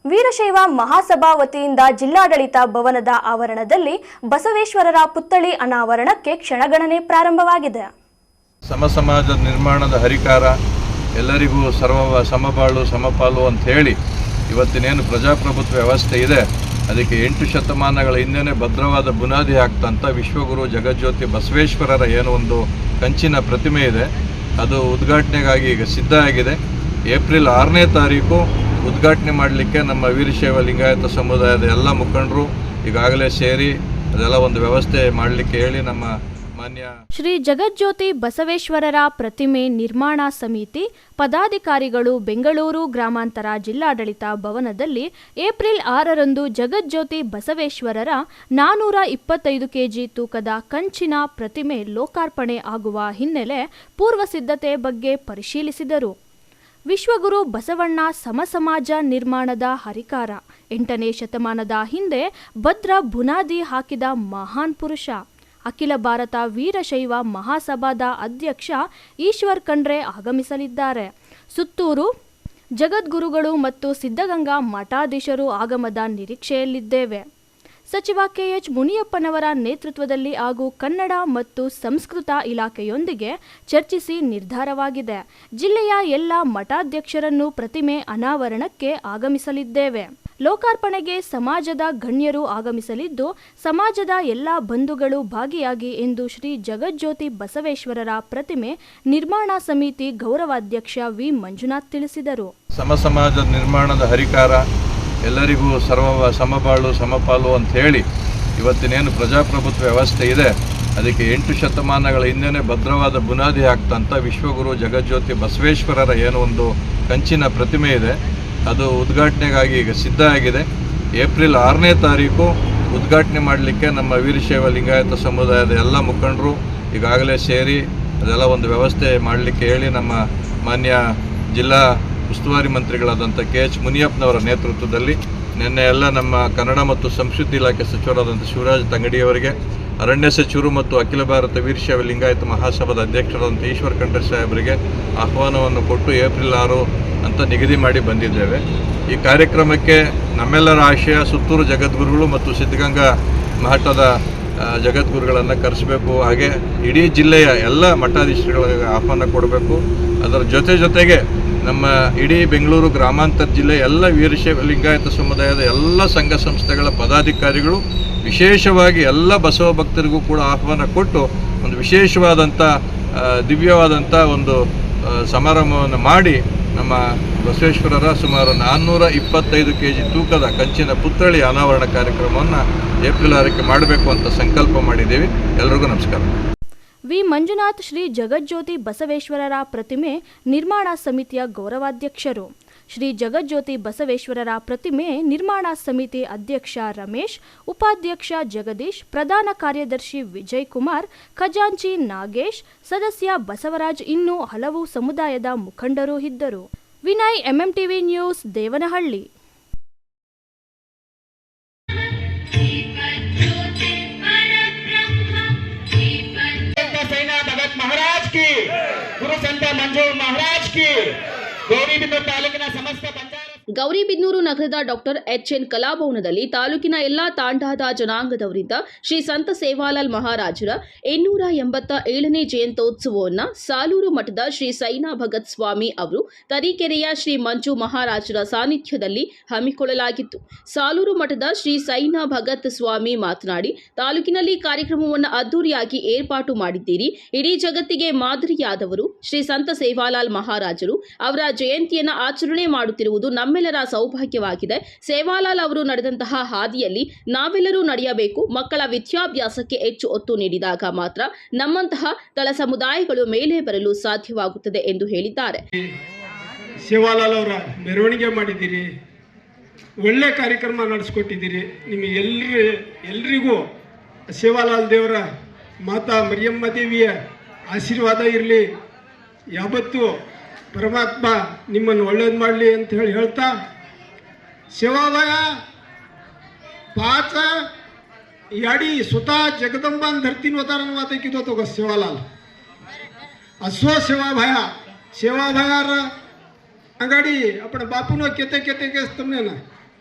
ವೀರ ವೀರಶೈವ ಮಹಾಸಭಾ ವತಿಯಿಂದ ಜಿಲ್ಲಾಡಳಿತ ಭವನದ ಆವರಣದಲ್ಲಿ ಬಸವೇಶ್ವರರ ಪುತ್ಥಳಿ ಅನಾವರಣಕ್ಕೆ ಕ್ಷಣಗಣನೆ ಪ್ರಾರಂಭವಾಗಿದೆ. ಸಮಾಜ ನಿರ್ಮಾಣದ ಹರಿಕಾರ, ಎಲ್ಲರಿಗೂ ಸಮಬಾಳು ಸಮಪಾಲು ಅಂತ ಹೇಳಿ ಇವತ್ತಿನೇನು ಪ್ರಜಾಪ್ರಭುತ್ವ ವ್ಯವಸ್ಥೆ ಇದೆ ಅದಕ್ಕೆ 8 ಶತಮಾನಗಳ ಹಿಂದೆನೇ ಭದ್ರವಾದ ಬುನಾದಿ ಹಾಕ್ತಂಥ ವಿಶ್ವಗುರು ಜಗಜ್ಯೋತಿ ಬಸವೇಶ್ವರರ ಏನು ಒಂದು ಕಂಚಿನ ಪ್ರತಿಮೆ ಇದೆ ಅದು ಉದ್ಘಾಟನೆಗಾಗಿ ಈಗ ಸಿದ್ಧ ಆಗಿದೆ. ಏಪ್ರಿಲ್ 6ನೇ ತಾರೀಕು ಉದ್ಘಾಟನೆ ಮಾಡಲಿಕ್ಕೆ ನಮ್ಮ ವೀರಶೈವ ಲಿಂಗಾಯತ ಸಮುದಾಯದ ಎಲ್ಲ ಮುಖಂಡರು ಈಗಾಗಲೇ ಸೇರಿ ಅದೆಲ್ಲ ಒಂದು ವ್ಯವಸ್ಥೆ ಮಾಡಲಿಕ್ಕೆ ಹೇಳಿ ನಮ್ಮ ಮಾನ್ಯ ಶ್ರೀ ಜಗಜ್ಯೋತಿ ಬಸವೇಶ್ವರರ ಪ್ರತಿಮೆ ನಿರ್ಮಾಣ ಸಮಿತಿ ಪದಾಧಿಕಾರಿಗಳು ಬೆಂಗಳೂರು ಗ್ರಾಮಾಂತರ ಜಿಲ್ಲಾಡಳಿತ ಭವನದಲ್ಲಿ ಏಪ್ರಿಲ್ 6ರಂದು ಜಗಜ್ಯೋತಿ ಬಸವೇಶ್ವರರ 425 ಕೆಜಿ ತೂಕದ ಕಂಚಿನ ಪ್ರತಿಮೆ ಲೋಕಾರ್ಪಣೆ ಆಗುವ ಹಿನ್ನೆಲೆ ಪೂರ್ವ ಸಿದ್ಧತೆ ಬಗ್ಗೆ ಪರಿಶೀಲಿಸಿದರು. ವಿಶ್ವಗುರು ಬಸವಣ್ಣ ಸಮಸಮಾಜ ನಿರ್ಮಾಣದ ಹರಿಕಾರ, 8ನೇ ಶತಮಾನದ ಹಿಂದೆ ಭದ್ರ ಬುನಾದಿ ಹಾಕಿದ ಮಹಾನ್ ಪುರುಷ, ಅಖಿಲ ಭಾರತ ವೀರಶೈವ ಮಹಾಸಭಾದ ಅಧ್ಯಕ್ಷ ಈಶ್ವರ್ ಖಂಡ್ರೆ ಆಗಮಿಸಲಿದ್ದಾರೆ. ಸುತ್ತೂರು ಜಗದ್ಗುರುಗಳು ಮತ್ತು ಸಿದ್ಧಗಂಗಾ ಮಠಾಧೀಶರು ಆಗಮದ ನಿರೀಕ್ಷೆಯಲ್ಲಿದ್ದೇವೆ. ಸಚಿವ ಕೆಎಚ್ ಮುನಿಯಪ್ಪನವರ ನೇತೃತ್ವದಲ್ಲಿ ಹಾಗೂ ಕನ್ನಡ ಮತ್ತು ಸಂಸ್ಕೃತ ಇಲಾಖೆಯೊಂದಿಗೆ ಚರ್ಚಿಸಿ ನಿರ್ಧಾರವಾಗಿದೆ. ಜಿಲ್ಲೆಯ ಎಲ್ಲ ಮಠಾಧ್ಯಕ್ಷರನ್ನು ಪ್ರತಿಮೆ ಅನಾವರಣಕ್ಕೆ ಆಗಮಿಸಲಿದ್ದೇವೆ. ಲೋಕಾರ್ಪಣೆಗೆ ಸಮಾಜದ ಗಣ್ಯರು ಆಗಮಿಸಲಿದ್ದು ಸಮಾಜದ ಎಲ್ಲ ಬಂಧುಗಳು ಭಾಗಿಯಾಗಿ ಎಂದು ಶ್ರೀ ಜಗಜ್ಯೋತಿ ಬಸವೇಶ್ವರರ ಪ್ರತಿಮೆ ನಿರ್ಮಾಣ ಸಮಿತಿ ಗೌರವಾಧ್ಯಕ್ಷ ವಿ ಮಂಜುನಾಥ್ ತಿಳಿಸಿದರು. ಸಮಾಜ ನಿರ್ಮಾಣದ ಹರಿಕಾರ, ಎಲ್ಲರಿಗೂ ಸಮಬಾಳು ಸಮಪಾಲು ಅಂತ ಹೇಳಿ ಇವತ್ತಿನೇನು ಪ್ರಜಾಪ್ರಭುತ್ವ ವ್ಯವಸ್ಥೆ ಇದೆ ಅದಕ್ಕೆ 8 ಶತಮಾನಗಳ ಹಿಂದೆನೇ ಭದ್ರವಾದ ಬುನಾದಿ ಹಾಕ್ತಂಥ ವಿಶ್ವಗುರು ಜಗಜ್ಯೋತಿ ಬಸವೇಶ್ವರರ ಏನು ಒಂದು ಕಂಚಿನ ಪ್ರತಿಮೆ ಇದೆ ಅದು ಉದ್ಘಾಟನೆಗಾಗಿ ಈಗ ಸಿದ್ಧ ಆಗಿದೆ. ಏಪ್ರಿಲ್ 6ನೇ ತಾರೀಕು ಉದ್ಘಾಟನೆ ಮಾಡಲಿಕ್ಕೆ ನಮ್ಮ ವೀರಶೈವ ಲಿಂಗಾಯತ ಸಮುದಾಯದ ಎಲ್ಲ ಮುಖಂಡರು ಈಗಾಗಲೇ ಸೇರಿ ಅದೆಲ್ಲ ಒಂದು ವ್ಯವಸ್ಥೆ ಮಾಡಲಿಕ್ಕೆ ಹೇಳಿ ನಮ್ಮ ಮಾನ್ಯ ಜಿಲ್ಲಾ ಉಸ್ತುವಾರಿ ಮಂತ್ರಿಗಳಾದಂಥ ಕೆಎಚ್ ಮುನಿಯಪ್ಪನವರ ನೇತೃತ್ವದಲ್ಲಿ ನಿನ್ನೆ ಎಲ್ಲ ನಮ್ಮ ಕನ್ನಡ ಮತ್ತು ಸಂಸ್ಕೃತಿ ಇಲಾಖೆ ಸಚಿವರಾದಂಥ ಶಿವರಾಜ್ ತಂಗಡಿಯವರಿಗೆ, ಅರಣ್ಯ ಸಚಿವರು ಮತ್ತು ಅಖಿಲ ಭಾರತ ವೀರಶೈವ ಲಿಂಗಾಯತ ಮಹಾಸಭಾದ ಅಧ್ಯಕ್ಷರಾದಂಥ ಈಶ್ವರ್ ಖಂಡ್ರೆ ಸಾಹೇಬರಿಗೆ ಆಹ್ವಾನವನ್ನು ಕೊಟ್ಟು ಏಪ್ರಿಲ್ 6 ಅಂತ ನಿಗದಿ ಮಾಡಿ ಬಂದಿದ್ದೇವೆ. ಈ ಕಾರ್ಯಕ್ರಮಕ್ಕೆ ನಮ್ಮೆಲ್ಲರ ಆಶಯ ಸುತ್ತೂರು ಜಗದ್ಗುರುಗಳು ಮತ್ತು ಸಿದ್ಧಗಂಗಾ ಮಠದ ಜಗದ್ಗುರುಗಳನ್ನು ಕರೆಸಬೇಕು, ಹಾಗೆ ಇಡೀ ಜಿಲ್ಲೆಯ ಎಲ್ಲ ಮಠಾಧೀಶರುಗಳಿಗೆ ಆಹ್ವಾನ ಕೊಡಬೇಕು. ಅದರ ಜೊತೆಗೆ ನಮ್ಮ ಇಡೀ ಬೆಂಗಳೂರು ಗ್ರಾಮಾಂತರ ಜಿಲ್ಲೆ ಎಲ್ಲ ವೀರಶೈವ ಲಿಂಗಾಯತ ಸಮುದಾಯದ ಎಲ್ಲ ಸಂಘ ಸಂಸ್ಥೆಗಳ ಪದಾಧಿಕಾರಿಗಳು ವಿಶೇಷವಾಗಿ ಎಲ್ಲ ಬಸವ ಭಕ್ತರಿಗೂ ಕೂಡ ಆಹ್ವಾನ ಕೊಟ್ಟು ಒಂದು ವಿಶೇಷವಾದಂಥ ದಿವ್ಯವಾದಂಥ ಒಂದು ಸಮಾರಂಭವನ್ನು ಮಾಡಿ ನಮ್ಮ ಬಸವೇಶ್ವರರ ಸುಮಾರು 425 ಕೆಜಿ ತೂಕದ ಕಂಚಿನ ಪುತ್ಥಳಿ ಅನಾವರಣ ಕಾರ್ಯಕ್ರಮವನ್ನು ಏಪ್ರಿಲ್ 6ಕ್ಕೆ ಮಾಡಬೇಕು ಅಂತ ಸಂಕಲ್ಪ ಮಾಡಿದ್ದೀವಿ. ಎಲ್ಲರಿಗೂ ನಮಸ್ಕಾರ. ವಿ ಮಂಜುನಾಥ್ ಶ್ರೀ ಜಗಜ್ಯೋತಿ ಬಸವೇಶ್ವರರ ಪ್ರತಿಮೆ ನಿರ್ಮಾಣ ಸಮಿತಿಯ ಗೌರವಾಧ್ಯಕ್ಷರು. ಶ್ರೀ ಜಗಜ್ಯೋತಿ ಬಸವೇಶ್ವರರ ಪ್ರತಿಮೆ ನಿರ್ಮಾಣ ಸಮಿತಿ ಅಧ್ಯಕ್ಷ ರಮೇಶ್, ಉಪಾಧ್ಯಕ್ಷ ಜಗದೀಶ್, ಪ್ರಧಾನ ಕಾರ್ಯದರ್ಶಿ ವಿಜಯ್ ಕುಮಾರ್, ಖಜಾಂಚಿ ನಾಗೇಶ್, ಸದಸ್ಯ ಬಸವರಾಜ್ ಇನ್ನೂ ಹಲವು ಸಮುದಾಯದ ಮುಖಂಡರು ಇದ್ದರು. Vinay, MMTV news, Devanahalli. महाराज की, गुरु संत मंजूर महाराज की, गौरीबिदनूर तालूकिನ ಸಮಸ್ತ ಪಂಚಾಯತ್ ಗೌರಿಬಿದನೂರು ನಗರದ ಡಾಕ್ಟರ್ ಎಚ್ಎನ್ ಕಲಾಭವನದಲ್ಲಿ ತಾಲೂಕಿನ ಎಲ್ಲಾ ತಾಂಡಾದ ಜನಾಂಗದವರಿಂದ ಶ್ರೀ ಸಂತ ಸೇವಾಲಾಲ್ ಮಹಾರಾಜರ 887ನೇ ಜಯಂತ್ಯೋತ್ಸವವನ್ನು ಸಾಲೂರು ಮಠದ ಶ್ರೀ ಸೈನಾ ಭಗತ್ ಸ್ವಾಮಿ ಅವರು ತರೀಕೆರೆಯ ಶ್ರೀ ಮಂಜು ಮಹಾರಾಜರ ಸಾನ್ನಿಧ್ಯದಲ್ಲಿ ಹಮ್ಮಿಕೊಳ್ಳಲಾಗಿತ್ತು. ಸಾಲೂರು ಮಠದ ಶ್ರೀ ಸೈನಾ ಭಗತ್ ಸ್ವಾಮಿ ಮಾತನಾಡಿ, ತಾಲೂಕಿನಲ್ಲಿ ಕಾರ್ಯಕ್ರಮವನ್ನು ಅದ್ದೂರಿಯಾಗಿ ಏರ್ಪಾಟು ಮಾಡಿದ್ದೀರಿ. ಇಡೀ ಜಗತ್ತಿಗೆ ಮಾದರಿಯಾದವರು ಶ್ರೀ ಸಂತ ಸೇವಾಲಾಲ್ ಮಹಾರಾಜರು. ಅವರ ಜಯಂತಿಯನ್ನು ಆಚರಣೆ ಮಾಡುತ್ತಿರುವುದು ನಮ್ಮೆಲ್ಲರ ಸೌಭಾಗ್ಯವಾಗಿದೆ. ಸೇವಾಲಾಲ್ ಅವರು ನಡೆದಂತಹ ಹಾದಿಯಲ್ಲಿ ನಾವೆಲ್ಲರೂ ನಡೆಯಬೇಕು. ಮಕ್ಕಳ ವಿದ್ಯಾಭ್ಯಾಸಕ್ಕೆ ಹೆಚ್ಚು ಒತ್ತು ನೀಡಿದಾಗ ಮಾತ್ರ ನಮ್ಮಂತಹ ತಳ ಸಮುದಾಯಗಳು ಮೇಲೆ ಬರಲು ಸಾಧ್ಯವಾಗುತ್ತದೆ ಎಂದು ಹೇಳಿದ್ದಾರೆ. ಸೇವಾಲಾಲ್ ಅವರ ಮೆರವಣಿಗೆ ಮಾಡಿದ್ದೀರಿ, ಒಳ್ಳೆ ಕಾರ್ಯಕ್ರಮ ನಡೆಸಿಕೊಟ್ಟಿದ್ದೀರಿ. ನಿಮಗೆ ಎಲ್ರಿಗೂ ಸೇವಾಲಾಲ್ ದೇವರ ಮಾತಾ ಮರಿಯಮ್ಮ ದೇವಿಯ ಆಶೀರ್ವಾದ ಇರಲಿ. ಯಾವತ್ತೂ ಪರಮಾತ್ಮ ನಿಮ್ಮನ್ನು ಒಳ್ಳೇದು ಮಾಡಲಿ ಅಂತ ಹೇಳ್ತಾ, सेवाभाया पाच याडी स्वतः जगदंबान धरतीन वतारण वाते किदो तो सेवालाल असो सेवाभाया अंगाडी आपण बापूनो केते केते केस तुमने ना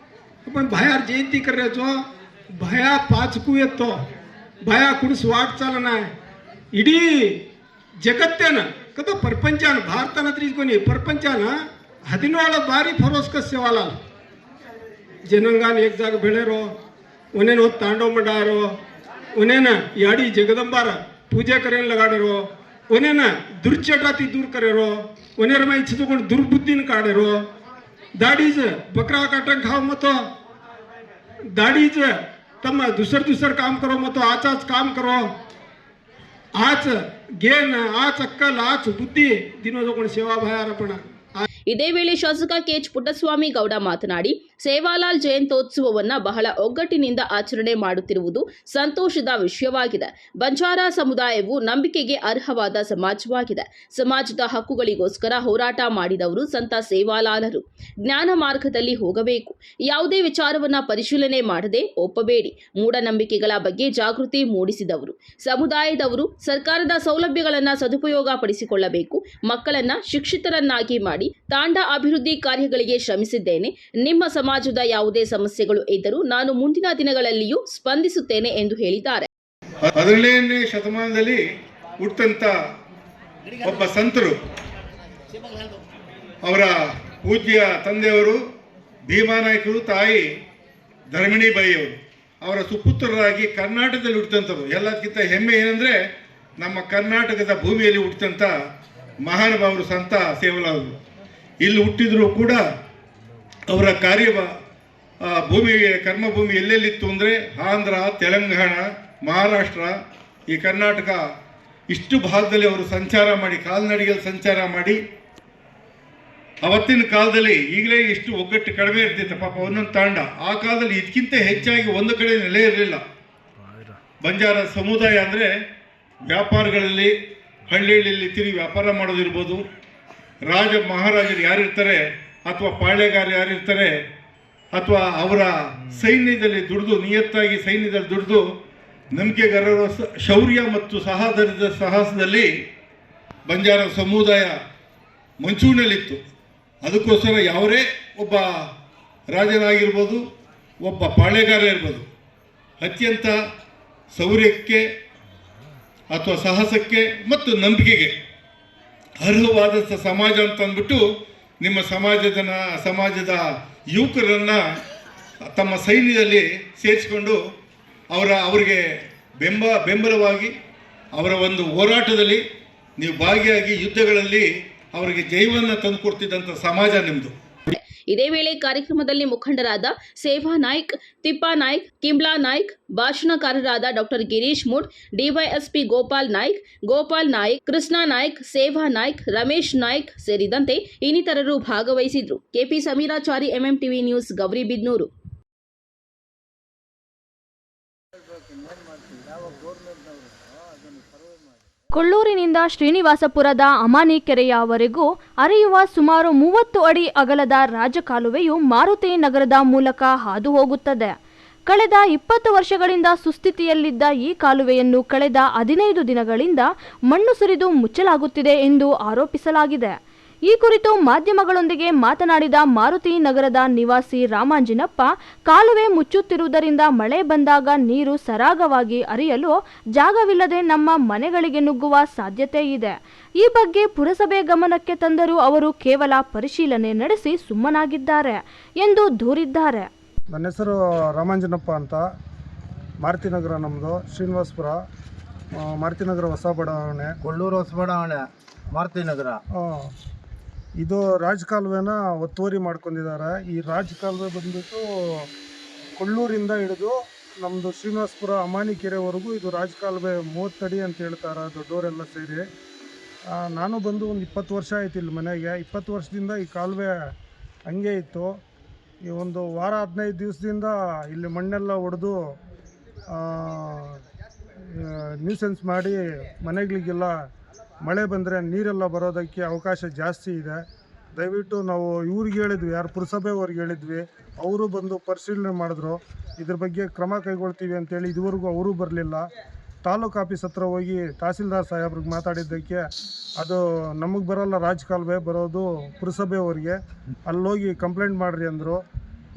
पण बाहेर जयंती करायचो, बाया पाचकू येतो, बाया कुणीच वाट चालना आहे. इडी जगत्यानं कदा परपंचान भारतानं तरी कोणी परपंचानं 17 ಬಾರಿ ಫರೋಸ್ಕ ಸೇವಾಲಾಲ್ ಜನಂಗಾನ್ एक जाग ಬೆಳೆರೋ उन्हें तांडव मंडारो उन्हें याडी जगदंबार पूजा करें लगाड़ो उन्हें दुर्चटाती दूर करेरो उन्हें मैं इच्छित दुर्बुद्धिन काढेरो दाडीज बकरा काटन खाओ मतो दाडीज तम दुसर काम करो मतो आज काम करो आज गेन आज अक्कल आज बुद्धि दिनों जो सेवा भायारपण. ಇದೇ ವೇಳೆ ಶಾಸಕ ಕೆಎಚ್ ಪುಟ್ಟಸ್ವಾಮಿ ಗೌಡ ಮಾತನಾಡಿ ಸೇವಾಲಾಲ್ ಜಯಂತ್ಯೋತ್ಸವವನ್ನು ಬಹಳ ಒಗ್ಗಟ್ಟಿನಿಂದ ಆಚರಣೆ ಮಾಡುತ್ತಿರುವುದು ಸಂತೋಷದ ವಿಷಯವಾಗಿದೆ. ಬಂಜಾರ ಸಮುದಾಯವು ನಂಬಿಕೆಗೆ ಅರ್ಹವಾದ ಸಮಾಜವಾಗಿದೆ. ಸಮಾಜದ ಹಕ್ಕುಗಳಿಗೋಸ್ಕರ ಹೋರಾಟ ಮಾಡಿದವರು ಸಂತ ಸೇವಾಲಾಲರು. ಜ್ಞಾನ ಮಾರ್ಗದಲ್ಲಿ ಹೋಗಬೇಕು. ಯಾವುದೇ ವಿಚಾರವನ್ನು ಪರಿಶೀಲನೆ ಮಾಡದೆ ಒಪ್ಪಬೇಡಿ. ಮೂಢನಂಬಿಕೆಗಳ ಬಗ್ಗೆ ಜಾಗೃತಿ ಮೂಡಿಸಿದವರು. ಸಮುದಾಯದವರು ಸರ್ಕಾರದ ಸೌಲಭ್ಯಗಳನ್ನು ಸದುಪಯೋಗ ಪಡಿಸಿಕೊಳ್ಳಬೇಕು. ಮಕ್ಕಳನ್ನ ಶಿಕ್ಷಿತರನ್ನಾಗಿ ಮಾಡಿ ತಾಂಡ ಅಭಿವೃದ್ಧಿ ಕಾರ್ಯಗಳಿಗೆ ಶ್ರಮಿಸಿದ್ದೇನೆ. ನಿಮ್ಮ ಸಮಾಜದ ಯಾವುದೇ ಸಮಸ್ಯೆಗಳು ಇದ್ದರೂ ನಾನು ಮುಂದಿನ ದಿನಗಳಲ್ಲಿಯೂ ಸ್ಪಂದಿಸುತ್ತೇನೆ ಎಂದು ಹೇಳಿದ್ದಾರೆ. 17ನೇ ಶತಮಾನದಲ್ಲಿ ಹುಟ್ಟಂತ ಒಬ್ಬ ಸಂತರು, ಅವರ ಪೂಜ್ಯ ತಂದೆಯವರು ಭೀಮಾನಾಯಕರು, ತಾಯಿ ಧರ್ಮಿಣಿಬಾಯಿಯವರು, ಅವರ ಸುಪುತ್ರರಾಗಿ ಕರ್ನಾಟಕದಲ್ಲಿ ಹುಟ್ಟಂಥವ್ರು. ಎಲ್ಲದಕ್ಕಿಂತ ಹೆಮ್ಮೆ ಏನಂದರೆ ನಮ್ಮ ಕರ್ನಾಟಕದ ಭೂಮಿಯಲ್ಲಿ ಹುಟ್ಟಂಥ ಮಹಾನುಭಾವರು ಸಂತ ಸೇವಾಲಾಲರು. ಇಲ್ಲಿ ಹುಟ್ಟಿದ್ರು ಕೂಡ ಅವರ ಕಾರ್ಯ ಭೂಮಿ ಕರ್ಮಭೂಮಿ ಎಲ್ಲೆಲ್ಲಿತ್ತು ಅಂದರೆ ಆಂಧ್ರ, ತೆಲಂಗಾಣ, ಮಹಾರಾಷ್ಟ್ರ, ಈ ಕರ್ನಾಟಕ ಇಷ್ಟು ಭಾಗದಲ್ಲಿ ಅವರು ಸಂಚಾರ ಮಾಡಿ ಕಾಲ್ನಡಿಗೆಯಲ್ಲಿ ಸಂಚಾರ ಮಾಡಿ ಅವತ್ತಿನ ಕಾಲದಲ್ಲಿ ಈಗಲೇ ಇಷ್ಟು ಒಗ್ಗಟ್ಟು ಕಡಿಮೆ ಇರ್ತಿತ್ತು ಪಾಪ ಒಂದೊಂದು ತಾಂಡ. ಆ ಕಾಲದಲ್ಲಿ ಇದಕ್ಕಿಂತ ಹೆಚ್ಚಾಗಿ ಒಂದು ಕಡೆ ನೆಲೆ ಇರಲಿಲ್ಲ. ಬಂಜಾರ ಸಮುದಾಯ ಅಂದರೆ ವ್ಯಾಪಾರಗಳಲ್ಲಿ ಹಳ್ಳಿಯಲ್ಲಿ ತಿರುಗಿ ವ್ಯಾಪಾರ ಮಾಡೋದಿರ್ಬೋದು, ರಾಜ ಮಹಾರಾಜರು ಯಾರಿರ್ತಾರೆ ಅಥವಾ ಪಾಳ್ಯಗಾರರು ಯಾರಿರ್ತಾರೆ ಅಥವಾ ಅವರ ಸೈನ್ಯದಲ್ಲಿ ದುಡಿದು ನಿಯತ್ತಾಗಿ ಸೈನ್ಯದಲ್ಲಿ ದುಡಿದು ನಂಬಿಕೆಗಾರರ ಶೌರ್ಯ ಮತ್ತು ಸಾಹಸದಲ್ಲಿ ಬಂಜಾರ ಸಮುದಾಯ ಮುಂಚೂಣಿಯಲ್ಲಿತ್ತು. ಅದಕ್ಕೋಸ್ಕರ ಯಾವರೇ ಒಬ್ಬ ರಾಜನಾಗಿರ್ಬೋದು, ಒಬ್ಬ ಪಾಳ್ಯಗಾರ ಇರ್ಬೋದು, ಅತ್ಯಂತ ಶೌರ್ಯಕ್ಕೆ ಅಥವಾ ಸಾಹಸಕ್ಕೆ ಮತ್ತು ನಂಬಿಕೆಗೆ ಅರ್ಹವಾದ ಸಮಾಜ ಅಂತ ಅಂದ್ಬಿಟ್ಟು ನಿಮ್ಮ ಸಮಾಜದ ಯುವಕರನ್ನು ತಮ್ಮ ಸೈನ್ಯದಲ್ಲಿ ಸೇರಿಸಿಕೊಂಡು ಅವರಿಗೆ ಬೆಂಬಲವಾಗಿ ಅವರ ಒಂದು ಹೋರಾಟದಲ್ಲಿ ನೀವು ಭಾಗಿಯಾಗಿ ಯುದ್ಧಗಳಲ್ಲಿ ಅವರಿಗೆ ಜೈವನ್ನ ತಂದುಕೊಡ್ತಿದ್ದಂಥ ಸಮಾಜ ನಿಮ್ಮದು. ಇದೇ ವೇಳೆ ಕಾರ್ಯಕ್ರಮದಲ್ಲಿ ಮುಖಂಡರಾದ ಸೇವಾ ನಾಯ್ಕ್, ತಿಪ್ಪಾ ನಾಯ್ಕ್, ಕಿಂಬ್ಲಾ ನಾಯ್ಕ್, ಭಾಷಣಕಾರರಾದ ಡಾಕ್ಟರ್ ಗಿರೀಶ್ ಮುಡ್, ಡಿವೈಎಸ್ಪಿ ಗೋಪಾಲ್ ನಾಯ್ಕ್, ಕೃಷ್ಣ ನಾಯ್ಕ್, ಸೇವಾ ನಾಯ್ಕ್, ರಮೇಶ್ ನಾಯ್ಕ್ ಸೇರಿದಂತೆ ಇನ್ನಿತರರು ಭಾಗವಹಿಸಿದ್ರು. KP Sameerachari, MMTV news, Gauribidanur. ಕೊಳ್ಳೂರಿನಿಂದ ಶ್ರೀನಿವಾಸಪುರದ ಅಮಾನಿಕೆರೆಯವರೆಗೂ ಹರಿಯುವ ಸುಮಾರು 30 ಅಡಿ ಅಗಲದ ರಾಜಕಾಲುವೆಯು ಮಾರುತಿ ನಗರದ ಮೂಲಕ ಹಾದು ಹೋಗುತ್ತದೆ. ಕಳೆದ 20 ವರ್ಷಗಳಿಂದ ಸುಸ್ಥಿತಿಯಲ್ಲಿದ್ದ ಈ ಕಾಲುವೆಯನ್ನು ಕಳೆದ 15 ದಿನಗಳಿಂದ ಮಣ್ಣು ಸುರಿದು ಮುಚ್ಚಲಾಗುತ್ತಿದೆ ಎಂದು ಆರೋಪಿಸಲಾಗಿದೆ. ಈ ಕುರಿತು ಮಾಧ್ಯಮಗಳೊಂದಿಗೆ ಮಾತನಾಡಿದ ಮಾರುತಿ ನಗರದ ನಿವಾಸಿ ರಾಮಾಂಜಿನಪ್ಪ, ಕಾಲುವೆ ಮುಚ್ಚುತ್ತಿರುವುದರಿಂದ ಮಳೆ ಬಂದಾಗ ನೀರು ಸರಾಗವಾಗಿ ಹರಿಯಲು ಜಾಗವಿಲ್ಲದೆ ನಮ್ಮ ಮನೆಗಳಿಗೆ ನುಗ್ಗುವ ಸಾಧ್ಯತೆ ಇದೆ. ಈ ಬಗ್ಗೆ ಪುರಸಭೆ ಗಮನಕ್ಕೆ ತಂದರೂ ಅವರು ಕೇವಲ ಪರಿಶೀಲನೆ ನಡೆಸಿ ಸುಮ್ಮನಾಗಿದ್ದಾರೆ ಎಂದು ದೂರಿದ್ದಾರೆ. ನನ್ನ ಹೆಸರು ರಾಮಾಂಜನಪ್ಪ ಅಂತ, ಮಾರುತಿನಗರ ನಮ್ಮದು, ಶ್ರೀನಿವಾಸಪುರ, ಮಾರುತಿನಗರ ಹೊಸ ಬಡಾವಣೆ, ಕೊಳ್ಳೂರು ಹೊಸ ಬಡಾವಣೆ, ಮಾರುತಿನಗರ. ಇದು ರಾಜಕಾಲುವೆನ ಒತ್ತುವರಿ ಮಾಡ್ಕೊಂಡಿದ್ದಾರೆ. ಈ ರಾಜಕಾಲುವೆ ಬಂದ್ಬಿಟ್ಟು ಕೊಳ್ಳೂರಿಂದ ಹಿಡಿದು ನಮ್ಮದು ಶ್ರೀನಿವಾಸಪುರ ಅಮಾನಿಕೆರೆವರೆಗೂ ಇದು ರಾಜಕಾಲುವೆ 30 ಅಡಿ ಅಂತ ಹೇಳ್ತಾರೆ ದೊಡ್ಡವರೆಲ್ಲ ಸೇರಿ. ನಾನು ಬಂದು ಒಂದು 20 ವರ್ಷ ಆಯ್ತು ಇಲ್ಲಿ ಮನೆಗೆ. 20 ವರ್ಷದಿಂದ ಈ ಕಾಲುವೆ ಹಂಗೆ ಇತ್ತು. ಈ ಒಂದು ವಾರ 15 ದಿವಸದಿಂದ ಇಲ್ಲಿ ಮಣ್ಣೆಲ್ಲ ಹೊಡೆದು ನ್ಯೂಸೆನ್ಸ್ ಮಾಡಿ ಮನೆಗಳಿಗೆಲ್ಲ ಮಳೆ ಬಂದರೆ ನೀರೆಲ್ಲ ಬರೋದಕ್ಕೆ ಅವಕಾಶ ಜಾಸ್ತಿ ಇದೆ. ದಯವಿಟ್ಟು ನಾವು ಇವ್ರಿಗೆ ಹೇಳಿದ್ವಿ, ಯಾರು ಪುರಸಭೆಯವ್ರಿಗೆ ಹೇಳಿದ್ವಿ, ಅವರು ಬಂದು ಪರಿಶೀಲನೆ ಮಾಡಿದ್ರು. ಇದ್ರ ಬಗ್ಗೆ ಕ್ರಮ ಕೈಗೊಳ್ತೀವಿ ಅಂತೇಳಿ ಇದುವರೆಗೂ ಅವರು ಬರಲಿಲ್ಲ. ತಾಲೂಕು ಆಫೀಸ್ ಹತ್ರ ಹೋಗಿ ತಹಸೀಲ್ದಾರ್ ಸಾಹೇಬ್ರಿಗೆ ಮಾತಾಡಿದ್ದಕ್ಕೆ ಅದು ನಮಗೆ ಬರೋಲ್ಲ, ರಾಜಕಾಲುವೆ ಬರೋದು ಪುರಸಭೆಯವರಿಗೆ, ಅಲ್ಲೋಗಿ ಕಂಪ್ಲೇಂಟ್ ಮಾಡಿರಿ ಅಂದರು.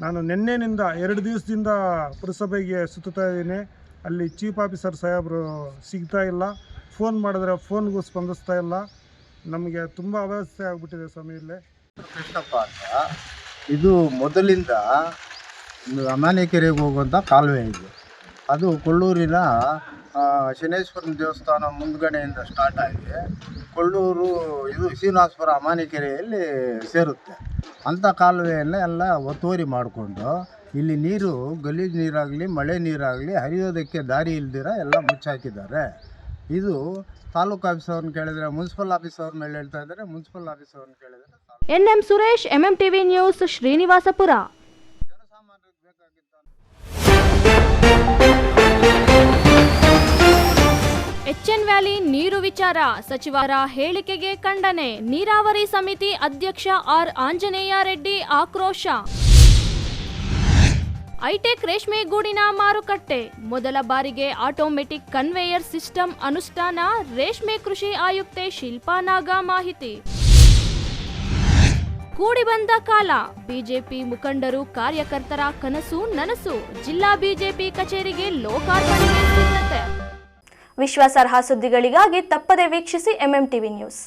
ನಾನು ನಿನ್ನೆನಿಂದ 2 ದಿವಸದಿಂದ ಪುರಸಭೆಗೆ ಸುತ್ತಾ ಇದ್ದೀನಿ. ಅಲ್ಲಿ ಚೀಫ್ ಆಫೀಸರ್ ಸಾಹೇಬರು ಸಿಗ್ತಾ ಇಲ್ಲ, ಫೋನ್ ಮಾಡಿದ್ರೆ ಫೋನ್ಗೂ ಸ್ಪಂದಿಸ್ತಾ ಇಲ್ಲ. ನಮಗೆ ತುಂಬ ಅವ್ಯವಸ್ಥೆ ಆಗಿಬಿಟ್ಟಿದೆ ಸ್ವಾಮಿ. ಇಲ್ಲೇ ಕೃಷ್ಣಪ್ಪ ಅಂತ, ಇದು ಮೊದಲಿಂದ ಅಮಾನಿಕೆರೆಗೆ ಹೋಗುವಂಥ ಕಾಲುವೆ ಇದು. ಅದು ಕೊಳ್ಳೂರಿನ ಶನೇಶ್ವರನ ದೇವಸ್ಥಾನ ಮುಂದ್ಗಡೆಯಿಂದ ಸ್ಟಾರ್ಟ್ ಆಗಿ ಕೊಳ್ಳೂರು ಇದು ಶ್ರೀನಿವಾಸಪುರ ಅಮಾನಿಕೆರೆಯಲ್ಲಿ ಸೇರುತ್ತೆ. ಅಂಥ ಕಾಲುವೆಯನ್ನು ಎಲ್ಲ ಒತ್ತುವರಿ ಮಾಡಿಕೊಂಡು ಇಲ್ಲಿ ನೀರು, ಗಲೀಜು ನೀರಾಗಲಿ ಮಳೆ ನೀರಾಗಲಿ ಹರಿಯೋದಕ್ಕೆ ದಾರಿ ಇಲ್ದಿರ ಎಲ್ಲ ಮುಚ್ಚಾಕಿದ್ದಾರೆ. ಇದು ತಾಲೂಕು ಆಫೀಸ್ ಅವ್ರನ್ನ ಕೇಳಿದರೆ ಮುನ್ಸಿಪಲ್ ಆಫೀಸ್ ಅವ್ರ ಮೇಲೆ ಹೇಳ್ತಾ ಇದ್ದಾರೆ, ಮುನ್ಸಿಪಲ್ ಆಫೀಸ್ ಅವ್ರನ್ನ ಕೇಳಿದರೆ NM Suresh, MMTV news, Srinivaspur. HN valley ನೀರು ವಿಚಾರ ಸಚಿವರ ಹೇಳಿಕೆಗೆ ಖಂಡನೆ. ನೀರಾವರಿ ಸಮಿತಿ ಅಧ್ಯಕ್ಷ ಆರ್ ಆಂಜನೇಯ ರೆಡ್ಡಿ ಆಕ್ರೋಶ. ಹೈಟೆಕ್ ರೇಷ್ಮೆ ಗೂಡಿನ ಮಾರುಕಟ್ಟೆ, ಮೊದಲ ಬಾರಿಗೆ ಆಟೋಮೆಟಿಕ್ ಕನ್ವೇಯರ್ ಸಿಸ್ಟಮ್ ಅನುಷ್ಠಾನ. ರೇಷ್ಮೆ ಕೃಷಿ ಆಯುಕ್ತೆ ಶಿಲ್ಪಾ ನಾಗ ಮಾಹಿತಿ. ಕೂಡಿ ಬಂದ ಕಾಲ, ಬಿಜೆಪಿ ಮುಖಂಡರು ಕಾರ್ಯಕರ್ತರ ಕನಸು ನನಸು. ಜಿಲ್ಲಾ ಬಿಜೆಪಿ ಕಚೇರಿಗೆ ಲೋಕಾರ್ಪಣೆಗೆ ಸಿದ್ಧತೆ. ವಿಶ್ವಾಸಾರ್ಹ ಸುದ್ದಿಗಳಿಗಾಗಿ ತಪ್ಪದೆ ವೀಕ್ಷಿಸಿ MMTV ನ್ಯೂಸ್.